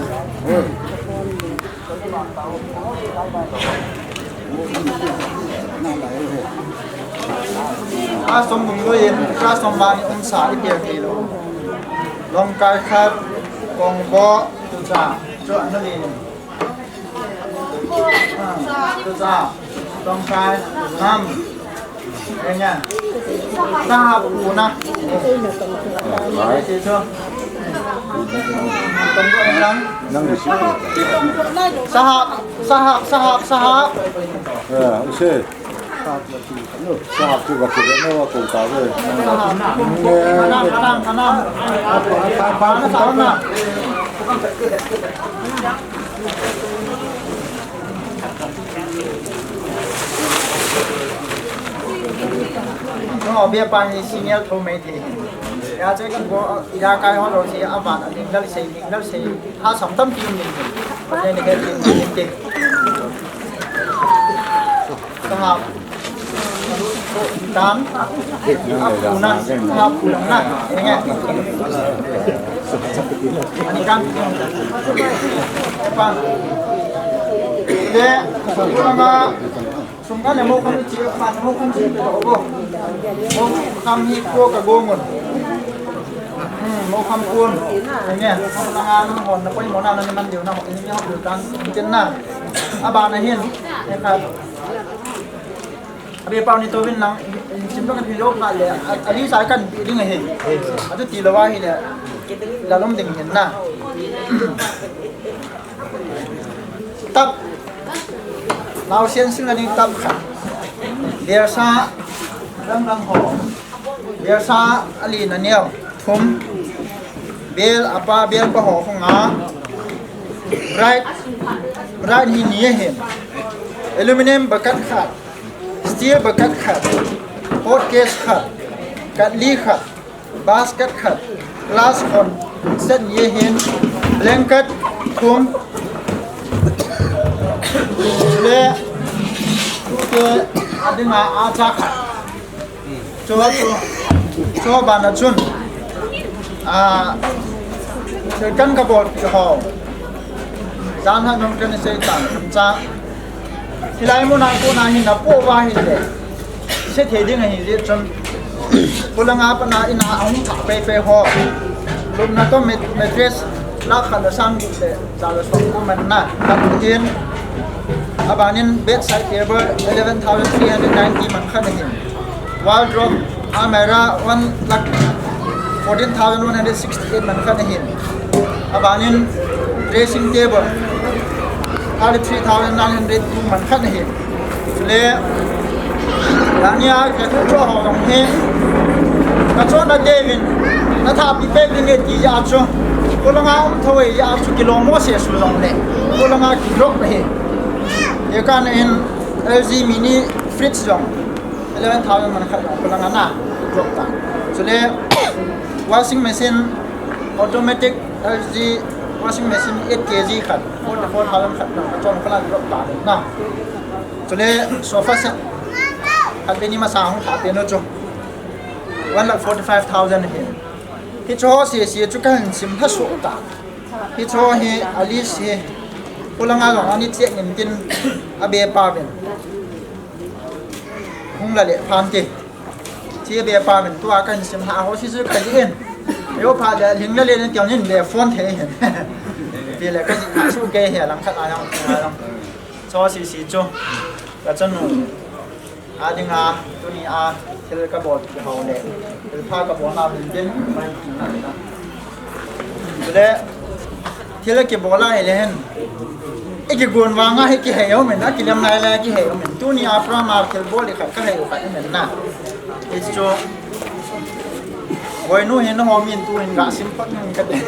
ก๊าซสมดุลด้วยเย็นก๊าซสมบานองศาที่เปลี่ยนกิโลลงกายครับกองบ่อตุจ่าโจอันนั้นเองตุจ่าลงกายน้ำเป็นไงหน้าปูนะไอ้เจ้าตรงนี้นั้น Nang di situ. สห Usai. Sahab tu baca ni aku tahu. ขนมฟ้าสาวน่ะน้องเบียปันซีเนียร์โทเมทียาเจ้ากูยากายฮอโรซีอาบานนิ่งแล้วเสียถ้าสมตั้มทีมนิ่งประเด็นนี้ก็นิ่ง sahab dan apunan sahab pulangan ini ini kan apa dia pulangan sumkan yang mau kami ciuman mau kami cium mau kami kuah kegongan mau kami kuah ini pulangan hon apa yang mau nanti man dia nak ini yang bukan jenak abang nahin kan abi pau ni to win nang sim kan video ka le ali sai kan ding he atu ti lawa hi le lalom ding hin na tab lao xian sing ani tab kha dia sa rang ho dia sa ali na niao thum bel apa bel pa ho khonga bright hi ni he aluminum bakat kha steel bakat khat hot case khat katli khat basket khat glass khon set ye hin blanket thum le ke adinga acha khat cho bana chun kan ka bol ho jan ha nong kan se tan cha hilai mo na ko na hin na po wa hin le se the ding hin je chon pulanga pa na ina ang tha pe ho lum na to mattress la khala sang gi le za la so ko man na tam hin abanin bedside table 11390 man khan hin wardrobe amera 1,14,168 man khan hin abanin dressing table 33,900 man khan hi le lania ka cho ho dong he ka cho na devin na tha pi pe ni ti ya cho ko la nga thoi ya chu kilo mo se su dong le ko la nga ki drop he ye kan in LG mini fridge dong 11,000 man khan ko la nga na drop ta so le washing machine automatic LG washing machine 8 kg khat 44,000 khat na chon khala drop ta na chule sofa set khat beni ma sa hong tha te no cho 1,45,000 he hi cho se chu kan sim tha so ta hi cho he alice he pulanga lo ani che ngin tin abe pa ben hung la le phan ti chi abe pa ben tu a kan sim ha ho si su ka yin yo pa le ling le le tiao nin le phone the hen vì là cái gì số kê hè làm khách ai không cho xí cho là chân nụ đi ngà tôi đi thì cái bột hậu này thì pha cái bột nào mình đến đấy thì là cái bột này lên cái guồn vàng á cái hệ mình đã cái làm này là cái hệ mình tôi đi Afra mà cái bột thì cái hệ của mình nè thì cho với nó hiện nó hoa miên tôi gạ xin phát những cái đấy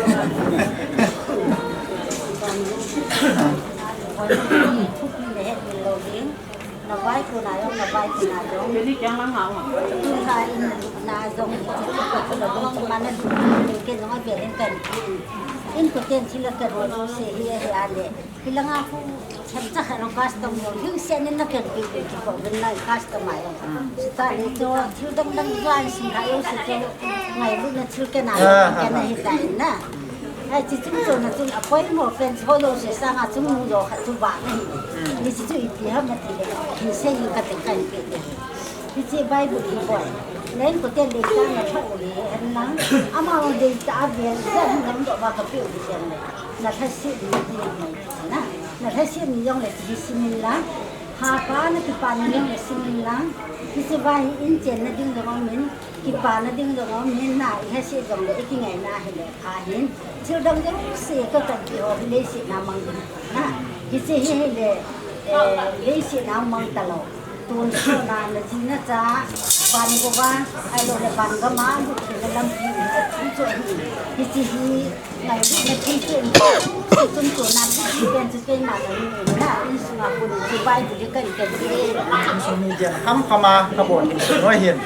nó vai cô này ông nó vai cô này ông đi chẳng lắm hả tôi là dùng nó dùng mà nên cái nó về đến cần in của tiền chỉ là cần nó sẽ hiện ra đấy vì là ngã phu chắc chắc nó custom rồi nhưng sẽ nên nó cần cái của bên này custom này ta để cho thiếu đông đông doanh sinh thái yêu sự cho ngày lúc nó thiếu cái này hiện tại nè ai chỉ chúng tôi là chúng quay một phần số đồ sẽ sang à chúng mua đồ khách chúng bạn này chỉ chúng ít thì hơn mà thì sẽ những cái tình cảnh kia thì chỉ bay một cái gọi lên của tiền để sang là thâu để ăn nắng ama để trả về dân nắm độ vào cái biểu tiền này là thay xịn gì này là thay xịn gì dòng là chỉ xin lắm hà pa nó thì pan nó là xin lắm thì chỉ bay in tiền nó đừng được mình cái pan nó đừng được mình này hay sẽ dòng cái ngày nào hay là hin chiều đông cái sẽ có cái gì họ lấy sẽ làm bằng na cái sẽ hay là lấy sẽ làm bằng talo tuần sau là chỉ nó giá pan của ba ai rồi là pan cái má thì là làm gì cũng chuyện cái gì ngày nó chỉ chuyện chỉ tuần tuần nào cũng chỉ cái mà là in sung à buồn chỉ bay thì cái gì số mi tiền khăm khama các bộ nói hiện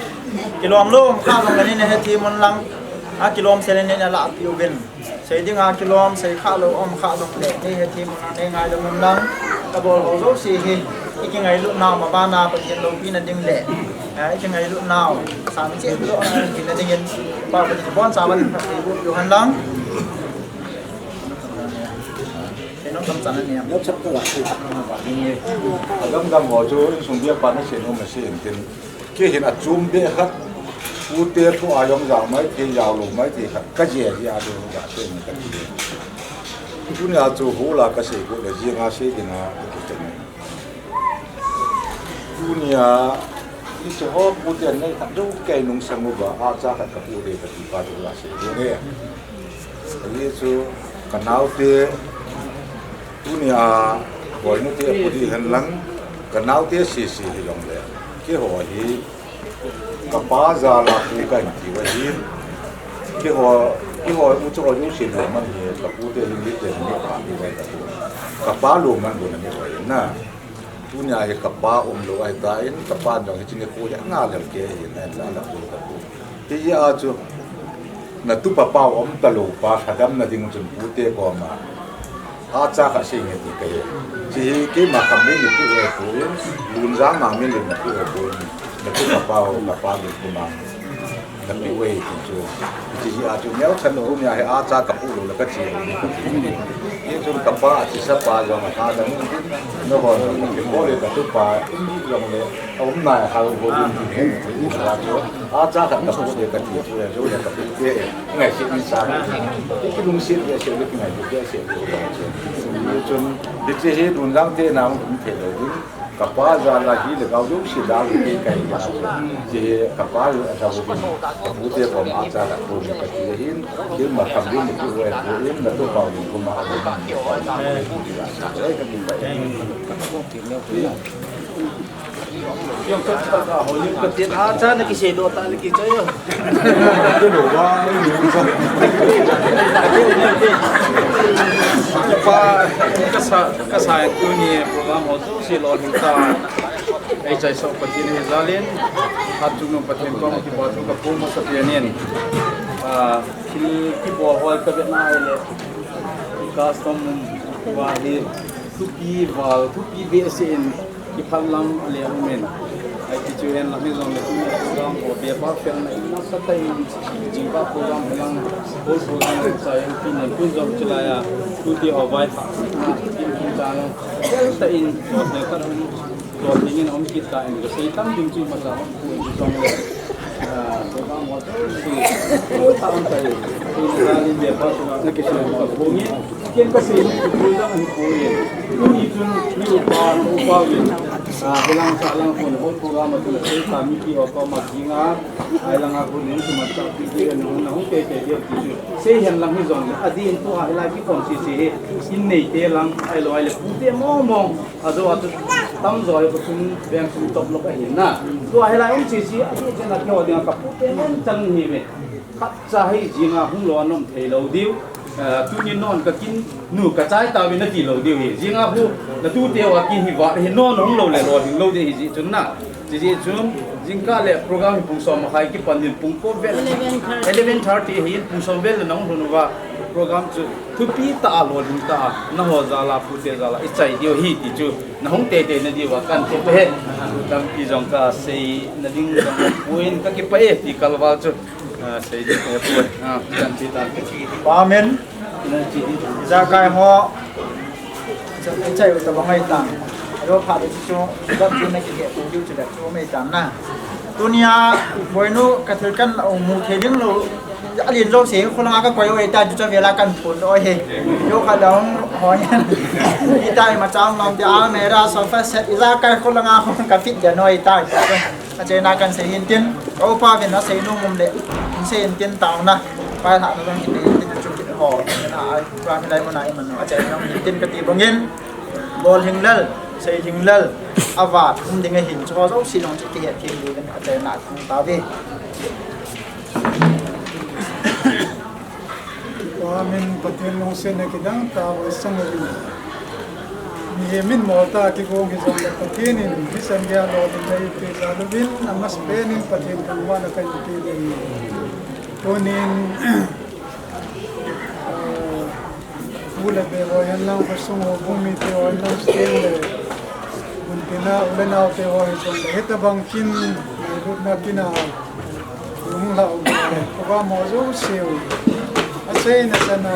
kilom lo kham ngani ne thi mon lang kilom selen ne la tiu ben sei ding kilom sei kha lo om kha dong le ne thi mon ne ngai dong lang các bộ lo si hi อีกไงลูกนาวมาบ้านนาเป็นโลปีนั่นยังแหละอีกไงลูกนาว3 7ลูกกินนั่นยังป้าเป็นบ้าน3 วันอยู่หันหลังเป็นน้องกำจันนั่นเนี่ย แล้วชักก็หลักที่gam ngồi chỗ sung bia pan nó xem mà xem tiền kia hiện ở zoom bia khác u tiêu thu ai giống dạng mấy thì giàu lùm mấy thì cái gì thì ai đều giả xem cái gì tu nhà chủ hú là cái gì cũng là riêng ai xem thì là cái chuyện này tu nhà đi chỗ họ u tiền này thằng đâu cái nông sản mua vào ai ra cái u để cái gì ba đồ là xem cái này cái chỗ cái nào thì tu nhà gọi nó thì ở đi hành lang cái nào thì xì thì giống vậy cái họ thì cái ba giờ là cái gì vậy cái họ một chỗ những chuyện mà mình cái cụ thể những cái này như vậy cái ba luôn mình cũng như vậy na tu nhà cái ba lo ai ta in cái ba trong cái chuyện của những ngã làm cái hiện nay là làm cái cụ thì giờ chú na tu papa ta lo pa khadam na ding chun cụ thể của mà cha ka sing ni ke chi ke ma kam ni ku e ku lun za ma mi le ku e ku na ku pa pa ni ku ma na mi we ti chu chi a chu neo chan ru nya he a cha ka pu lo la ka chi ni chu ka pa chi sa pa jo ma ha da ni no ho no ke mo le ka tu pa ni jo le om na ha ho ni he ni sa chu a cha ka pu le ka chi chu le jo le ka pu ke ngai chi ni sa ki lung si le se le ki ngai ke se chun đi chơi hết đun rang thế nào cũng thể được cả ba giờ là chỉ được ao lúc xí đào cái cây nhà chỉ cả ba giờ sau khi bố thế còn ăn ra là tôi phải chỉ hết chứ mà cầm đi một cái quẹt của yếm là tôi vào thì không mà được đấy cái gì vậy yung ketin aja na kisedo ta na kisayo cái đồ ba mấy người sao pa kasay tu ni program ho chu si lo hinta ai chai so patin he zalin hatu no patin ko ki ba tu ka pu mo sa pianin ki bo hol ka be na ele custom wa ni tu pi bsin ki phalam ale men ai ti chu hen la mi zong le tu program ho be pa fel na ina sa tai ji ba program lang ho program sa en pin en kun zong chlaya tu ti ho vai in ta no ta in to ne ka to tingin om kit ta en se tam ding chi ma sa ku zong le program ho si ta on ta in ra li be pa so na ke se ko bo ni ken ka se ni ku zong an ko ye tu ni tun ni upa wi bilang sa lang pun ho program tu le kami ki ho ko ma jinga ai lang aku ni cuma tak fikir na ho ke dia tu se hen lang hi zong adin tu ha la ki kon si in nei te lang ai lo ai le pu te mo ado atu tam zoi ko tum beng tum top lo ka hin na tu ai la om si adi chen la ki ho ding ka pu te men chang hi me khat cha hi jinga hung lo nom thei lo diu tu ni non ka kin nu ka chai ta wi na ki lo diu hi jinga hu na tu te wa ki hi wa hi non hung lo le ro ding lo de hi chun na ji chun jingka le program pung som khai ki pandin pung ko vel 11:30 hi pung som vel nong hunu wa program chu thu pi ta lo ding ta na ho za la pu te za la i chai dio hi ti chu na hong te na di wa kan te pe dam ki jong ka sei na ding dam puin ka ki pa e ti kalwa chu sei di pe pu kan ti ta Amen. Zakai mo chai ta ba mai ta ro pha de chu da chu na ki ke pu ju chu da chu mai ta na dunia boinu ka thil kan mu theding lo alin lo se khona ka koi oi ta chu cha vela kan phun oi he yo ka dong ho yan i tai ma chang nom ti a mera sofa set zakai khona nga ka fit ya noi ta a je na kan se hin tin o pa vin na se no mum le se hin tin taw na pa tha no kan ni họ na ai qua đây mà này mình ở chạy nó nhìn tin cái tiền bao nhiêu bol hình lal xây hình lal avat không định hình cho dấu xin lòng chỉ hiện tiền gì ở chạy lại không tao đi mình bắt đầu nông sinh này cái đó tao sang rồi mình mua ta cái gông cái dòng cái tiền này cái sản gia đồ thì đây cái giá nó bin amma spending bắt đầu cái quan cái tiền này cho nên Bula pero yan lang gusto mo bumiti o lang stay kina ulenau te hoi chong heta bang kin rut na kina lung la u ba mo zo siu asai na sana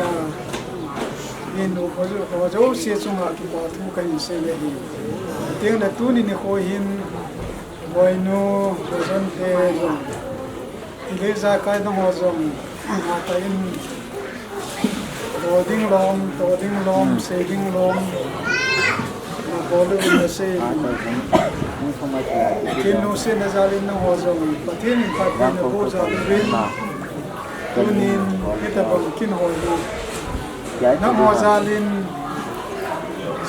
in u ko zo si chung a ki ba thu kan se le hi teng na tu ni ni ko hin boy no zon te zo ile za kai no ho zo a ta in to ding lom saving lom bolu na se kinu se na zalin na ho zo patin in pat na bo za bin tunin kita bang kin ho na ho zalin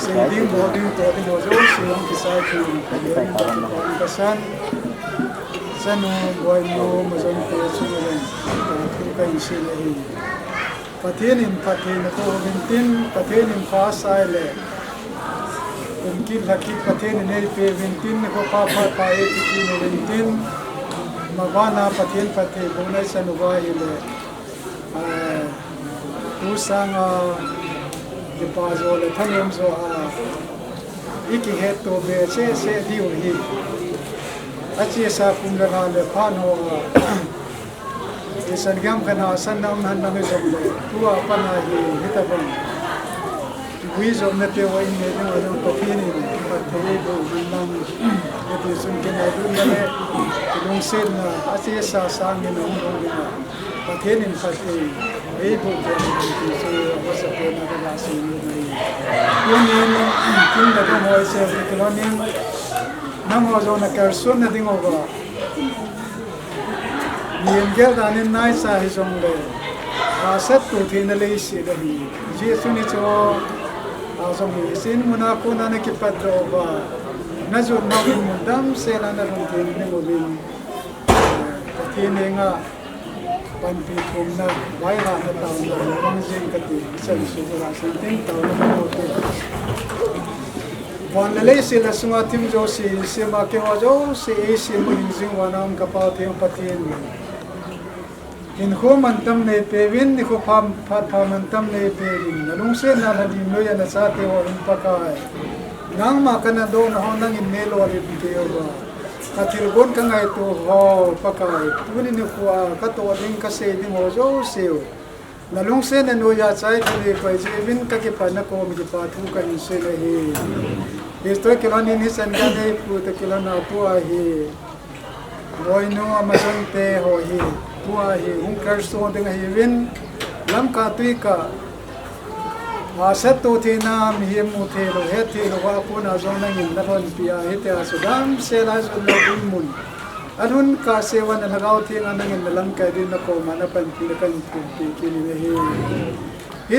saving boarding to din ho zo se ang kisai ki kasan sanu boy no mazon te sulen tu kai se le patin ko bintin patin in fa sai le उनकी लकी पथे ने पे विंतिन को पापा पाए की ने विंतिन मवाना पथेन पथे बोने सनुवा इले तू सांगा के पाजो ले थनम जो इकी है तो बे से दियो ही अच्छी सा कुंडला ले फान हो ये संगम कना सन्नम हन में जो तू अपना ही हितबन we zo na te wa in ne wa zo to fi ni pa te do nam e te sun ke na du na le dong se na a se sa sang ni no dong ni pa te ni pa te e bo te ni se wa sa ko na da si ni yo ni kin da ko mo se ke lo ni na mo zo na kar sun na ding over ni em gel da ni nai sa hi zong le a set to the na le si da ni je su ni cho azong isin muna ko na nakipadro ba nazur na mundam sela na runtin ni mobin patine nga panpi kum na bai na ta na bang jing kati san su ra san ting ta na ko te wan le sela sunga tim jo si ma ke wa jo si si mo jing wa nam ka pa the patin in ko man tam ne pe win ni ko pham man tam ne pe rin nalung se na la di no ya na sa te ho in pa ka nang ma kana do na ho nang in ne lo ri pe yo ba ka tir gon ka ngai to ho pa ka tu ni ko ka to ding ka se ding ho jo se nalung se na no ya chai ni ko ji win ka ke pa na ko mi pa thu ka in se le he esto que lo ni san ga ne pu te que lo na pu a he boy no amazon te ho he tua hi hungkar so ding hi win lam ka tui ka a set to the na mi hi mu the lo he the lo wa pu na zo na ngin na ron pia he te asudam se la zo lo mun adun ka se wan na gao the na ngin lam ka din na ko ma na pan pi kan pi ki ni hi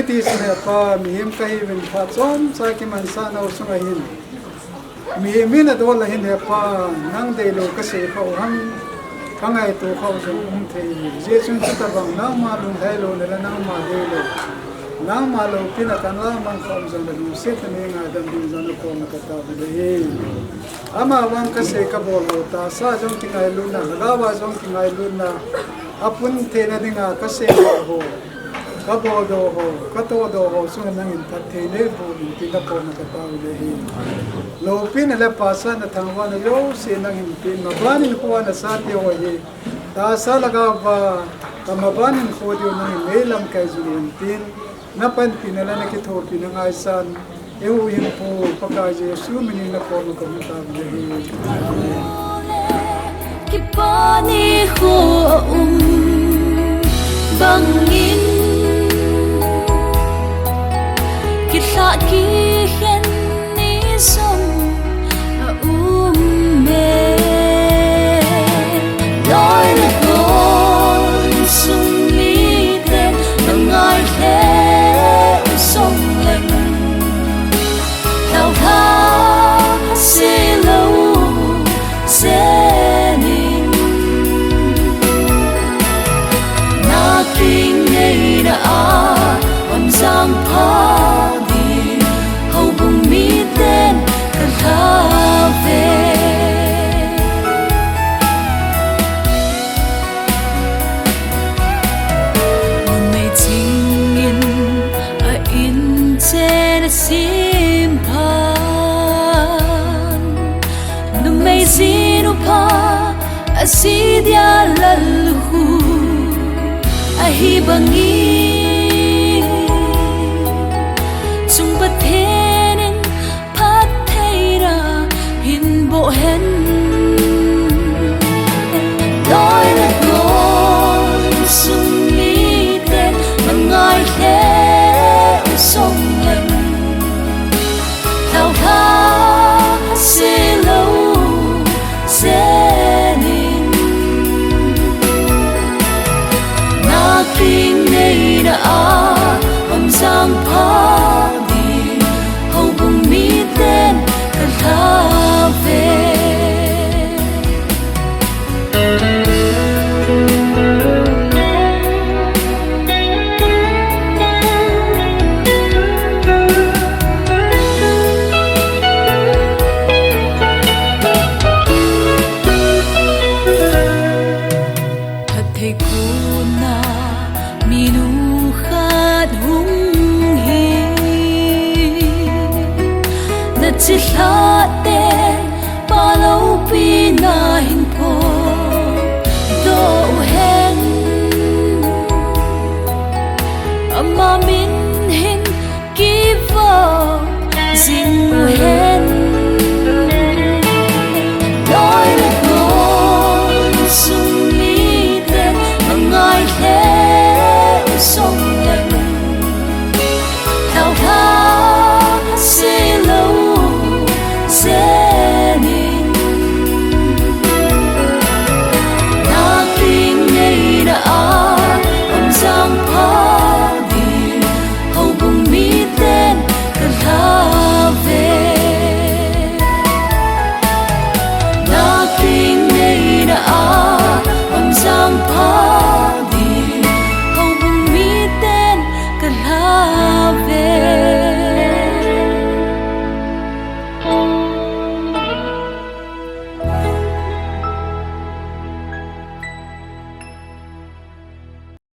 it is ne pa mi him ka hi win pha chom sa ki man sa na so na hin mi mi na do la hin he pa nang de lo ka se ko ham kangai to khau so the jesu ta bang na ma lung hai lo ne na ma de lo na ma lo pina kan la man khom so na lu se ne nga dam din zan ko na ka ta de he ama wan ka se ka bol lo ta sa jong ki ngai lu na ga wa jong ki ngai lu na apun the na dinga ka se ho ka bo do ho ka to do ho so na ngin ta the le bo ti ka ko na ka ta de he lo pin le pasa na thangwa na lo se na ngin pin ma ban ni ko na sa te ho ye ta sa laga ba ka ma ban ni ko dio na le lam kai zu ni tin na pan pin na na ki tho pin na ngai san e hu yin po pa ka je su mi ni na ko na ka ta de he ki pa ni ho bangin ki sa ki hen ni som me loi na kon sung mi te ngai he song leng tao ha se lo se ning na king nei da am zang pa di si dia lalu ahi bangi chung pathenin patheira hin bo hen đôi là con sung mi tên ngai khe sông lạnh thao tha sẽ lâu sẽ nín na kinh này đã âm giang phá đi hầu bùng mi tên cần tha về thầy cô